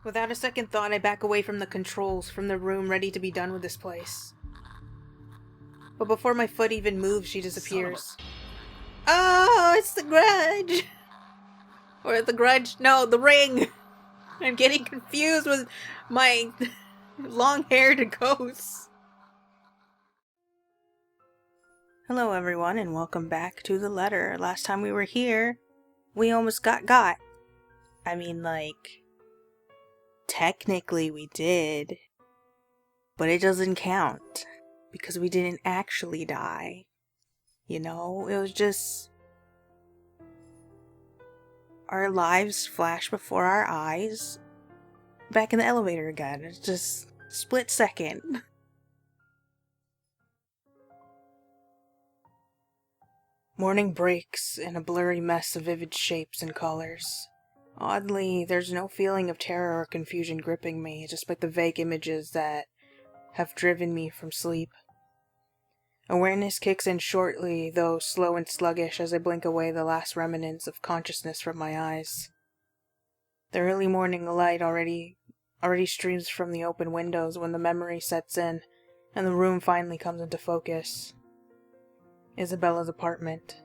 Without a second thought, I back away from the controls, from the room, ready to be done with this place. But before my foot even moves, she disappears. Oh, it's the Grudge! Or the Grudge, no, the Ring! I'm getting confused with my long-haired ghosts. Hello everyone, and welcome back to the letter. Last time we were here, we almost got. I mean, like, technically we did, but it doesn't count, because we didn't actually die. You know, it was just our lives flash before our eyes, back in the elevator again. It's just split second. Morning breaks in a blurry mess of vivid shapes and colors. Oddly, there's no feeling of terror or confusion gripping me, despite the vague images that have driven me from sleep. Awareness kicks in shortly, though slow and sluggish, as I blink away the last remnants of consciousness from my eyes. The early morning light already streams from the open windows when the memory sets in, and the room finally comes into focus. Isabella's apartment.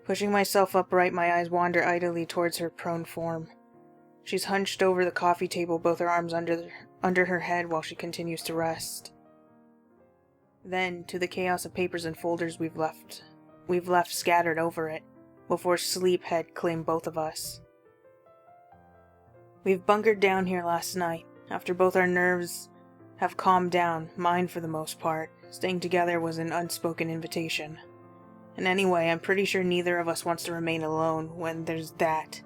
Pushing myself upright, my eyes wander idly towards her prone form. She's hunched over the coffee table, both her arms under her head while she continues to rest. Then, to the chaos of papers and folders we've left scattered over it, before sleep had claimed both of us. We've bunkered down here last night, after both our nerves have calmed down, mine for the most part. Staying together was an unspoken invitation. And anyway, I'm pretty sure neither of us wants to remain alone when there's that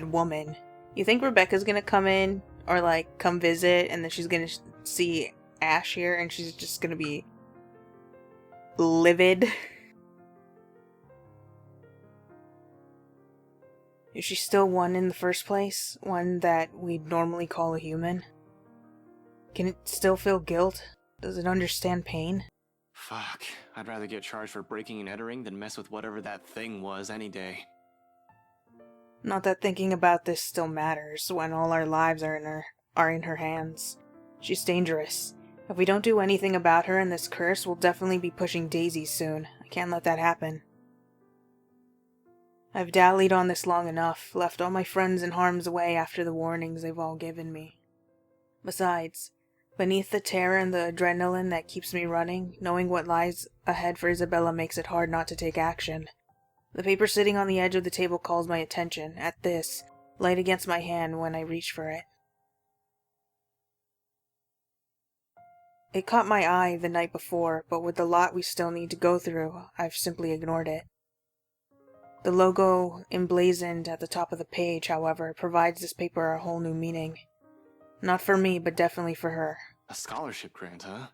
woman. You think Rebecca's gonna come in, or like, come visit, and then she's gonna see Ash here, and she's just gonna be livid? Is she still one in the first place? One that we'd normally call a human? Can it still feel guilt? Does it understand pain? Fuck, I'd rather get charged for breaking and entering than mess with whatever that thing was any day. Not that thinking about this still matters, when all our lives are in her hands. She's dangerous. If we don't do anything about her and this curse, we'll definitely be pushing daisies soon. I can't let that happen. I've dallied on this long enough, left all my friends in harm's way after the warnings they've all given me. Besides, beneath the terror and the adrenaline that keeps me running, knowing what lies ahead for Isabella makes it hard not to take action. The paper sitting on the edge of the table calls my attention, at this, light against my hand when I reach for it. It caught my eye the night before, but with the lot we still need to go through, I've simply ignored it. The logo emblazoned at the top of the page, however, provides this paper a whole new meaning. Not for me, but definitely for her. A scholarship grant, huh?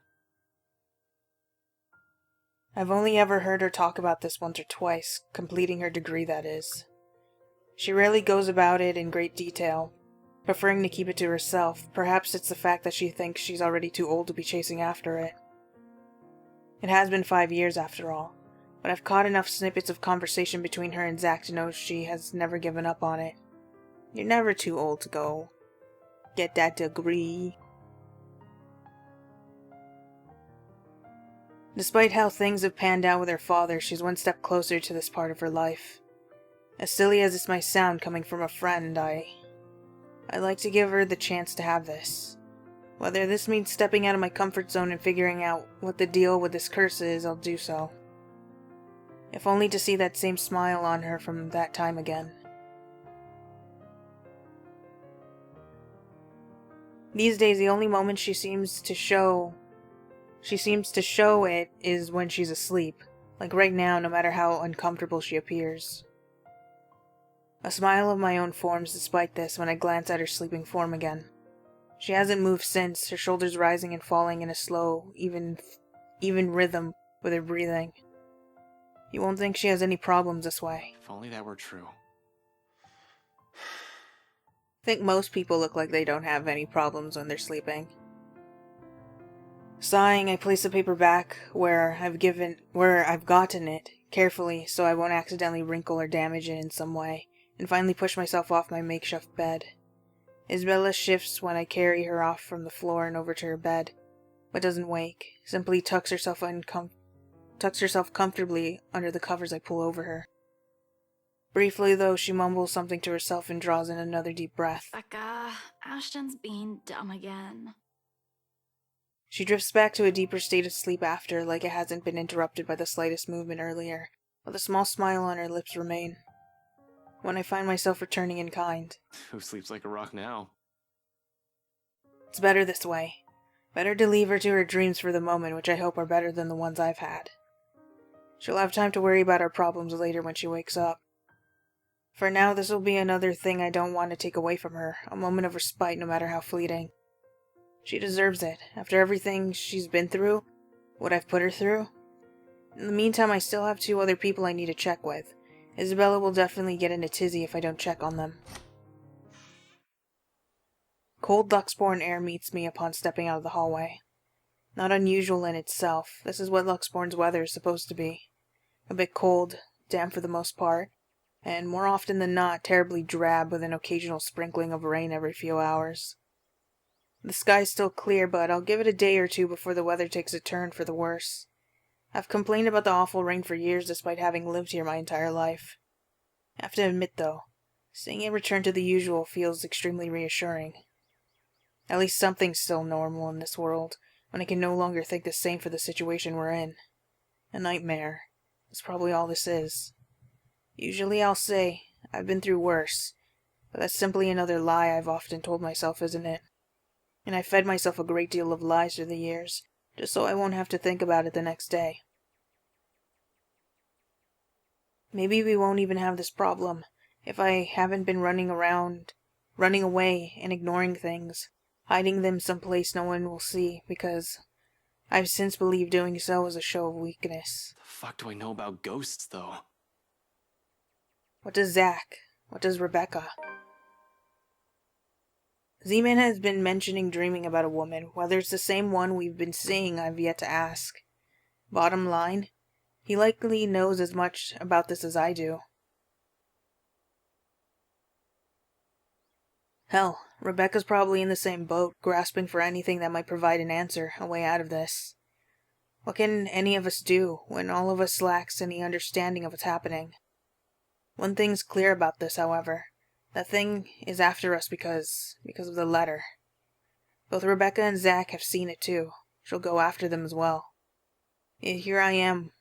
I've only ever heard her talk about this once or twice, completing her degree, that is. She rarely goes about it in great detail, preferring to keep it to herself. Perhaps it's the fact that she thinks she's already too old to be chasing after it. It has been 5 years after all, but I've caught enough snippets of conversation between her and Zach to know she has never given up on it. You're never too old to go get that degree. Despite how things have panned out with her father, she's one step closer to this part of her life. As silly as this might sound coming from a friend, I'd like to give her the chance to have this. Whether this means stepping out of my comfort zone and figuring out what the deal with this curse is, I'll do so. If only to see that same smile on her from that time again. These days, the only moment she seems to show it is when she's asleep, like right now, no matter how uncomfortable she appears. A smile of my own forms despite this when I glance at her sleeping form again. She hasn't moved since, her shoulders rising and falling in a slow, even rhythm with her breathing. You won't think she has any problems this way. If only that were true. I think most people look like they don't have any problems when they're sleeping. Sighing, I place the paper back where I've gotten it, carefully so I won't accidentally wrinkle or damage it in some way, and finally push myself off my makeshift bed. Isabella shifts when I carry her off from the floor and over to her bed, but doesn't wake, simply tucks herself comfortably under the covers I pull over her. Briefly, though, she mumbles something to herself and draws in another deep breath. Becca, Ashton's being dumb again. She drifts back to a deeper state of sleep after, like it hasn't been interrupted by the slightest movement earlier, but the small smile on her lips remain. When I find myself returning in kind. Who sleeps like a rock now? It's better this way. Better to leave her to her dreams for the moment, which I hope are better than the ones I've had. She'll have time to worry about our problems later when she wakes up. For now, this will be another thing I don't want to take away from her, a moment of respite no matter how fleeting. She deserves it, after everything she's been through, what I've put her through. In the meantime, I still have 2 other people I need to check with. Isabella will definitely get in a tizzy if I don't check on them. Cold Luxborn air meets me upon stepping out of the hallway. Not unusual in itself, this is what Luxborn's weather is supposed to be. A bit cold, damp for the most part, and more often than not terribly drab with an occasional sprinkling of rain every few hours. The sky's still clear, but I'll give it a day or 2 before the weather takes a turn for the worse. I've complained about the awful rain for years despite having lived here my entire life. I have to admit though, seeing it return to the usual feels extremely reassuring. At least something's still normal in this world, when I can no longer think the same for the situation we're in. A nightmare. That's probably all this is. Usually I'll say, I've been through worse, but that's simply another lie I've often told myself, isn't it? And I've fed myself a great deal of lies through the years, just so I won't have to think about it the next day. Maybe we won't even have this problem if I haven't been running away and ignoring things, hiding them someplace no one will see, because I've since believed doing so is a show of weakness. The fuck do I know about ghosts, though? What does Zach? What does Rebecca? Z-Man has been mentioning dreaming about a woman. Whether it's the same one we've been seeing, I've yet to ask. Bottom line, he likely knows as much about this as I do. Hell, Rebecca's probably in the same boat, grasping for anything that might provide an answer, a way out of this. What can any of us do when all of us lacks any understanding of what's happening? One thing's clear about this, however. That thing is after us because of the letter. Both Rebecca and Zach have seen it too. She'll go after them as well. Yet here I am,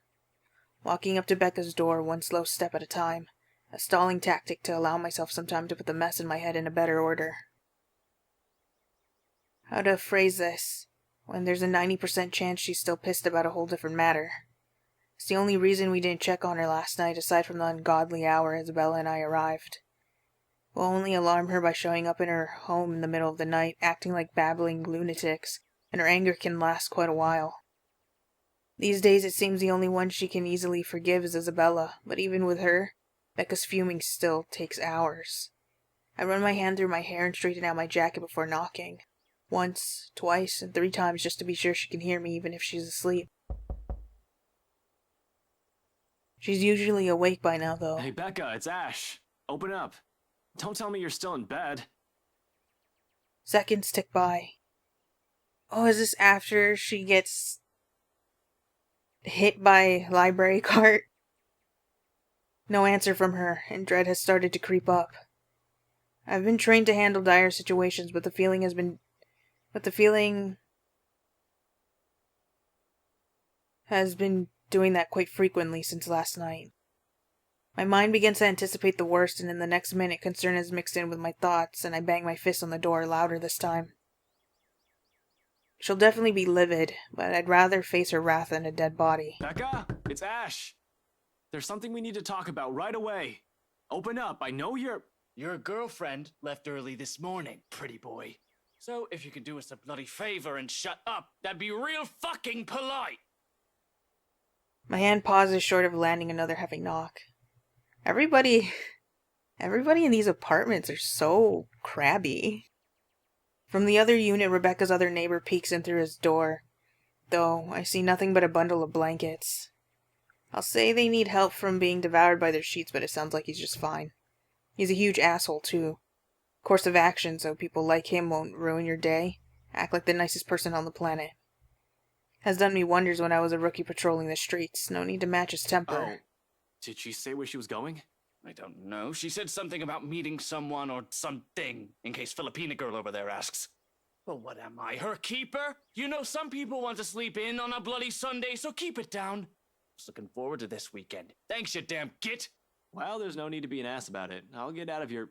walking up to Becca's door one slow step at a time, a stalling tactic to allow myself some time to put the mess in my head in a better order. How to phrase this, when there's a 90% chance she's still pissed about a whole different matter. It's the only reason we didn't check on her last night, aside from the ungodly hour Isabella and I arrived. We'll only alarm her by showing up in her home in the middle of the night, acting like babbling lunatics, and her anger can last quite a while. These days it seems the only one she can easily forgive is Isabella, but even with her, Becca's fuming still takes hours. I run my hand through my hair and straighten out my jacket before knocking. Once, twice, and 3 times just to be sure she can hear me even if she's asleep. She's usually awake by now, though. Hey, Becca, it's Ash. Open up. Don't tell me you're still in bed. Seconds tick by. Oh, is this after she gets hit by a library cart? No answer from her, and dread has started to creep up. I've been trained to handle dire situations, but the feeling has been doing that quite frequently since last night. My mind begins to anticipate the worst, and in the next minute concern is mixed in with my thoughts, and I bang my fist on the door louder this time. She'll definitely be livid, but I'd rather face her wrath than a dead body. Becca, it's Ash. There's something we need to talk about right away. Open up, I know you're... Your girlfriend left early this morning, pretty boy. So if you could do us a bloody favor and shut up, that'd be real fucking polite. My hand pauses short of landing another heavy knock. Everybody in these apartments are so crabby. From the other unit, Rebecca's other neighbor peeks in through his door, though I see nothing but a bundle of blankets. I'll say they need help from being devoured by their sheets, but it sounds like he's just fine. He's a huge asshole, too. course of action so people like him won't ruin your day. Act like the nicest person on the planet. Has done me wonders when I was a rookie patrolling the streets. No need to match his temper. Oh, did she say where she was going? I don't know. She said something about meeting someone or something, in case Filipina girl over there asks. Well, what am I, her keeper? You know, some people want to sleep in on a bloody Sunday, so keep it down. Just looking forward to this weekend. Thanks, you damn git. Well, there's no need to be an ass about it. I'll get out of here.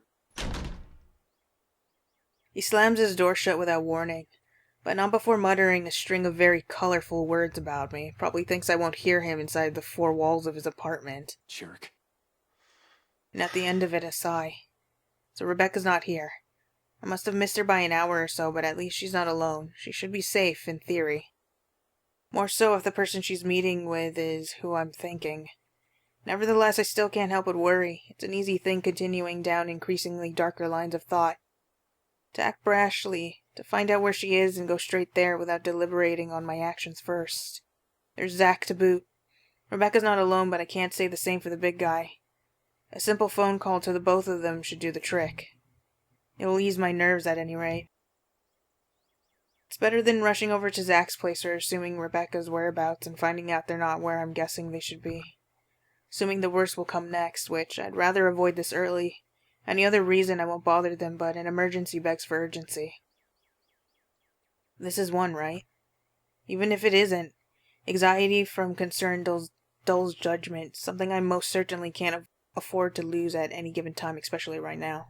He slams his door shut without warning, but not before muttering a string of very colorful words about me. Probably thinks I won't hear him inside the four walls of his apartment. Jerk. And at the end of it, a sigh. So Rebecca's not here. I must have missed her by an hour or so, but at least she's not alone. She should be safe, in theory. More so if the person she's meeting with is who I'm thinking. Nevertheless, I still can't help but worry. It's an easy thing continuing down increasingly darker lines of thought. To act brashly, to find out where she is and go straight there without deliberating on my actions first. There's Zach to boot. Rebecca's not alone, but I can't say the same for the big guy. A simple phone call to the both of them should do the trick. It will ease my nerves at any rate. It's better than rushing over to Zach's place or assuming Rebecca's whereabouts and finding out they're not where I'm guessing they should be. Assuming the worst will come next, which I'd rather avoid this early. Any other reason I won't bother them, but an emergency begs for urgency. This is one, right? Even if it isn't, anxiety from concern dulls judgment, something I most certainly can't afford to lose at any given time, especially right now.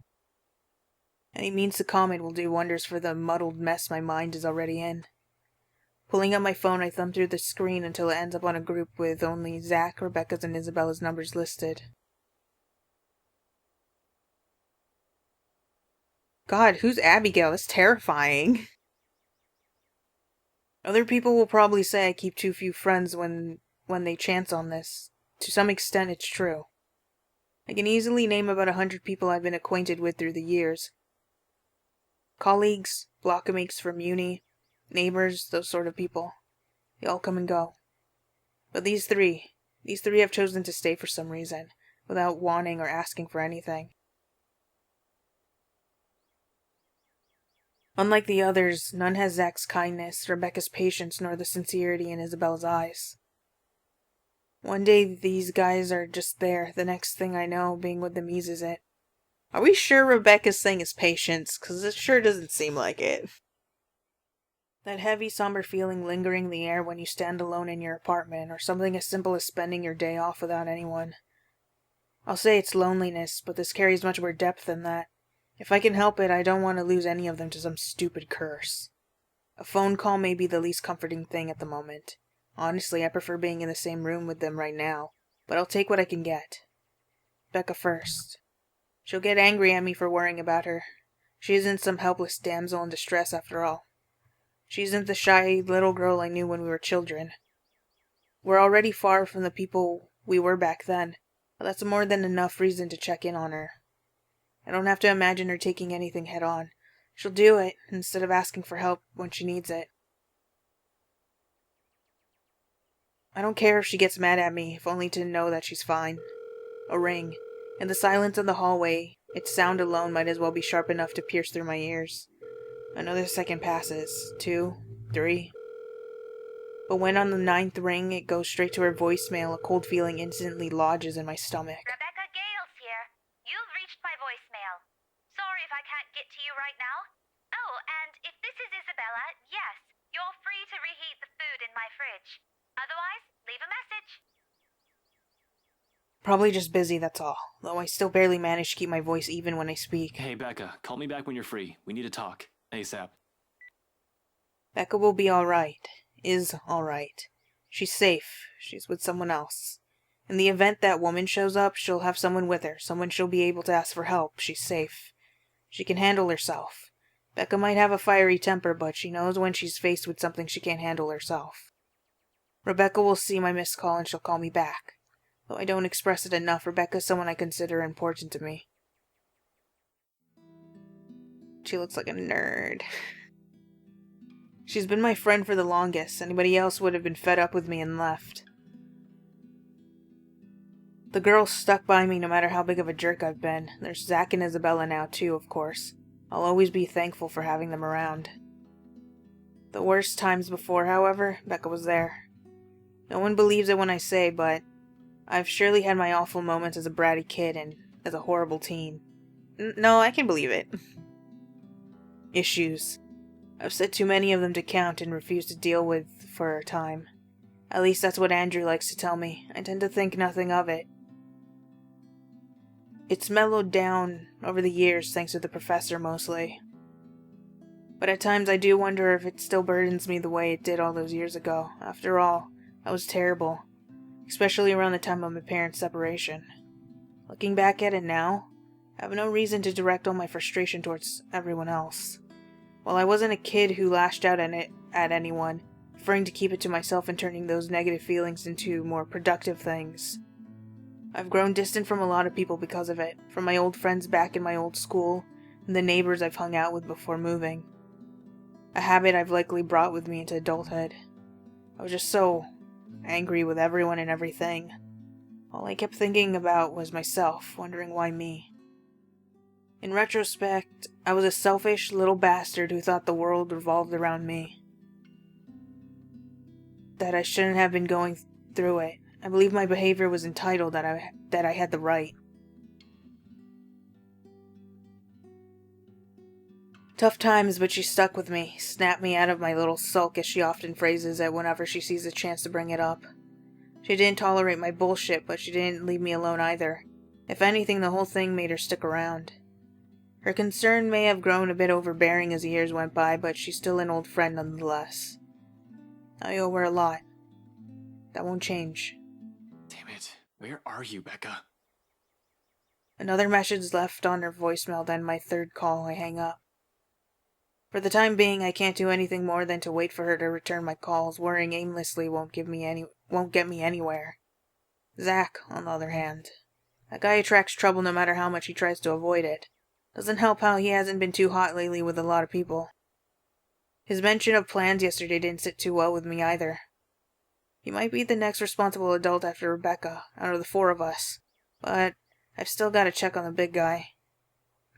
Any means to calm it will do wonders for the muddled mess my mind is already in. Pulling up my phone, I thumb through the screen until it ends up on a group with only Zach, Rebecca's, and Isabella's numbers listed. God, who's Abigail? That's terrifying. Other people will probably say I keep too few friends when they chance on this. To some extent, it's true. I can easily name about 100 people I've been acquainted with through the years. Colleagues, blockmates from uni, neighbors, those sort of people. They all come and go. But these three have chosen to stay for some reason, without wanting or asking for anything. Unlike the others, none has Zach's kindness, Rebecca's patience, nor the sincerity in Isabella's eyes. One day these guys are just there, the next thing I know, being with them eases it. Are we sure Rebecca's thing is patience? 'Cause it sure doesn't seem like it. That heavy, somber feeling lingering in the air when you stand alone in your apartment, or something as simple as spending your day off without anyone. I'll say it's loneliness, but this carries much more depth than that. If I can help it, I don't want to lose any of them to some stupid curse. A phone call may be the least comforting thing at the moment. Honestly, I prefer being in the same room with them right now, but I'll take what I can get. Becca first. She'll get angry at me for worrying about her. She isn't some helpless damsel in distress after all. She isn't the shy little girl I knew when we were children. We're already far from the people we were back then, but that's more than enough reason to check in on her. I don't have to imagine her taking anything head on. She'll do it, instead of asking for help when she needs it. I don't care if she gets mad at me, if only to know that she's fine. A ring. In the silence of the hallway, its sound alone might as well be sharp enough to pierce through my ears. Another second passes. 2, 3. But when on the 9th ring, it goes straight to her voicemail, a cold feeling instantly lodges in my stomach. Rebecca Gales here. You've reached my voicemail. Sorry if I can't get to you right now. Oh, and if this is Isabella, yes, you're free to reheat the food in my fridge. Otherwise, leave a message. Probably just busy, that's all. Though I still barely manage to keep my voice even when I speak. Hey, Becca, call me back when you're free. We need to talk. ASAP. Becca will be alright. Is alright. She's safe. She's with someone else. In the event that woman shows up, she'll have someone with her. Someone she'll be able to ask for help. She's safe. She can handle herself. Becca might have a fiery temper, but she knows when she's faced with something she can't handle herself. Rebecca will see my missed call and she'll call me back. Though I don't express it enough, Rebecca's someone I consider important to me. She looks like a nerd. She's been my friend for the longest. Anybody else would have been fed up with me and left. The girls stuck by me no matter how big of a jerk I've been. There's Zach and Isabella now too, of course. I'll always be thankful for having them around. The worst times before, however, Becca was there. No one believes it when I say, but I've surely had my awful moments as a bratty kid and as a horrible teen. No, I can believe it. Issues. I've said too many of them to count and refuse to deal with for a time. At least that's what Andrew likes to tell me. I tend to think nothing of it. It's mellowed down over the years thanks to the professor mostly. But at times I do wonder if it still burdens me the way it did all those years ago. After all, I was terrible. Especially around the time of my parents' separation. Looking back at it now, I have no reason to direct all my frustration towards everyone else. While I wasn't a kid who lashed out at anyone, preferring to keep it to myself and turning those negative feelings into more productive things. I've grown distant from a lot of people because of it, from my old friends back in my old school, and the neighbors I've hung out with before moving. A habit I've likely brought with me into adulthood. I was just so angry with everyone and everything. All I kept thinking about was myself, wondering why me. In retrospect, I was a selfish little bastard who thought the world revolved around me. That I shouldn't have been going through it. I believe my behavior was entitled, that I had the right. Tough times, but she stuck with me, snapped me out of my little sulk as she often phrases it whenever she sees a chance to bring it up. She didn't tolerate my bullshit, but she didn't leave me alone either. If anything, the whole thing made her stick around. Her concern may have grown a bit overbearing as the years went by, but she's still an old friend nonetheless. I owe her a lot. That won't change. Damn it. Where are you, Becca? Another message left on her voicemail, then my third call. I hang up. For the time being, I can't do anything more than to wait for her to return my calls. Worrying aimlessly won't get me anywhere. Zach, on the other hand. That guy attracts trouble no matter how much he tries to avoid it. Doesn't help how he hasn't been too hot lately with a lot of people. His mention of plans yesterday didn't sit too well with me either. He might be the next responsible adult after Rebecca, out of the four of us. But I've still got to check on the big guy.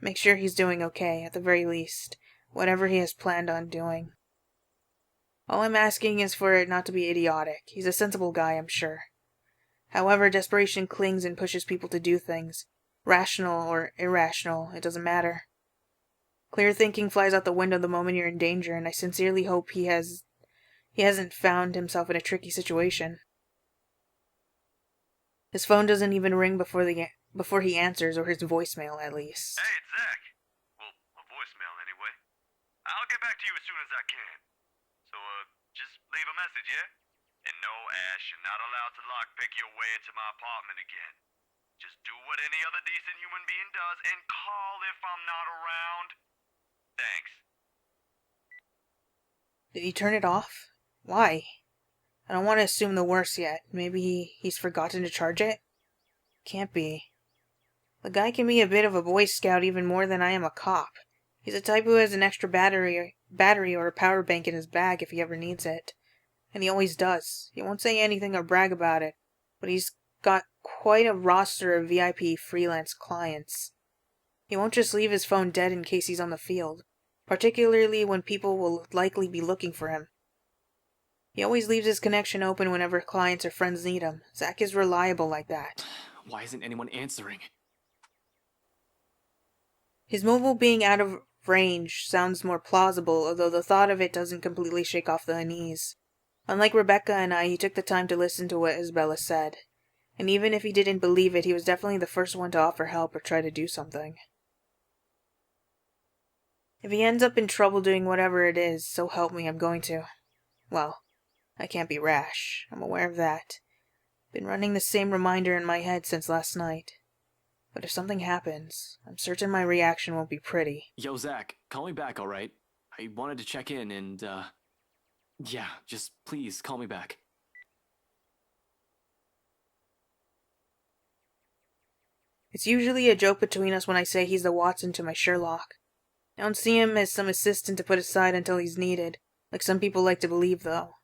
Make sure he's doing okay, at the very least. Whatever he has planned on doing. All I'm asking is for it not to be idiotic. He's a sensible guy, I'm sure. However, desperation clings and pushes people to do things. Rational or irrational, it doesn't matter. Clear thinking flies out the window the moment you're in danger, and I sincerely hope he hasn't found himself in a tricky situation. His phone doesn't even ring before he answers, or his voicemail, at least. Hey, it's Zach. Well, a voicemail anyway. I'll get back to you as soon as I can. So, just leave a message, yeah? And no, Ash, you're not allowed to lockpick your way into my apartment again. Just do what any other decent human being does and call if I'm not around. Thanks. Did he turn it off? Why? I don't want to assume the worst yet. Maybe he's forgotten to charge it? Can't be. The guy can be a bit of a Boy Scout even more than I am a cop. He's the type who has an extra battery or a power bank in his bag if he ever needs it. And he always does. He won't say anything or brag about it, but he's got quite a roster of VIP freelance clients. He won't just leave his phone dead in case he's on the field, particularly when people will likely be looking for him. He always leaves his connection open whenever clients or friends need him. Zach is reliable like that. Why isn't anyone answering? His mobile being out of range sounds more plausible, although the thought of it doesn't completely shake off the unease. Unlike Rebecca and I, he took the time to listen to what Isabella said. And even if he didn't believe it, he was definitely the first one to offer help or try to do something. If he ends up in trouble doing whatever it is, so help me, I'm going to. Well, I can't be rash. I'm aware of that. Been running the same reminder in my head since last night. But if something happens, I'm certain my reaction won't be pretty. Yo, Zach, call me back, alright? I wanted to check in and, yeah, just please call me back. It's usually a joke between us when I say he's the Watson to my Sherlock. I don't see him as some assistant to put aside until he's needed, like some people like to believe, though.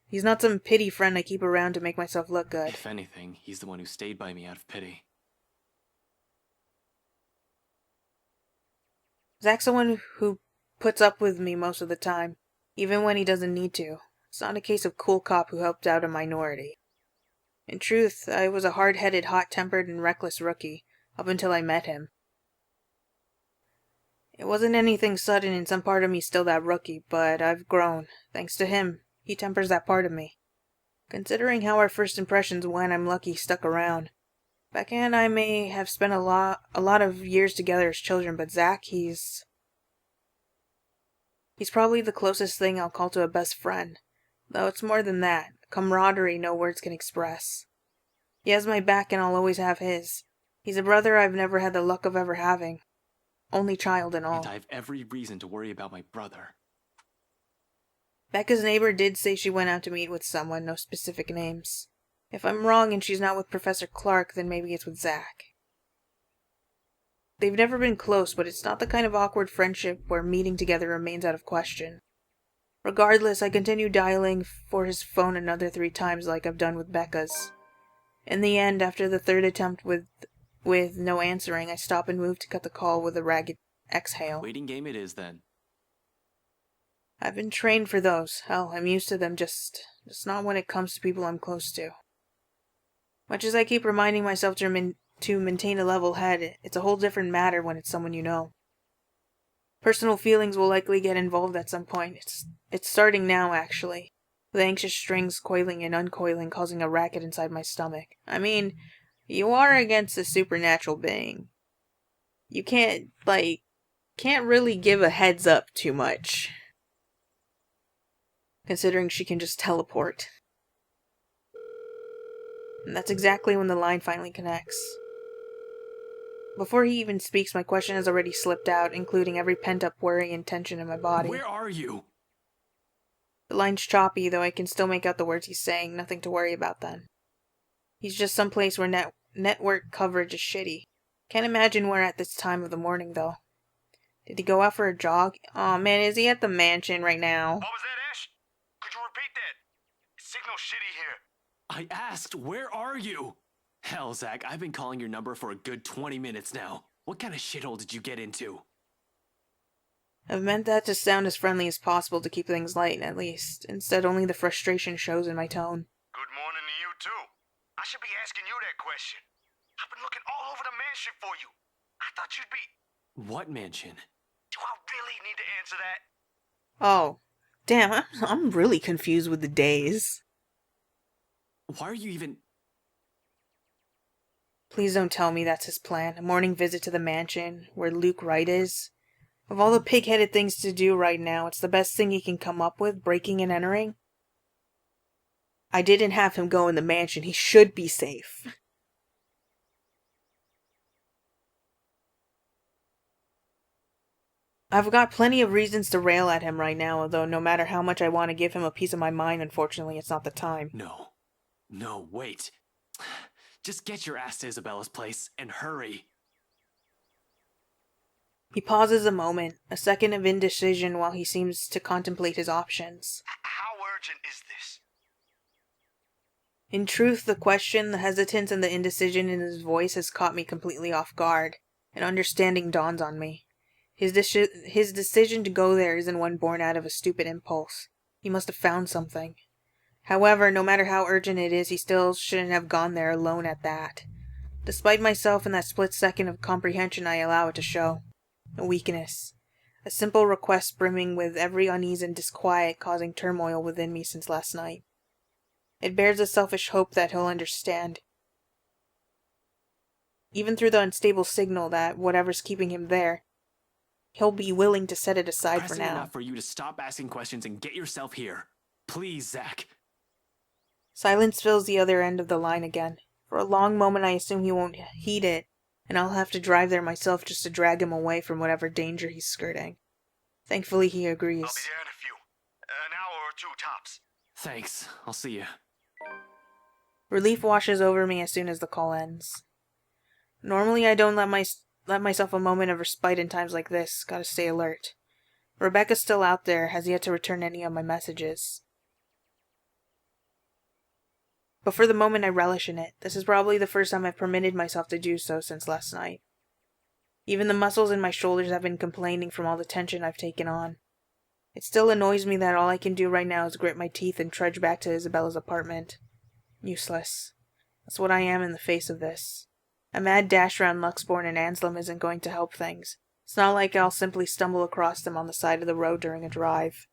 He's not some pity friend I keep around to make myself look good. If anything, he's the one who stayed by me out of pity. Zach's someone who puts up with me most of the time, even when he doesn't need to. It's not a case of cool cop who helped out a minority. In truth, I was a hard-headed, hot-tempered, and reckless rookie, up until I met him. It wasn't anything sudden, and some part of me still that rookie, but I've grown. Thanks to him, he tempers that part of me. Considering how our first impressions went, I'm lucky he stuck around. Becca and I may have spent a lot of years together as children, but Zach, he's probably the closest thing I'll call to a best friend. Though it's more than that. Camaraderie no words can express. He has my back and I'll always have his. He's a brother I've never had the luck of ever having. Only child and all. And I have every reason to worry about my brother. Becca's neighbor did say she went out to meet with someone, no specific names. If I'm wrong and she's not with Professor Clark, then maybe it's with Zach. They've never been close, but it's not the kind of awkward friendship where meeting together remains out of question. Regardless, I continue dialing for his phone another 3 times like I've done with Becca's. In the end, after the 3rd attempt with no answering, I stop and move to cut the call with a ragged exhale. Waiting game it is then. I've been trained for those. Hell, I'm used to them, just not when it comes to people I'm close to. Much as I keep reminding myself to maintain a level head, it's a whole different matter when it's someone you know. Personal feelings will likely get involved at some point. It's starting now, actually, with anxious strings coiling and uncoiling, causing a racket inside my stomach. I mean, you are against a supernatural being. You can't really give a heads up too much, considering she can just teleport. And that's exactly when the line finally connects. Before he even speaks, my question has already slipped out, including every pent-up worry and tension in my body. Where are you? The line's choppy, though I can still make out the words he's saying. Nothing to worry about then. He's just someplace where network coverage is shitty. Can't imagine where at this time of the morning, though. Did he go out for a jog? Aw, man, is he at the mansion right now? What was that, Ash? Could you repeat that? Signal's shitty here. I asked, where are you? Hell, Zach, I've been calling your number for a good 20 minutes now. What kind of shithole did you get into? I've meant that to sound as friendly as possible to keep things light, at least. Instead, only the frustration shows in my tone. Good morning to you, too. I should be asking you that question. I've been looking all over the mansion for you. I thought you'd be... What mansion? Do I really need to answer that? Oh, damn, I'm really confused with the days. Why are you even... Please don't tell me that's his plan. A morning visit to the mansion, where Luke Wright is. Of all the pig-headed things to do right now, it's the best thing he can come up with, breaking and entering. I didn't have him go in the mansion. He should be safe. I've got plenty of reasons to rail at him right now, although no matter how much I want to give him a piece of my mind, unfortunately, it's not the time. No, wait. Just get your ass to Isabella's place, and hurry. He pauses a moment, a second of indecision while he seems to contemplate his options. How urgent is this? In truth, the question, the hesitance, and the indecision in his voice has caught me completely off guard, and understanding dawns on me. His decision to go there isn't one born out of a stupid impulse. He must have found something. However, no matter how urgent it is, he still shouldn't have gone there alone at that. Despite myself in that split second of comprehension, I allow it to show. A weakness. A simple request brimming with every unease and disquiet causing turmoil within me since last night. It bears a selfish hope that he'll understand. Even through the unstable signal that whatever's keeping him there, he'll be willing to set it aside for Pressing now. enough for you to stop asking questions and get yourself here. Please, Zach. Silence fills the other end of the line again. For a long moment I assume he won't heed it, and I'll have to drive there myself just to drag him away from whatever danger he's skirting. Thankfully he agrees. I'll be there in a few. An hour or 2 tops. Thanks. I'll see you. Relief washes over me as soon as the call ends. Normally I don't let myself a moment of respite in times like this. Gotta stay alert. Rebecca's still out there, has yet to return any of my messages. But for the moment I relish in it. This is probably the first time I've permitted myself to do so since last night. Even the muscles in my shoulders have been complaining from all the tension I've taken on. It still annoys me that all I can do right now is grit my teeth and trudge back to Isabella's apartment. Useless. That's what I am in the face of this. A mad dash around Luxborn and Anslem isn't going to help things. It's not like I'll simply stumble across them on the side of the road during a drive.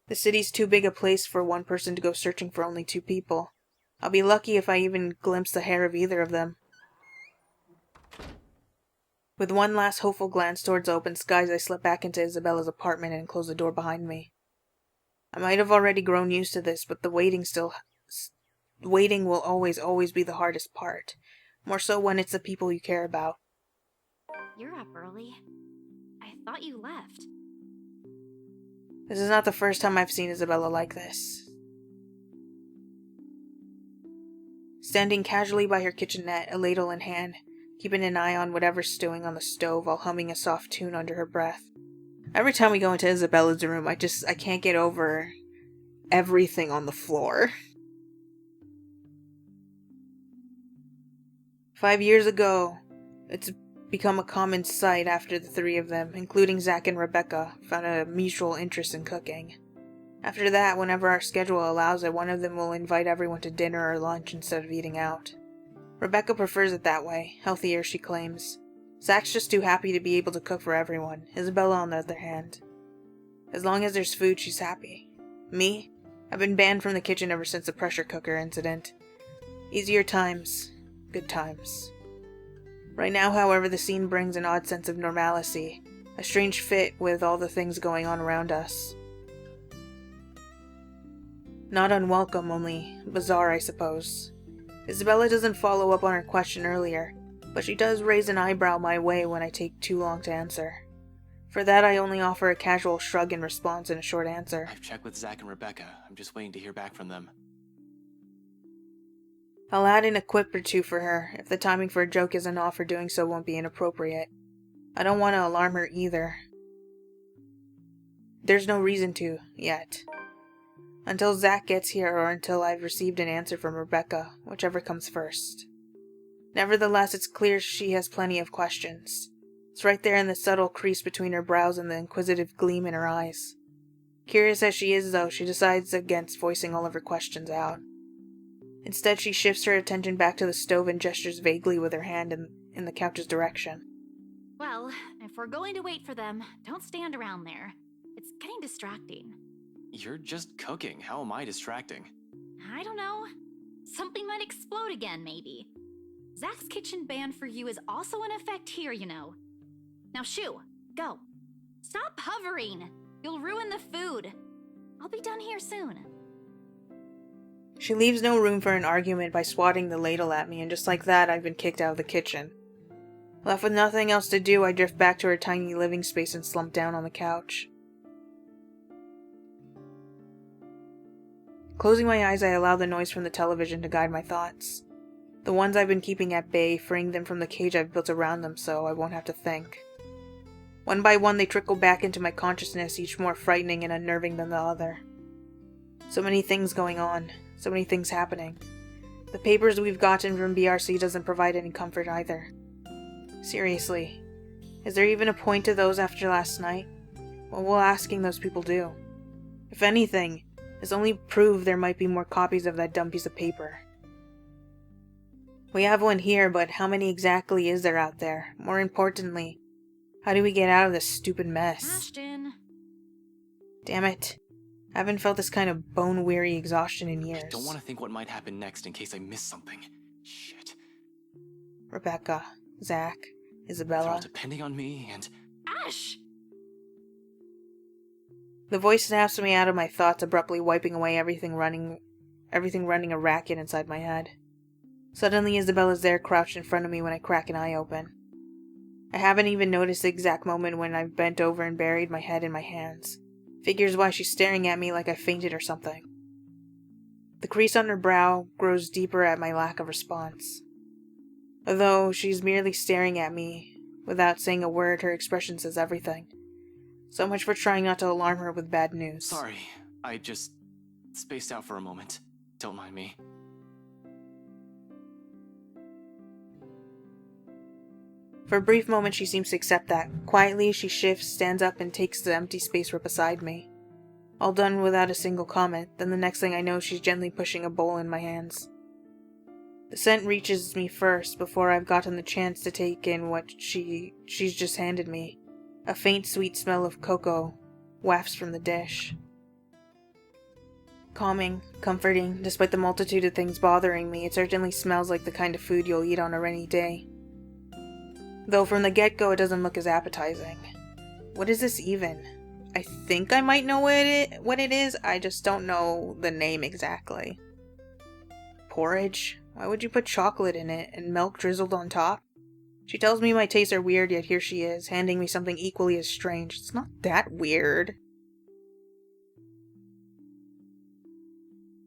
The city's too big a place for one person to go searching for only 2 people. I'll be lucky if I even glimpse the hair of either of them. With one last hopeful glance towards open skies, I slip back into Isabella's apartment and close the door behind me. I might have already grown used to this, but the waiting will always be the hardest part. More so when it's the people you care about. You're up early. I thought you left. This is not the first time I've seen Isabella like this. Standing casually by her kitchenette, a ladle in hand, keeping an eye on whatever's stewing on the stove while humming a soft tune under her breath. Every time we go into Isabella's room, I can't get over everything on the floor. 5 years ago, it's become a common sight after the 3 of them, including Zach and Rebecca, found a mutual interest in cooking. After that, whenever our schedule allows it, one of them will invite everyone to dinner or lunch instead of eating out. Rebecca prefers it that way, healthier she claims. Zach's just too happy to be able to cook for everyone, Isabella on the other hand. As long as there's food, she's happy. Me? I've been banned from the kitchen ever since the pressure cooker incident. Easier times. Good times. Right now, however, the scene brings an odd sense of normalcy, a strange fit with all the things going on around us. Not unwelcome, only bizarre, I suppose. Isabella doesn't follow up on her question earlier, but she does raise an eyebrow my way when I take too long to answer. For that, I only offer a casual shrug in response and a short answer. I've checked with Zach and Rebecca. I'm just waiting to hear back from them. I'll add in a quip or 2 for her, if the timing for a joke isn't off or doing so won't be inappropriate. I don't want to alarm her either. There's no reason to, yet. Until Zach gets here or until I've received an answer from Rebecca, whichever comes first. Nevertheless, it's clear she has plenty of questions. It's right there in the subtle crease between her brows and the inquisitive gleam in her eyes. Curious as she is, though, she decides against voicing all of her questions out. Instead, she shifts her attention back to the stove and gestures vaguely with her hand in the couch's direction. Well, if we're going to wait for them, don't stand around there. It's getting distracting. You're just cooking. How am I distracting? I don't know. Something might explode again, maybe. Zach's kitchen ban for you is also in effect here, you know. Now shoo, go. Stop hovering. You'll ruin the food. I'll be done here soon. She leaves no room for an argument by swatting the ladle at me, and just like that, I've been kicked out of the kitchen. Left with nothing else to do, I drift back to her tiny living space and slump down on the couch. Closing my eyes, I allow the noise from the television to guide my thoughts. The ones I've been keeping at bay, freeing them from the cage I've built around them so I won't have to think. One by one, they trickle back into my consciousness, each more frightening and unnerving than the other. So many things going on. So many things happening. The papers we've gotten from BRC doesn't provide any comfort either. Seriously, is there even a point to those after last night? What will asking those people do? If anything, it's only prove there might be more copies of that dumb piece of paper. We have one here, but how many exactly is there out there? More importantly, how do we get out of this stupid mess? Ashton. Damn it. I haven't felt this kind of bone-weary exhaustion in years. I don't want to think what might happen next in case I miss something. Shit. Rebecca, Zach, They're Isabella. all depending on me, and... Ash! The voice snaps me out of my thoughts, abruptly wiping away everything running a racket inside my head. Suddenly, Isabella's there, crouched in front of me when I crack an eye open. I haven't even noticed the exact moment when I've bent over and buried my head in my hands. Figures why she's staring at me like I fainted or something. The crease on her brow grows deeper at my lack of response. Although she's merely staring at me, without saying a word, her expression says everything. So much for trying not to alarm her with bad news. Sorry, I just spaced out for a moment. Don't mind me. For a brief moment, she seems to accept that. Quietly, she shifts, stands up, and takes the empty space right beside me. All done without a single comment. Then the next thing I know, she's gently pushing a bowl in my hands. The scent reaches me first, before I've gotten the chance to take in what she's just handed me. A faint, sweet smell of cocoa wafts from the dish. Calming, comforting, despite the multitude of things bothering me, it certainly smells like the kind of food you'll eat on a rainy day. Though from the get-go it doesn't look as appetizing. What is this even? I think I might know what it is, I just don't know the name exactly. Porridge? Why would you put chocolate in it and milk drizzled on top? She tells me my tastes are weird, yet here she is, handing me something equally as strange. It's not that weird.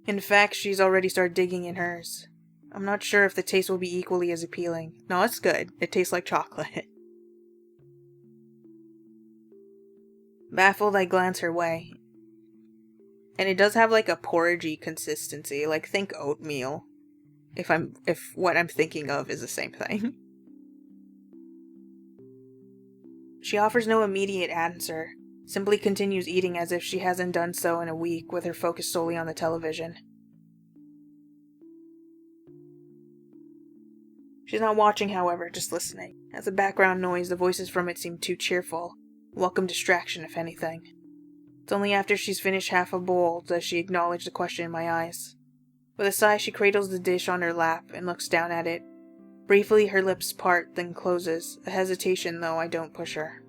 In fact, she's already started digging in hers. I'm not sure if the taste will be equally as appealing. No, it's good. It tastes like chocolate. Baffled, I glance her way. And it does have like a porridgey consistency, like think oatmeal. If what I'm thinking of is the same thing. She offers no immediate answer, simply continues eating as if she hasn't done so in a week, with her focus solely on the television. She's not watching, however, just listening. As a background noise, the voices from it seem too cheerful. Welcome distraction, if anything. It's only after she's finished half a bowl does she acknowledge the question in my eyes. With a sigh, she cradles the dish on her lap and looks down at it. Briefly, her lips part, then closes. A hesitation, though I don't push her.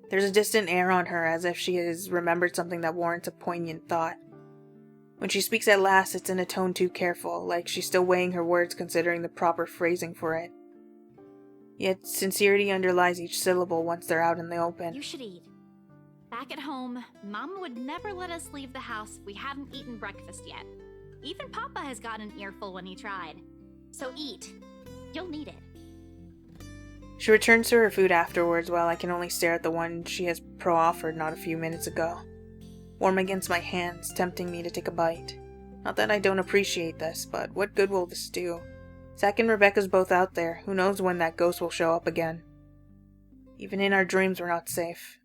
There's a distant air on her, as if she has remembered something that warrants a poignant thought. When she speaks at last, it's in a tone too careful, like she's still weighing her words considering the proper phrasing for it. Yet sincerity underlies each syllable once they're out in the open. You should eat. Back at home, Mama would never let us leave the house if we hadn't eaten breakfast yet. Even Papa has gotten an earful when he tried. So eat. You'll need it. She returns to her food afterwards while I can only stare at the one she has pro-offered not a few minutes ago. Warm against my hands, tempting me to take a bite. Not that I don't appreciate this, but what good will this do? Zach and Rebecca's both out there. Who knows when that ghost will show up again? Even in our dreams we're not safe.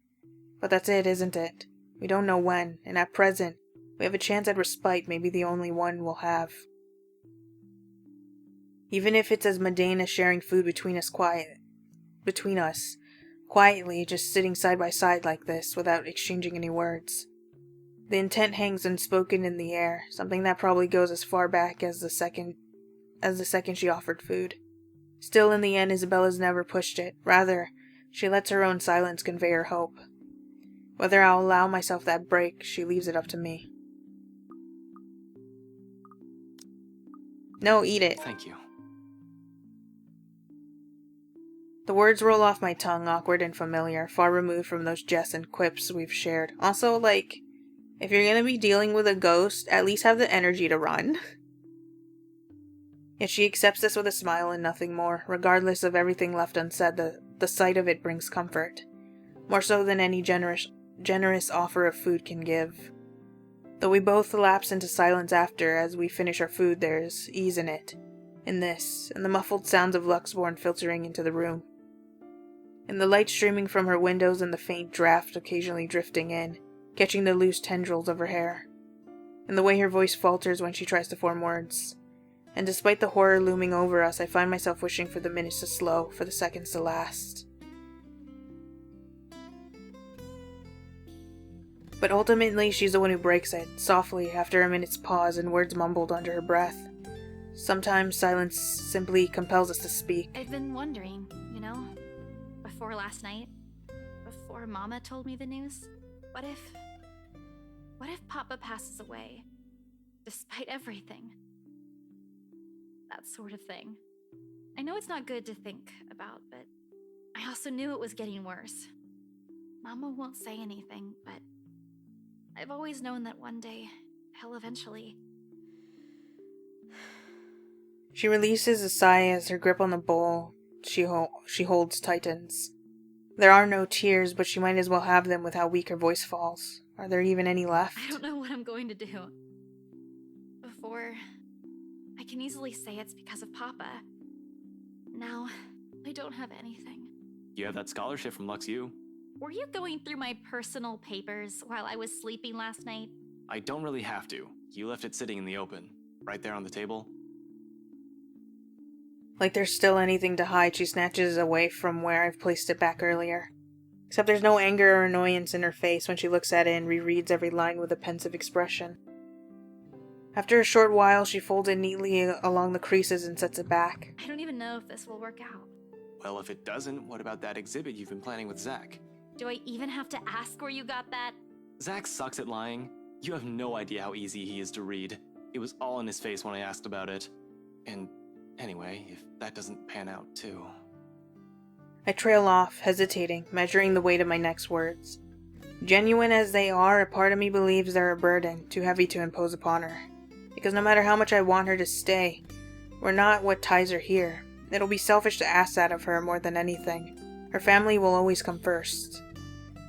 But that's it, isn't it? We don't know when, and at present, we have a chance at respite, maybe the only one we'll have. Even if it's as mundane as sharing food between us, quietly, just sitting side by side like this, without exchanging any words. The intent hangs unspoken in the air, something that probably goes as far back as the second she offered food. Still, in the end, Isabella's never pushed it. Rather, she lets her own silence convey her hope. Whether I'll allow myself that break, she leaves it up to me. No, eat it. Thank you. The words roll off my tongue, awkward and familiar, far removed from those jests and quips we've shared. Also, like, if you're gonna be dealing with a ghost, at least have the energy to run. Yet she accepts this with a smile and nothing more. Regardless of everything left unsaid, the sight of it brings comfort. More so than any generous offer of food can give. Though we both lapse into silence after, as we finish our food, there's ease in it. In this, and the muffled sounds of Luxborn filtering into the room. In the light streaming from her windows and the faint draft occasionally drifting in, catching the loose tendrils of her hair. In the way her voice falters when she tries to form words. And despite the horror looming over us, I find myself wishing for the minutes to slow, for the seconds to last. But ultimately, she's the one who breaks it, softly, after a minute's pause and words mumbled under her breath. Sometimes silence simply compels us to speak. I've been wondering, before last night, before Mama told me the news, what if Papa passes away, despite everything? That sort of thing. I know it's not good to think about, but I also knew it was getting worse. Mama won't say anything, but I've always known that one day, he'll eventually... She releases a sigh as her grip on the bowl she holds tightens. There are no tears, but she might as well have them with how weak her voice falls. Are there even any left? I don't know what I'm going to do. Before, I can easily say it's because of Papa. Now, I don't have anything. You have that scholarship from Lux U. Were you going through my personal papers while I was sleeping last night? I don't really have to. You left it sitting in the open. Right there on the table. Like there's still anything to hide, she snatches away from where I've placed it back earlier. Except there's no anger or annoyance in her face when she looks at it and rereads every line with a pensive expression. After a short while, she folds it neatly along the creases and sets it back. I don't even know if this will work out. Well, if it doesn't, what about that exhibit you've been planning with Zach? Do I even have to ask where you got that? Zach sucks at lying. You have no idea how easy he is to read. It was all in his face when I asked about it. And anyway, if that doesn't pan out too... I trail off, hesitating, measuring the weight of my next words. Genuine as they are, a part of me believes they're a burden, too heavy to impose upon her. Because no matter how much I want her to stay, we're not what ties her here. It'll be selfish to ask that of her more than anything. Her family will always come first.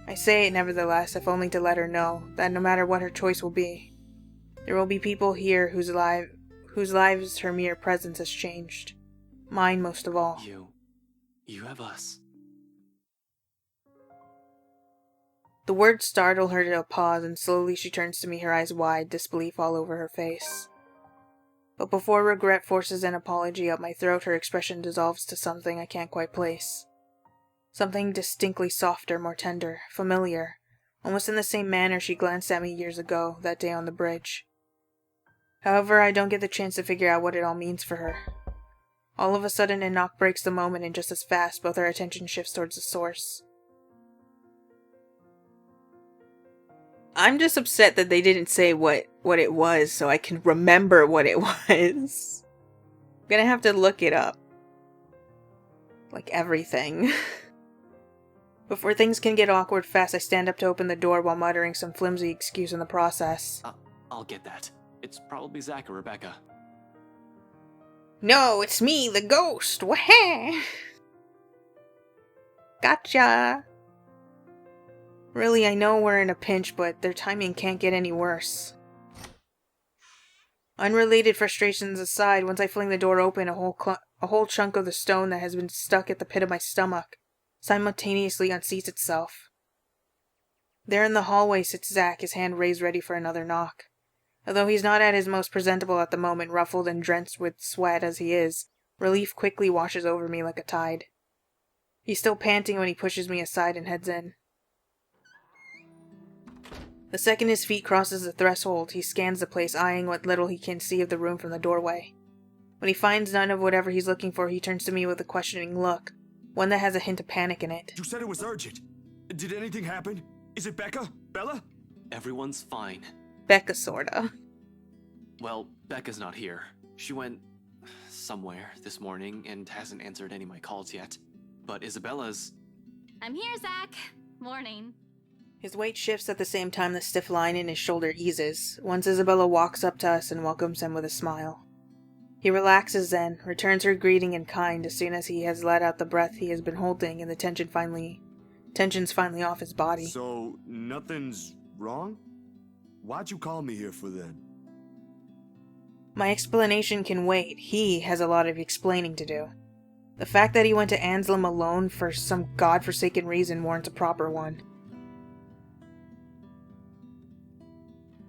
I say it nevertheless, if only to let her know that no matter what her choice will be, there will be people here whose lives her mere presence has changed. Mine most of all. You have us. The words startle her to a pause, and slowly she turns to me, her eyes wide, disbelief all over her face. But before regret forces an apology up my throat, her expression dissolves to something I can't quite place. Something distinctly softer, more tender, familiar, almost in the same manner she glanced at me years ago, that day on the bridge. However, I don't get the chance to figure out what it all means for her. All of a sudden, a knock breaks the moment, and just as fast, both our attention shifts towards the source. I'm just upset that they didn't say what it was so I can remember what it was. I'm gonna have to look it up. Like everything. Before things can get awkward fast, I stand up to open the door while muttering some flimsy excuse in the process. I'll get that. It's probably Zach or Rebecca. No, it's me, the ghost! Wah! Gotcha! Really, I know we're in a pinch, but their timing can't get any worse. Unrelated frustrations aside, once I fling the door open, a whole chunk of the stone that has been stuck at the pit of my stomach simultaneously unseats itself. There in the hallway sits Zach, his hand raised ready for another knock. Although he's not at his most presentable at the moment, ruffled and drenched with sweat as he is, relief quickly washes over me like a tide. He's still panting when he pushes me aside and heads in. The second his feet crosses the threshold, he scans the place, eyeing what little he can see of the room from the doorway. When he finds none of whatever he's looking for, he turns to me with a questioning look, one that has a hint of panic in it. You said it was urgent. Did anything happen? Is it Becca? Bella? Everyone's fine. Becca, sorta. Well, Becca's not here. She went somewhere this morning and hasn't answered any of my calls yet. But Isabella's... I'm here, Zach. Morning. His weight shifts at the same time the stiff line in his shoulder eases, once Isabella walks up to us and welcomes him with a smile. He relaxes then, returns her greeting in kind as soon as he has let out the breath he has been holding and the tension's finally off his body. So, nothing's wrong? Why'd you call me here for then? My explanation can wait. He has a lot of explaining to do. The fact that he went to Anselm alone for some godforsaken reason warrants a proper one.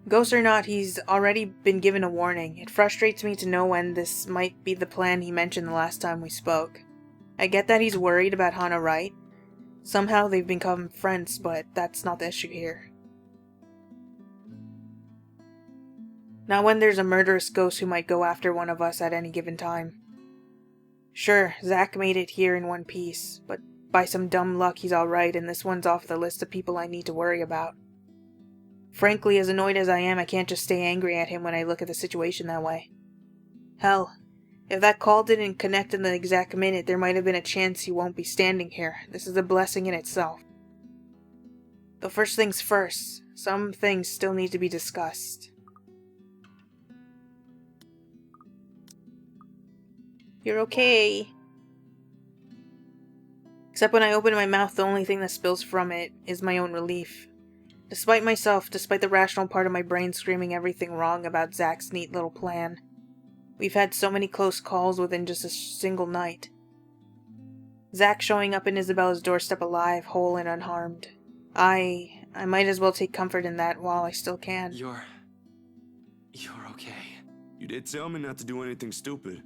Ghost or not, he's already been given a warning. It frustrates me to know when this might be the plan he mentioned the last time we spoke. I get that he's worried about Hannah Wright. Somehow they've become friends, but that's not the issue here. Not when there's a murderous ghost who might go after one of us at any given time. Sure, Zach made it here in one piece, but by some dumb luck he's alright, and this one's off the list of people I need to worry about. Frankly, as annoyed as I am, I can't just stay angry at him when I look at the situation that way. Hell, if that call didn't connect in the exact minute, there might have been a chance he won't be standing here. This is a blessing in itself. But first things first, some things still need to be discussed. You're okay. Except when I open my mouth, the only thing that spills from it is my own relief. Despite myself, despite the rational part of my brain screaming everything wrong about Zach's neat little plan. We've had so many close calls within just a single night. Zach showing up in Isabella's doorstep alive, whole, and unharmed. I might as well take comfort in that while I still can. You're okay. You did tell me not to do anything stupid.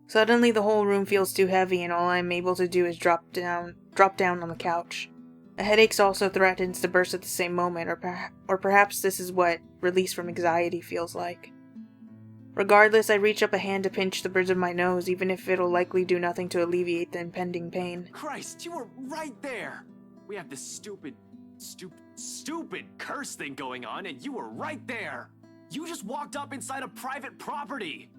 Suddenly the whole room feels too heavy and all I'm able to do is drop down on the couch. A headache also threatens to burst at the same moment, or perhaps this is what release from anxiety feels like. Regardless, I reach up a hand to pinch the bridge of my nose, even if it'll likely do nothing to alleviate the impending pain. Christ, you were right there! We have this stupid curse thing going on, and you were right there! You just walked up inside a private property!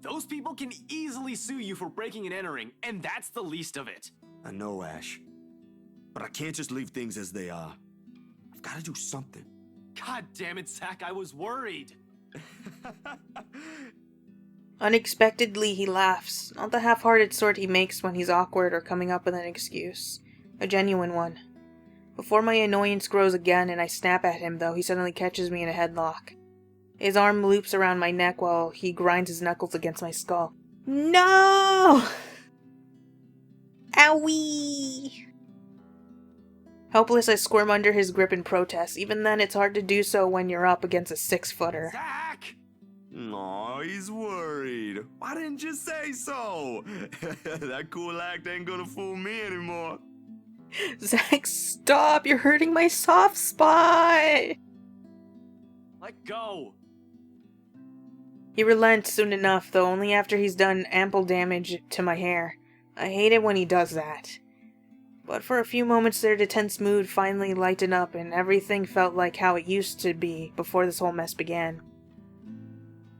Those people can easily sue you for breaking and entering, and that's the least of it. I know, Ash. But I can't just leave things as they are. I've got to do something. God damn it, Zach, I was worried! Unexpectedly, he laughs, not the half-hearted sort he makes when he's awkward or coming up with an excuse. A genuine one. Before my annoyance grows again and I snap at him, though, he suddenly catches me in a headlock. His arm loops around my neck while he grinds his knuckles against my skull. No! Owie! Helpless, I squirm under his grip in protest. Even then, it's hard to do so when you're up against a 6-footer. Zach! Aw, he's worried. Why didn't you say so? That cool act ain't gonna fool me anymore. Zach, stop! You're hurting my soft spot! Let go! He relents soon enough, though only after he's done ample damage to my hair. I hate it when he does that. But for a few moments there, the tense mood finally lightened up and everything felt like how it used to be before this whole mess began.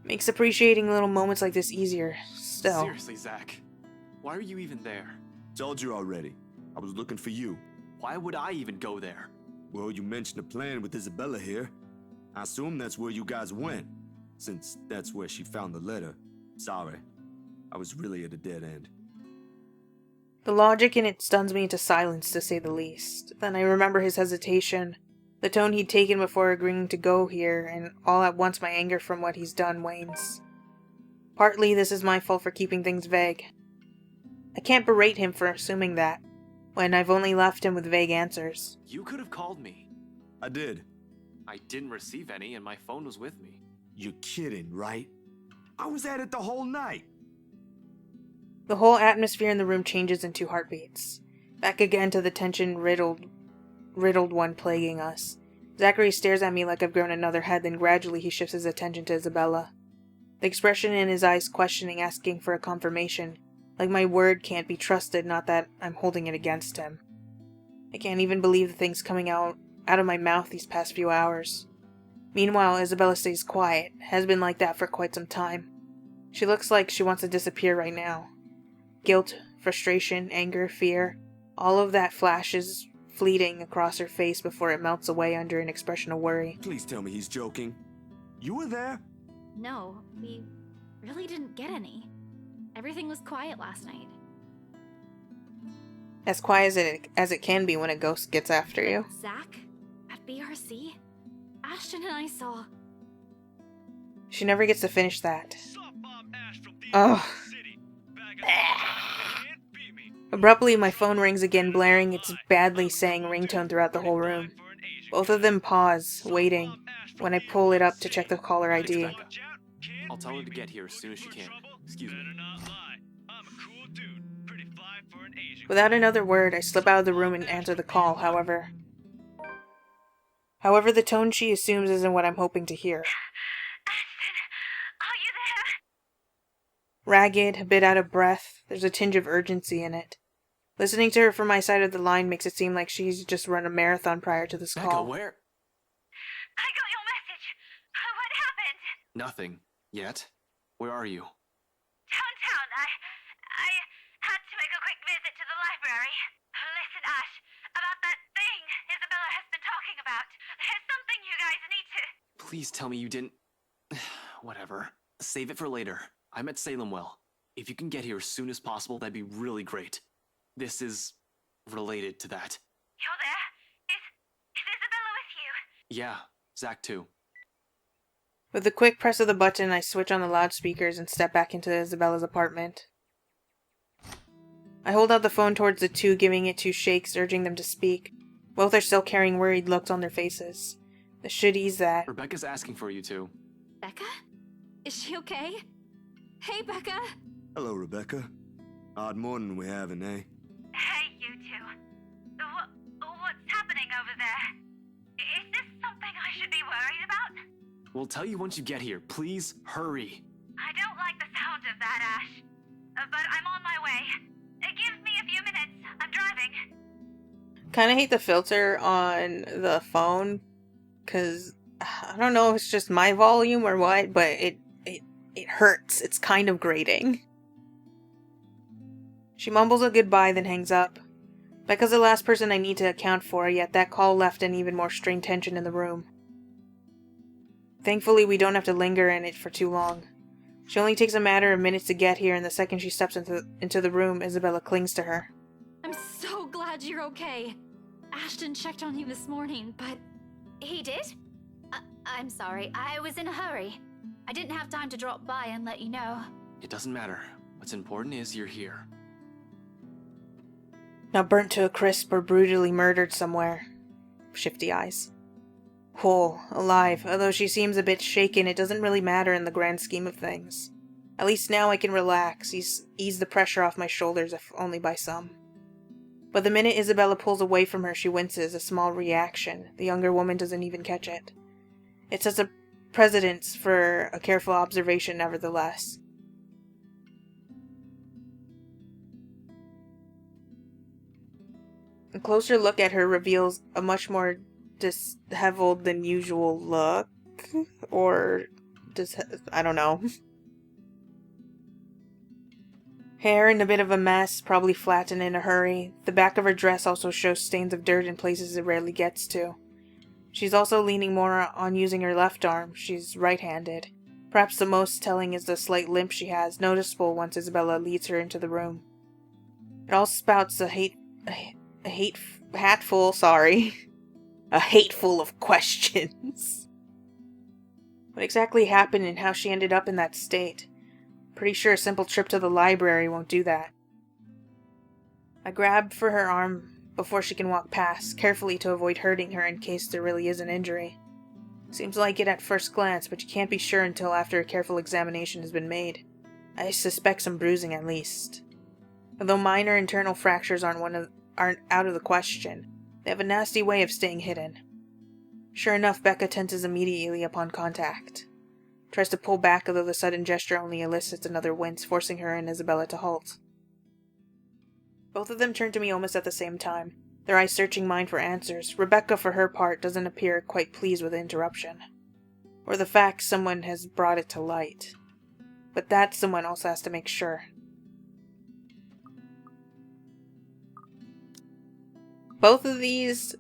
Makes appreciating little moments like this easier, still. Seriously, Zach. Why are you even there? Told you already. I was looking for you. Why would I even go there? Well, you mentioned a plan with Isabella here. I assume that's where you guys went, since that's where she found the letter. Sorry. I was really at a dead end. The logic in it stuns me into silence, to say the least. Then I remember his hesitation, the tone he'd taken before agreeing to go here, and all at once my anger from what he's done wanes. Partly this is my fault for keeping things vague. I can't berate him for assuming that, when I've only left him with vague answers. You could have called me. I did. I didn't receive any, and my phone was with me. You're kidding, right? I was at it the whole night. The whole atmosphere in the room changes in 2 heartbeats. Back again to the tension-riddled one plaguing us. Zachary stares at me like I've grown another head, then gradually he shifts his attention to Isabella. The expression in his eyes questioning, asking for a confirmation. Like my word can't be trusted, not that I'm holding it against him. I can't even believe the things coming out of my mouth these past few hours. Meanwhile, Isabella stays quiet, has been like that for quite some time. She looks like she wants to disappear right now. Guilt, frustration, anger, fear, all of that flashes fleeting across her face before it melts away under an expression of worry. Please tell me he's joking. You were there? No, we really didn't get any. Everything was quiet last night. As quiet as it can be when a ghost gets after you. Zach? At BRC? Ashton and I saw... She never gets to finish that. Ugh. Abruptly, my phone rings again, blaring its badly sang ringtone throughout the whole room. Both of them pause, waiting, when I pull it up to check the caller ID. I'll tell her to get here as soon as she can. Excuse me. Without another word, I slip out of the room and answer the call, however, the tone she assumes isn't what I'm hoping to hear. Ashton, are you there? Ragged, a bit out of breath, there's a tinge of urgency in it. Listening to her from my side of the line makes it seem like she's just run a marathon prior to this Becca, call. where? I got your message. What happened? Nothing. Yet? Where are you? Downtown. I had to make a quick visit to the library. Listen, Ash, about that thing Isabella has been talking about. There's something you guys need to... Please tell me you didn't... Whatever. Save it for later. I'm at Salemwell. If you can get here as soon as possible, that'd be really great. This is... related to that. You're there? Is Isabella with you? Yeah, Zach too. With a quick press of the button, I switch on the loudspeakers and step back into Isabella's apartment. I hold out the phone towards the two, giving it 2 shakes, urging them to speak. Both are still carrying worried looks on their faces. This should ease that. Rebecca's asking for you two. Becca? Is she okay? Hey, Becca! Hello, Rebecca. Odd morning we're having, eh? Hey, you two. What's happening over there? Is this something I should be worried about? We'll tell you once you get here. Please, hurry. I don't like the sound of that, Ash. But I'm on my way. Give me a few minutes. I'm driving. Kinda hate the filter on the phone, cause I don't know if it's just my volume or what, but it hurts. It's kind of grating. She mumbles a goodbye, then hangs up. Becca's the last person I need to account for, yet that call left an even more strained tension in the room. Thankfully, we don't have to linger in it for too long. She only takes a matter of minutes to get here, and the second she steps into the room, Isabella clings to her. I'm so glad you're okay. Ashton checked on you this morning, but... He did? I'm sorry. I was in a hurry. I didn't have time to drop by and let you know. It doesn't matter. What's important is you're here. Not burnt to a crisp or brutally murdered somewhere. Shifty eyes. Whole, alive. Although she seems a bit shaken, it doesn't really matter in the grand scheme of things. At least now I can relax, ease the pressure off my shoulders, if only by some. But the minute Isabella pulls away from her, she winces, a small reaction. The younger woman doesn't even catch it. It sets a precedence for a careful observation, nevertheless. A closer look at her reveals a much more disheveled than usual look. Or I don't know. Hair in a bit of a mess, probably flattened in a hurry. The back of her dress also shows stains of dirt in places it rarely gets to. She's also leaning more on using her left arm. She's right-handed. Perhaps the most telling is the slight limp she has, noticeable once Isabella leads her into the room. It all spouts a hatful of questions. What exactly happened and how she ended up in that state? Pretty sure a simple trip to the library won't do that. I grab for her arm before she can walk past, carefully to avoid hurting her in case there really is an injury. Seems like it at first glance, but you can't be sure until after a careful examination has been made. I suspect some bruising at least. Although minor internal fractures aren't out of the question, they have a nasty way of staying hidden. Sure enough, Becca tenses immediately upon contact. Tries to pull back, although the sudden gesture only elicits another wince, forcing her and Isabella to halt. Both of them turn to me almost at the same time, their eyes searching mine for answers. Rebecca, for her part, doesn't appear quite pleased with the interruption, or the fact someone has brought it to light. But that someone also has to make sure. Both of these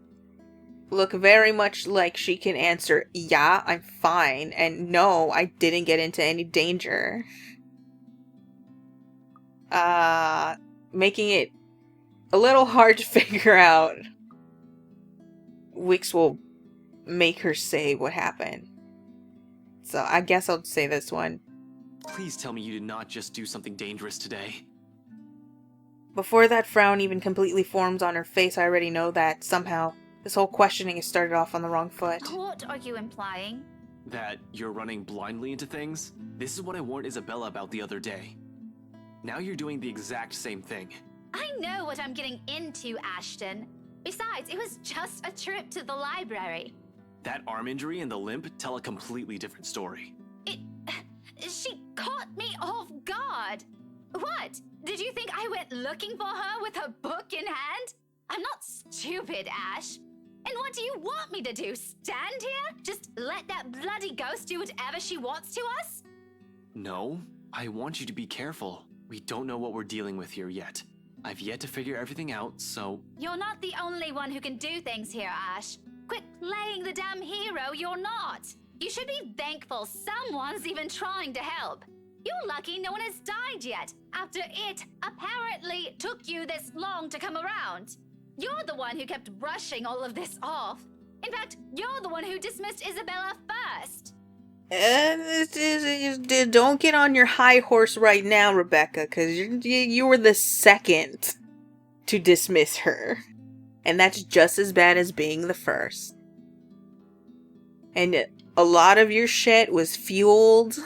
look very much like she can answer, yeah, I'm fine, and no, I didn't get into any danger. Making it a little hard to figure out which will make her say what happened. So I guess I'll say this one. Please tell me you did not just do something dangerous today. Before that frown even completely forms on her face, I already know that, somehow, this whole questioning has started off on the wrong foot. What are you implying? That you're running blindly into things? This is what I warned Isabella about the other day. Now you're doing the exact same thing. I know what I'm getting into, Ashton. Besides, it was just a trip to the library. That arm injury and the limp tell a completely different story. She caught me off guard. What? Did you think I went looking for her with her book in hand? I'm not stupid, Ash. And what do you want me to do? Stand here? Just let that bloody ghost do whatever she wants to us? No, I want you to be careful. We don't know what we're dealing with here yet. I've yet to figure everything out, so... You're not the only one who can do things here, Ash. Quit playing the damn hero, you're not. You should be thankful someone's even trying to help. You're lucky no one has died yet, after it apparently took you this long to come around. You're the one who kept brushing all of this off. In fact, you're the one who dismissed Isabella first. Don't get on your high horse right now, Rebecca, because you were the second to dismiss her. And that's just as bad as being the first. And a lot of your shit was fueled.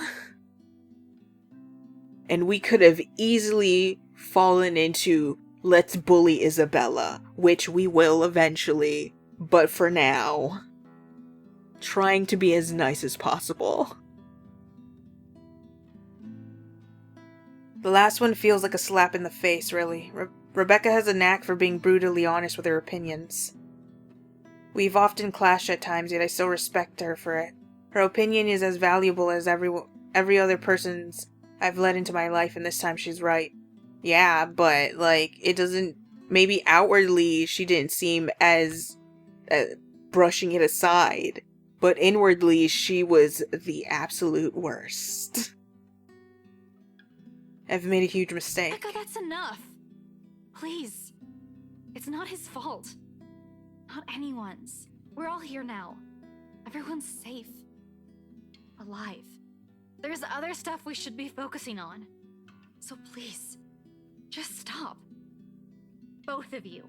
And we could have easily fallen into, let's bully Isabella, which we will eventually. But for now, trying to be as nice as possible. The last one feels like a slap in the face, really. Rebecca has a knack for being brutally honest with her opinions. We've often clashed at times, yet I still respect her for it. Her opinion is as valuable as every other person's I've let into my life, and this time she's right. Yeah, but, like, it doesn't... Maybe outwardly she didn't seem as... brushing it aside. But inwardly she was the absolute worst. I've made a huge mistake. Echo, that's enough. Please. It's not his fault. Not anyone's. We're all here now. Everyone's safe. Alive. There's other stuff we should be focusing on. So please, just stop. Both of you.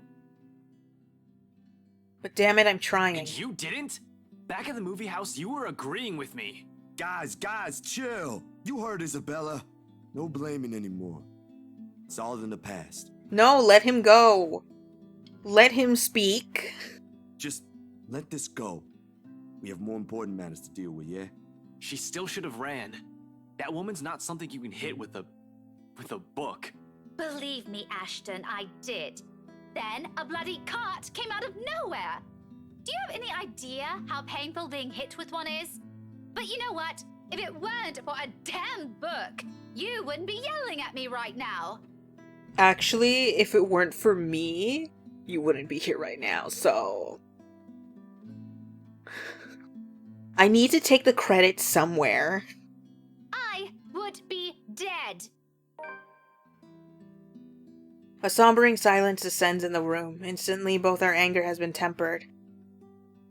But damn it, I'm trying. And you didn't? Back at the movie house, you were agreeing with me. Guys, chill. You heard Isabella. No blaming anymore. It's all in the past. No, let him go. Let him speak. Just let this go. We have more important matters to deal with, yeah? She still should have ran. That woman's not something you can hit with a book. Believe me, Ashton, I did. Then a bloody cart came out of nowhere. Do you have any idea how painful being hit with one is? But you know what? If it weren't for a damn book, you wouldn't be yelling at me right now. Actually, if it weren't for me, you wouldn't be here right now, so... I need to take the credit somewhere. I would be dead. A sombering silence descends in the room. Instantly, both our anger has been tempered.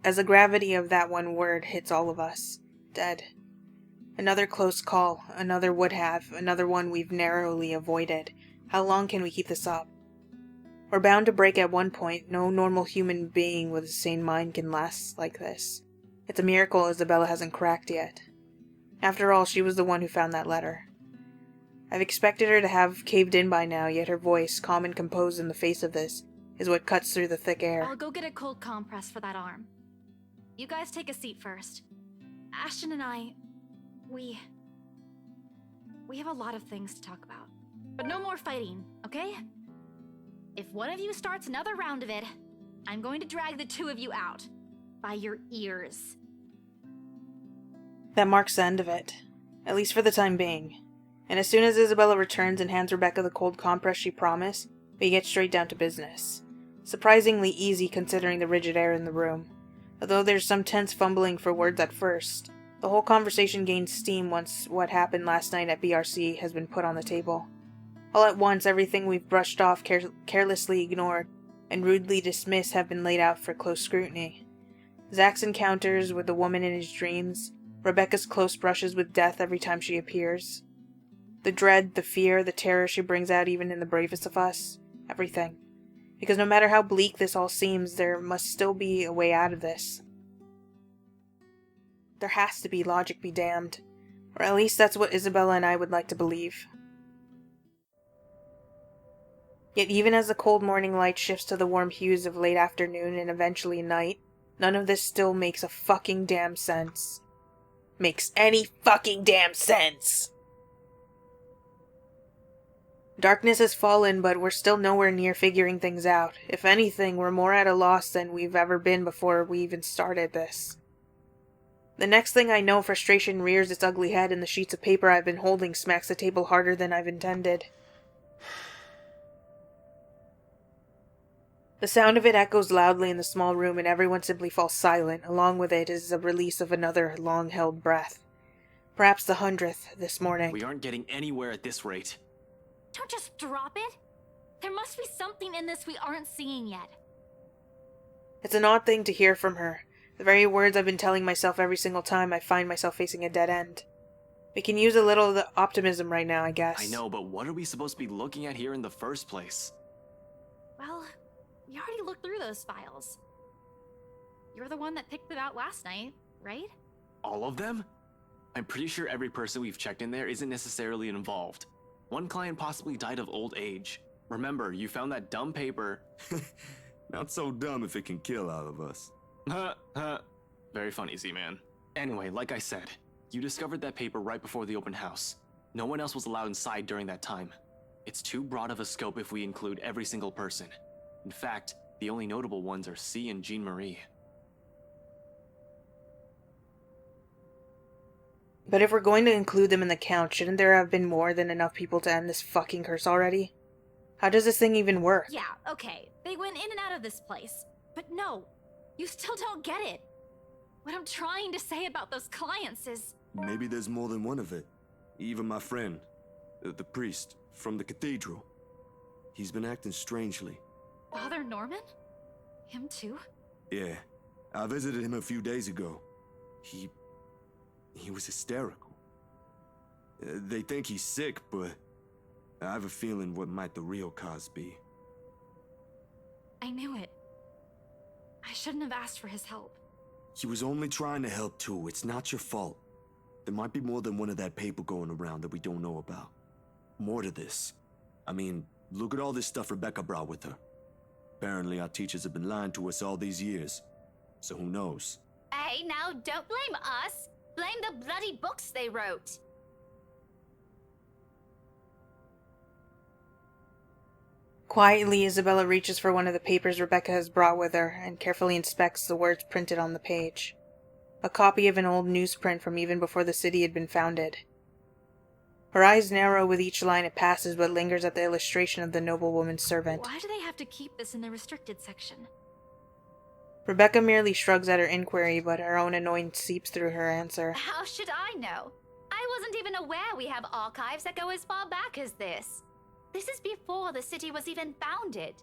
As the gravity of that one word hits all of us. Dead. Another close call. Another would have. Another one we've narrowly avoided. How long can we keep this up? We're bound to break at one point. No normal human being with a sane mind can last like this. It's a miracle Isabella hasn't cracked yet. After all, she was the one who found that letter. I've expected her to have caved in by now, yet her voice, calm and composed in the face of this, is what cuts through the thick air. I'll go get a cold compress for that arm. You guys take a seat first. Ashton and I, we have a lot of things to talk about. But no more fighting, okay? If one of you starts another round of it, I'm going to drag the two of you out. By your ears. That marks the end of it. At least for the time being. And as soon as Isabella returns and hands Rebecca the cold compress she promised, we get straight down to business. Surprisingly easy considering the rigid air in the room. Although there's some tense fumbling for words at first, the whole conversation gains steam once what happened last night at BRC has been put on the table. All at once, everything we've brushed off, carelessly ignored, and rudely dismissed have been laid out for close scrutiny. Zach's encounters with the woman in his dreams, Rebecca's close brushes with death every time she appears, the dread, the fear, the terror she brings out even in the bravest of us, everything. Because no matter how bleak this all seems, there must still be a way out of this. There has to be, logic be damned. Or at least that's what Isabella and I would like to believe. Yet even as the cold morning light shifts to the warm hues of late afternoon and eventually night, none of this still makes a fucking damn sense. Makes any fucking damn sense! Darkness has fallen, but we're still nowhere near figuring things out. If anything, we're more at a loss than we've ever been before we even started this. The next thing I know, frustration rears its ugly head and the sheets of paper I've been holding smacks the table harder than I've intended. The sound of it echoes loudly in the small room and everyone simply falls silent. Along with it is a release of another long-held breath. Perhaps the 100th this morning. We aren't getting anywhere at this rate. Don't just drop it. There must be something in this we aren't seeing yet. It's an odd thing to hear from her. The very words I've been telling myself every single time I find myself facing a dead end. We can use a little of the optimism right now, I guess. I know, but what are we supposed to be looking at here in the first place? Well, we already looked through those files. You're the one that picked them out last night, right? All of them? I'm pretty sure every person we've checked in there isn't necessarily involved. One client possibly died of old age. Remember, you found that dumb paper. Not so dumb if it can kill all of us. Very funny, Z-Man. Anyway, like I said, you discovered that paper right before the open house. No one else was allowed inside during that time. It's too broad of a scope if we include every single person. In fact, the only notable ones are C and Jean Marie. But if we're going to include them in the count, shouldn't there have been more than enough people to end this fucking curse already? How does this thing even work? Yeah, okay. They went in and out of this place. But no, you still don't get it. What I'm trying to say about those clients is... Maybe there's more than one of it. Even my friend, the priest from the cathedral. He's been acting strangely. Father Norman? Him too? Yeah, I visited him a few days ago. He was hysterical. They think he's sick, but I have a feeling what might the real cause be. I knew it. I shouldn't have asked for his help. He was only trying to help too. It's not your fault. There might be more than one of that paper going around that we don't know about. More to this. I mean, look at all this stuff Rebecca brought with her. Apparently our teachers have been lying to us all these years. So who knows? Hey, now don't blame us. Blame the bloody books they wrote. Quietly, Isabella reaches for one of the papers Rebecca has brought with her and carefully inspects the words printed on the page. A copy of an old newsprint from even before the city had been founded. Her eyes narrow with each line it passes, but lingers at the illustration of the noblewoman's servant. Why do they have to keep this in the restricted section? Rebecca merely shrugs at her inquiry, but her own annoyance seeps through her answer. How should I know? I wasn't even aware we have archives that go as far back as this. This is before the city was even founded.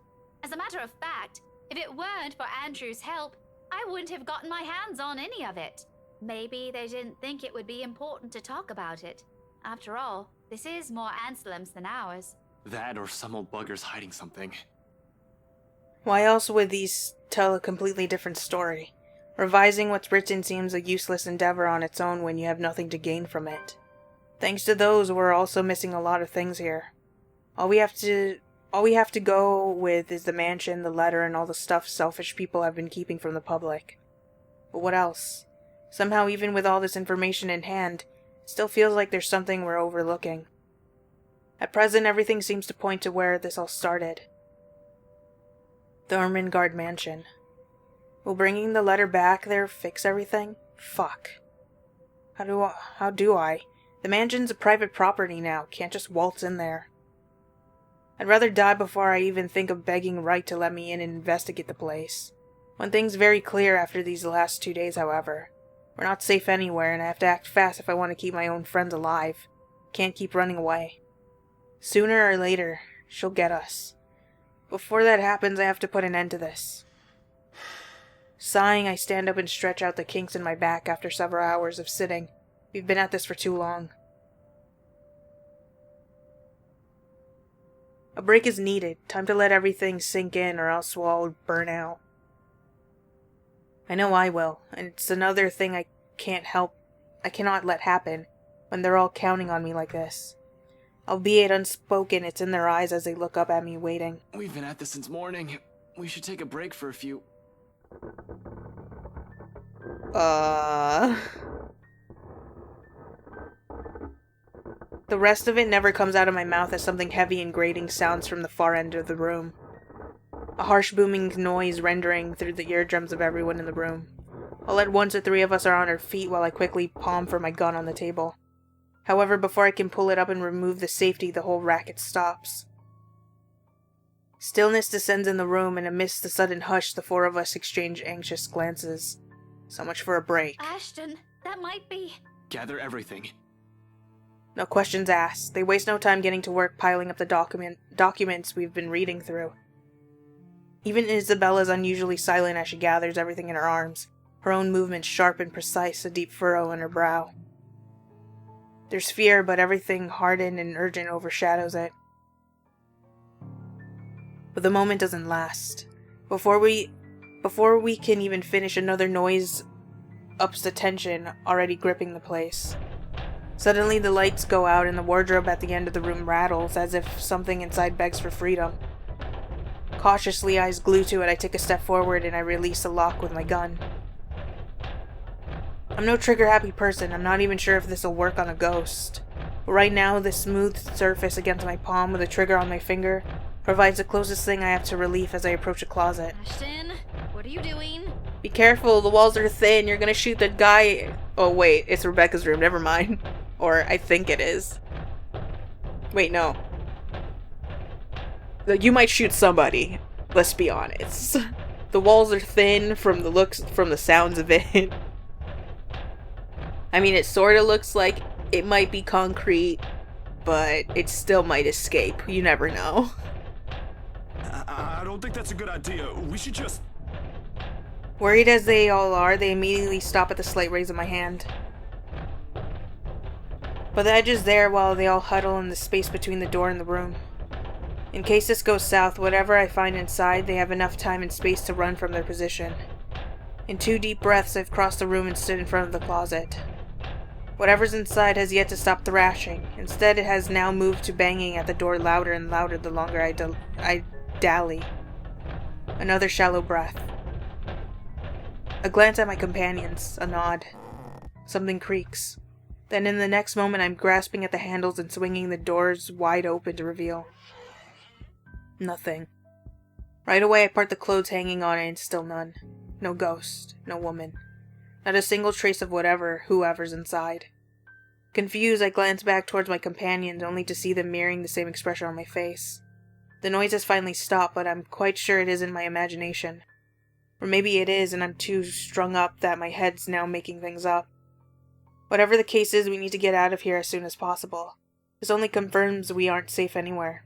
As a matter of fact, if it weren't for Andrew's help, I wouldn't have gotten my hands on any of it. Maybe they didn't think it would be important to talk about it. After all, this is more Anselm's than ours. That or some old bugger's hiding something. Why else would these tell a completely different story? Revising what's written seems a useless endeavor on its own when you have nothing to gain from it. Thanks to those, we're also missing a lot of things here. All we have to go with is the mansion, the letter, and all the stuff selfish people have been keeping from the public. But what else? Somehow, even with all this information in hand, it still feels like there's something we're overlooking. At present, everything seems to point to where this all started. The Ermengarde mansion. Will bringing the letter back there fix everything? Fuck. How do I? The mansion's a private property now, can't just waltz in there. I'd rather die before I even think of begging Wright to let me in and investigate the place. One thing's very clear after these last 2 days, however. We're not safe anywhere, and I have to act fast if I want to keep my own friends alive. Can't keep running away. Sooner or later, she'll get us. Before that happens, I have to put an end to this. Sighing, I stand up and stretch out the kinks in my back after several hours of sitting. We've been at this for too long. A break is needed. Time to let everything sink in, or else we'll all burn out. I know I will, and it's another thing I cannot let happen when they're all counting on me like this. Albeit unspoken, it's in their eyes as they look up at me waiting. We've been at this since morning. We should take a break for a few... The rest of it never comes out of my mouth as something heavy and grating sounds from the far end of the room. A harsh booming noise rendering through the eardrums of everyone in the room. All at once the three of us are on our feet while I quickly palm for my gun on the table. However, before I can pull it up and remove the safety, the whole racket stops. Stillness descends in the room, and amidst the sudden hush, the four of us exchange anxious glances. So much for a break. Ashton, that might be... Gather everything. No questions asked. They waste no time getting to work piling up the documents we've been reading through. Even Isabella's unusually silent as she gathers everything in her arms. her own movements sharp and precise, a deep furrow on her brow. There's fear, but everything hardened and urgent overshadows it. But the moment doesn't last. Before we can even finish, another noise ups the tension already gripping the place. Suddenly the lights go out and the wardrobe at the end of the room rattles as if something inside begs for freedom. Cautiously, eyes glued to it, I take a step forward and I release the lock with my gun. I'm no trigger-happy person. I'm not even sure if this will work on a ghost. But right now, the smooth surface against my palm with a trigger on my finger provides the closest thing I have to relief as I approach a closet. Ashton, what are you doing? Be careful, the walls are thin. You're gonna shoot the guy. Oh wait, it's Rebecca's room. Never mind. Or I think it is. Wait, no. You might shoot somebody. Let's be honest. The walls are thin from the sounds of it. I mean, it sort of looks like it might be concrete, but it still might escape. You never know. I don't think that's a good idea. We should just... Worried as they all are, they immediately stop at the slight raise of my hand. But the edge is there while they all huddle in the space between the door and the room. In case this goes south, whatever I find inside, they have enough time and space to run from their position. In 2 deep breaths, I've crossed the room and stood in front of the closet. Whatever's inside has yet to stop thrashing. Instead, it has now moved to banging at the door louder and louder the longer I dally. Another shallow breath. A glance at my companions, a nod. Something creaks. Then in the next moment, I'm grasping at the handles and swinging the doors wide open to reveal. Nothing. Right away, I part the clothes hanging on it and still none. No ghost, no woman. Not a single trace of whoever's inside. Confused, I glance back towards my companions, only to see them mirroring the same expression on my face. The noise has finally stopped, but I'm quite sure it isn't my imagination. Or maybe it is, and I'm too strung up that my head's now making things up. Whatever the case is, we need to get out of here as soon as possible. This only confirms we aren't safe anywhere.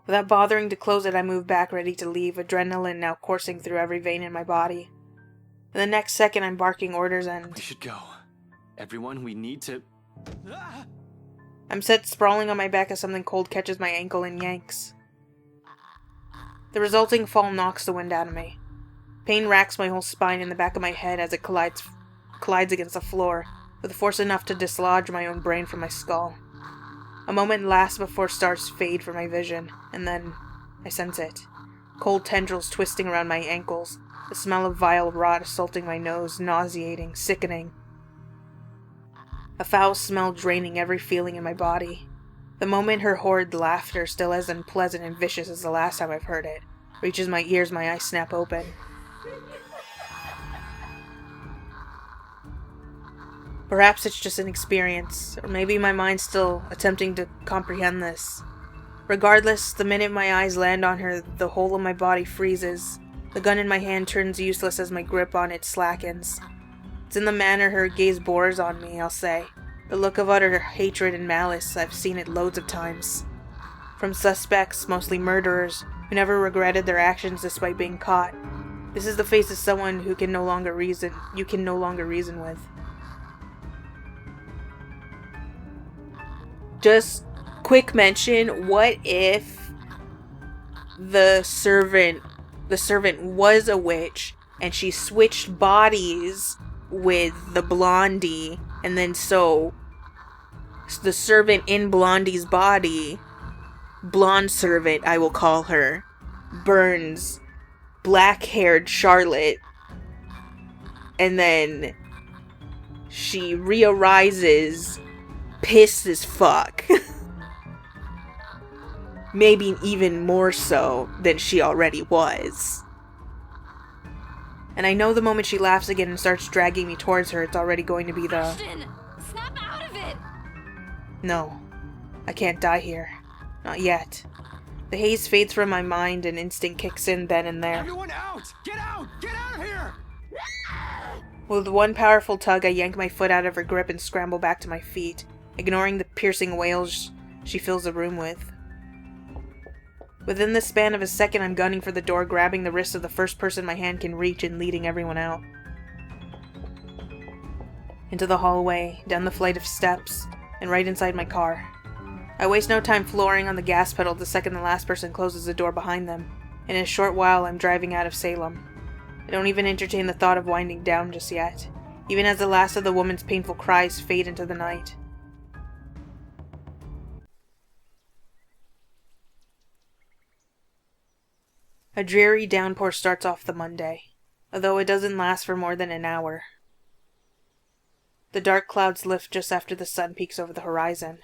Without bothering to close it, I move back, ready to leave, adrenaline now coursing through every vein in my body. In the next second, I'm barking orders and... We should go. Everyone, we need to... I'm set sprawling on my back as something cold catches my ankle and yanks. The resulting fall knocks the wind out of me. Pain racks my whole spine and the back of my head as it collides against the floor, with force enough to dislodge my own brain from my skull. A moment lasts before stars fade from my vision, and then I sense it. Cold tendrils twisting around my ankles, the smell of vile rot assaulting my nose, nauseating, sickening. A foul smell draining every feeling in my body. The moment her horrid laughter, still as unpleasant and vicious as the last time I've heard it, reaches my ears, my eyes snap open. Perhaps it's just an experience, or maybe my mind's still attempting to comprehend this. Regardless, the minute my eyes land on her, the whole of my body freezes. The gun in my hand turns useless as my grip on it slackens. It's in the manner her gaze bores on me, I'll say. The look of utter hatred and malice, I've seen it loads of times. From suspects, mostly murderers, who never regretted their actions despite being caught. This is the face of someone who you can no longer reason with. Just quick mention, what if the servant was a witch and she switched bodies with the Blondie, and then so the servant in Blondie's body, blonde servant I will call her, burns black-haired Charlotte, and then she re-arises pissed as fuck. Maybe even more so than she already was. And I know the moment she laughs again and starts dragging me towards her, it's already going to be the... Ashton, snap out of it! No, I can't die here. Not yet. The haze fades from my mind and instinct kicks in then and there. Everyone out! Get out! Get out of here! With one powerful tug, I yank my foot out of her grip and scramble back to my feet, ignoring the piercing wails she fills the room with. Within the span of a second, I'm gunning for the door, grabbing the wrist of the first person my hand can reach and leading everyone out. Into the hallway, down the flight of steps, and right inside my car. I waste no time flooring on the gas pedal the second the last person closes the door behind them. In a short while, I'm driving out of Salem. I don't even entertain the thought of winding down just yet, even as the last of the woman's painful cries fade into the night. A dreary downpour starts off the Monday, although it doesn't last for more than an hour. The dark clouds lift just after the sun peaks over the horizon.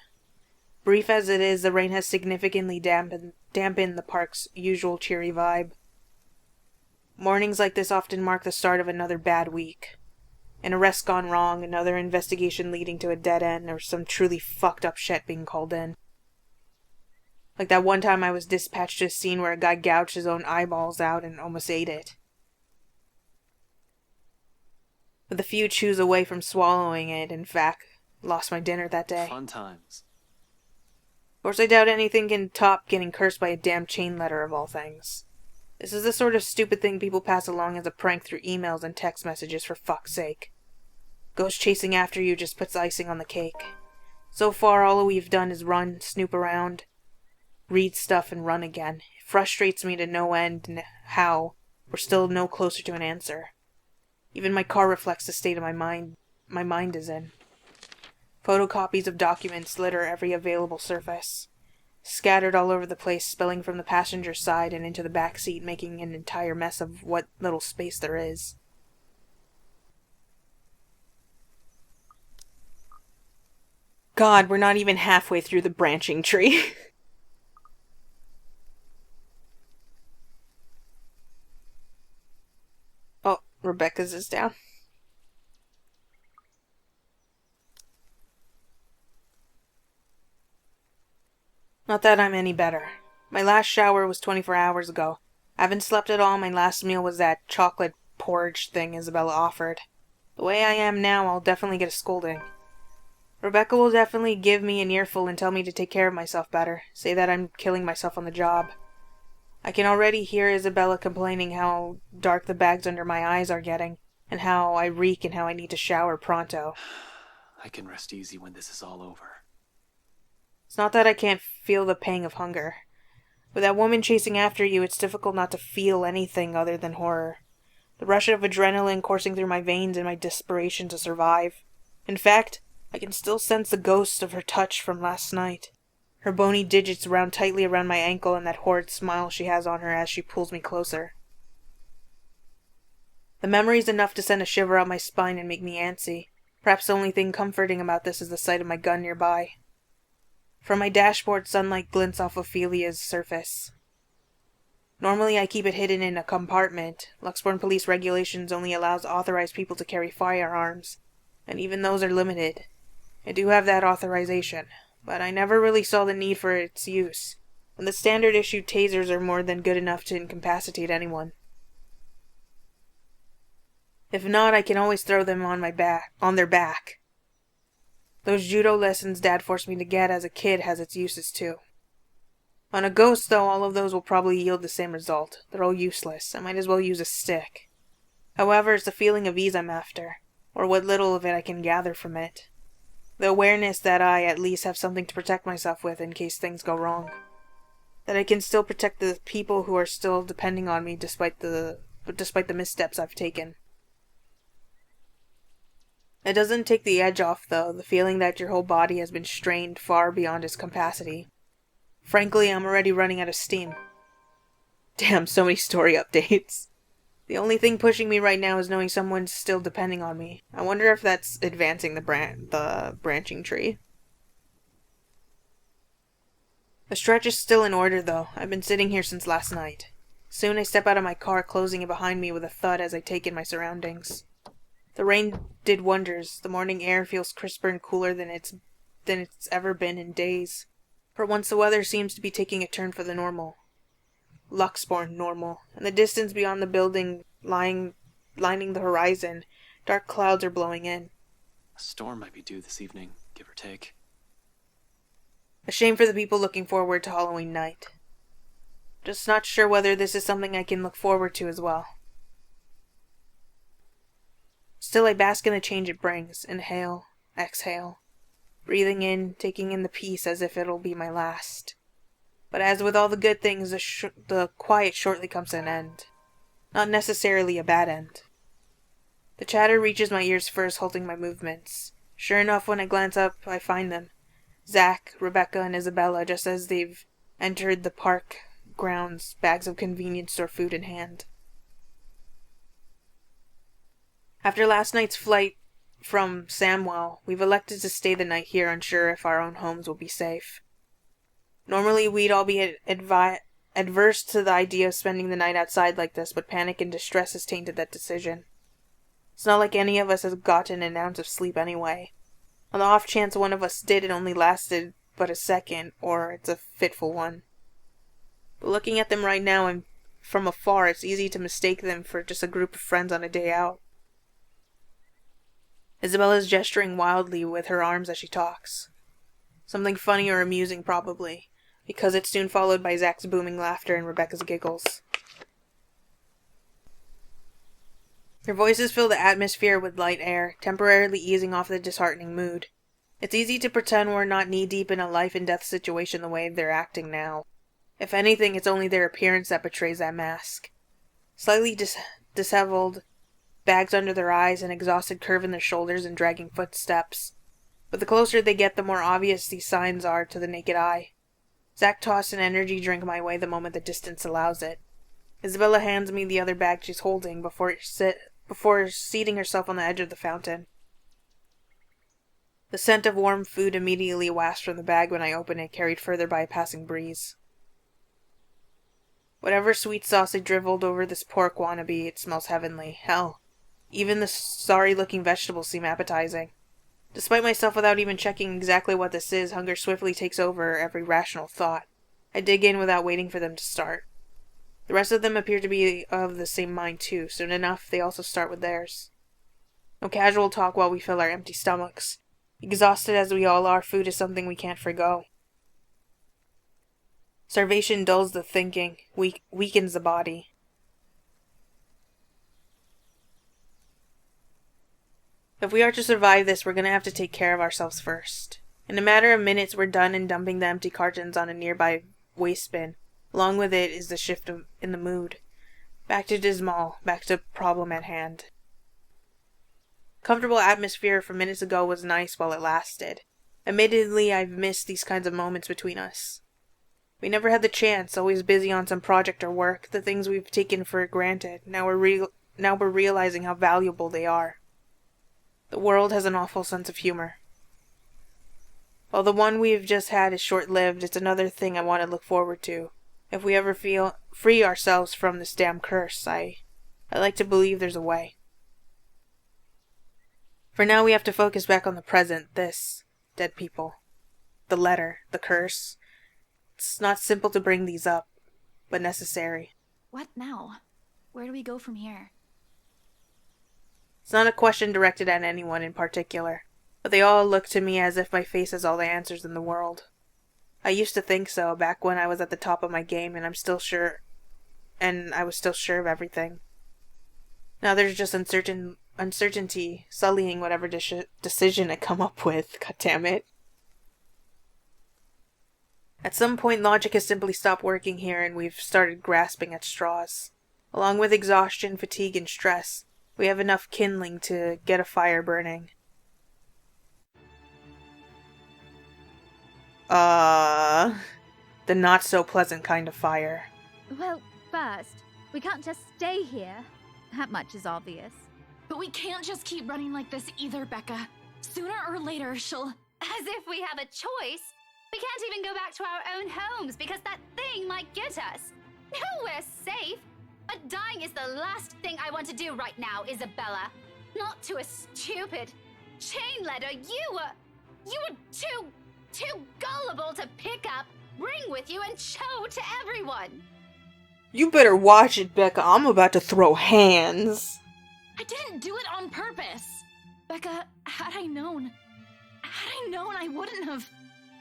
Brief as it is, the rain has significantly dampened the park's usual cheery vibe. Mornings like this often mark the start of another bad week. An arrest gone wrong, another investigation leading to a dead end, or some truly fucked up shit being called in. Like that one time I was dispatched to a scene where a guy gouged his own eyeballs out and almost ate it. With a few chews away from swallowing it, in fact, lost my dinner that day. Fun times. Of course, I doubt anything can top getting cursed by a damn chain letter of all things. This is the sort of stupid thing people pass along as a prank through emails and text messages, for fuck's sake. Ghost chasing after you just puts icing on the cake. So far, all we've done is run, snoop around, read stuff, and run again. It frustrates me to no end how we're still no closer to an answer. Even my car reflects the state of my mind is in. Photocopies of documents litter every available surface, scattered all over the place, spilling from the passenger side and into the back seat, making an entire mess of what little space there is. God, we're not even halfway through the branching tree. Oh, Rebecca's is down. Not that I'm any better. My last shower was 24 hours ago. I haven't slept at all. My last meal was that chocolate porridge thing Isabella offered. The way I am now, I'll definitely get a scolding. Rebecca will definitely give me an earful and tell me to take care of myself better, say that I'm killing myself on the job. I can already hear Isabella complaining how dark the bags under my eyes are getting, and how I reek and how I need to shower pronto. I can rest easy when this is all over. It's not that I can't feel the pang of hunger. With that woman chasing after you, it's difficult not to feel anything other than horror. The rush of adrenaline coursing through my veins and my desperation to survive. In fact, I can still sense the ghost of her touch from last night. Her bony digits wound tightly around my ankle and that horrid smile she has on her as she pulls me closer. The memory's enough to send a shiver up my spine and make me antsy. Perhaps the only thing comforting about this is the sight of my gun nearby. From my dashboard, sunlight glints off Ophelia's surface. Normally, I keep it hidden in a compartment. Luxborn police regulations only allows authorized people to carry firearms, and even those are limited. I do have that authorization, but I never really saw the need for its use, when the standard issue tasers are more than good enough to incapacitate anyone. If not, I can always throw them on their back. Those judo lessons Dad forced me to get as a kid has its uses too. On a ghost, though, all of those will probably yield the same result. They're all useless. I might as well use a stick. However, it's the feeling of ease I'm after, or what little of it I can gather from it. The awareness that I at least have something to protect myself with in case things go wrong. That I can still protect the people who are still depending on me despite the missteps I've taken. It doesn't take the edge off, though, the feeling that your whole body has been strained far beyond its capacity. Frankly, I'm already running out of steam. Damn, so many story updates. The only thing pushing me right now is knowing someone's still depending on me. I wonder if that's advancing the branching tree. The stretch is still in order, though. I've been sitting here since last night. Soon I step out of my car, closing it behind me with a thud as I take in my surroundings. The rain did wonders. The morning air feels crisper and cooler than it's ever been in days. For once the weather seems to be taking a turn for the normal. Luxborn normal. In the distance beyond the building, lining the horizon, dark clouds are blowing in. A storm might be due this evening, give or take. A shame for the people looking forward to Halloween night. Just not sure whether this is something I can look forward to as well. Still, I bask in the change it brings. Inhale, exhale. Breathing in, taking in the peace as if it'll be my last. But as with all the good things, the quiet shortly comes to an end. Not necessarily a bad end. The chatter reaches my ears first, halting my movements. Sure enough, when I glance up, I find them. Zach, Rebecca, and Isabella, just as they've entered the park grounds, bags of convenience store food in hand. After last night's flight from Samwell, we've elected to stay the night here, unsure if our own homes will be safe. Normally, we'd all be adverse to the idea of spending the night outside like this, but panic and distress has tainted that decision. It's not like any of us has gotten an ounce of sleep anyway. On the off chance one of us did, it only lasted but a second, or it's a fitful one. But looking at them right now and from afar, it's easy to mistake them for just a group of friends on a day out. Isabella's gesturing wildly with her arms as she talks. Something funny or amusing, probably, because it's soon followed by Zach's booming laughter and Rebecca's giggles. Their voices fill the atmosphere with light air, temporarily easing off the disheartening mood. It's easy to pretend we're not knee-deep in a life-and-death situation the way they're acting now. If anything, it's only their appearance that betrays that mask. Slightly disheveled, bags under their eyes, an exhausted curve in their shoulders, and dragging footsteps. But the closer they get, the more obvious these signs are to the naked eye. Zach tossed an energy drink my way the moment the distance allows it. Isabella hands me the other bag she's holding before seating herself on the edge of the fountain. The scent of warm food immediately wafts from the bag when I open it, carried further by a passing breeze. Whatever sweet sauce they dribbled over this pork wannabe, it smells heavenly. Hell, even the sorry-looking vegetables seem appetizing. Despite myself without even checking exactly what this is, hunger swiftly takes over every rational thought. I dig in without waiting for them to start. The rest of them appear to be of the same mind too. Soon enough, they also start with theirs. No casual talk while we fill our empty stomachs. Exhausted as we all are, food is something we can't forgo. Starvation dulls the thinking, weakens the body. If we are to survive this, we're gonna have to take care of ourselves first. In a matter of minutes, we're done and dumping the empty cartons on a nearby waste bin. Along with it is the shift in the mood. Back to dismal, back to problem at hand. Comfortable atmosphere from minutes ago was nice while it lasted. Admittedly, I've missed these kinds of moments between us. We never had the chance, always busy on some project or work, the things we've taken for granted. Now we're realizing how valuable they are. The world has an awful sense of humor. While the one we've just had is short-lived, it's another thing I want to look forward to. If we ever free ourselves from this damn curse, I like to believe there's a way. For now, we have to focus back on the present, this, dead people. The letter, the curse. It's not simple to bring these up, but necessary. What now? Where do we go from here? It's not a question directed at anyone in particular, but they all look to me as if my face has all the answers in the world. I used to think so, back when I was at the top of my game, and I was still sure of everything. Now there's just uncertainty sullying whatever decision I come up with, goddammit. At some point, logic has simply stopped working here, and we've started grasping at straws. Along with exhaustion, fatigue, and stress, we have enough kindling to get a fire burning. The not-so-pleasant kind of fire. Well, first, we can't just stay here. That much is obvious. But we can't just keep running like this either, Becca. Sooner or later, she'll... As if we have a choice. We can't even go back to our own homes because that thing might get us. No, we're safe. But dying is the last thing I want to do right now, Isabella. Not to a stupid chain letter. You were too gullible to pick up, bring with you, and show to everyone. You better watch it, Becca. I'm about to throw hands. I didn't do it on purpose. Becca, had I known, I wouldn't have...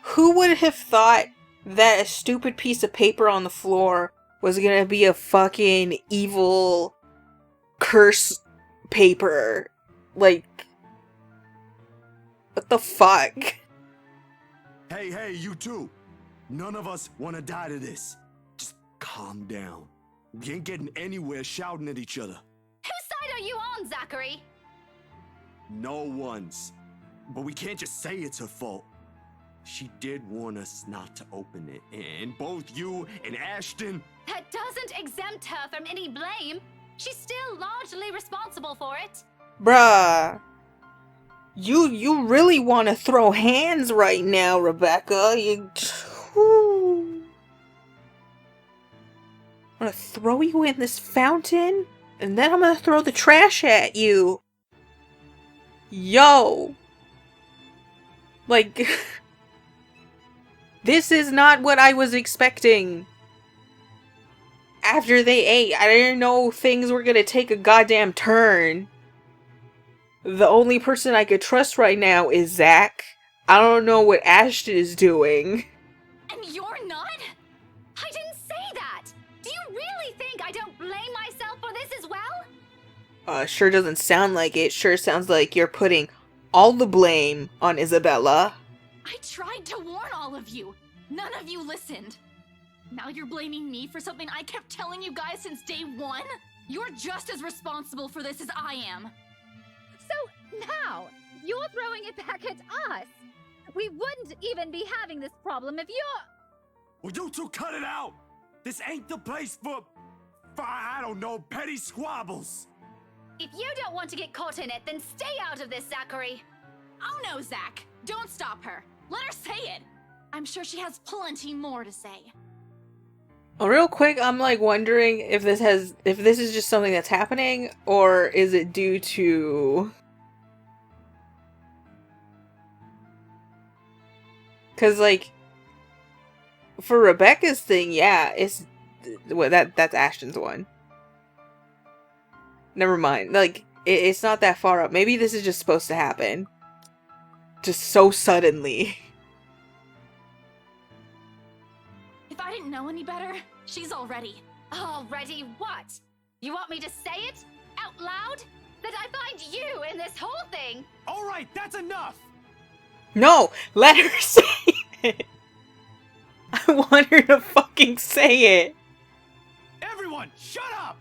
Who would have thought that a stupid piece of paper on the floor was gonna be a fucking evil curse paper. Like, what the fuck? Hey, you two. None of us want to die to this. Just calm down. We ain't getting anywhere shouting at each other. Whose side are you on, Zachary? No one's. But we can't just say it's her fault. She did warn us not to open it, and both you and Ashton... That doesn't exempt her from any blame. She's still largely responsible for it. Bruh. You really want to throw hands right now, Rebecca. You... I'm gonna throw you in this fountain, and then I'm gonna throw the trash at you. Yo. Like... This is not what I was expecting. After they ate, I didn't know things were gonna take a goddamn turn. The only person I could trust right now is Zach. I don't know what Ashton is doing. And you're not? I didn't say that! Do you really think I don't blame myself for this as well? Sure doesn't sound like it. Sure sounds like you're putting all the blame on Isabella. I tried to warn all of you. None of you listened. Now you're blaming me for something I kept telling you guys since day one? You're just as responsible for this as I am. So now, you're throwing it back at us. We wouldn't even be having this problem if you're... Will you two cut it out? This ain't the place for I don't know, petty squabbles. If you don't want to get caught in it, then stay out of this, Zachary. Oh no, Zach. Don't stop her. Let her say it. I'm sure she has plenty more to say. Real quick, I'm like wondering if this is just something that's happening, or is it due to... Cause like, for Rebecca's thing, yeah, it's... Well, that's Ashton's one. Never mind. Like, it's not that far up. Maybe this is just supposed to happen. Just so suddenly. If I didn't know any better, she's already. Already what? You want me to say it? Out loud? That I find you in this whole thing? All right, that's enough. No! Let her say it! I want her to fucking say it! Everyone, shut up!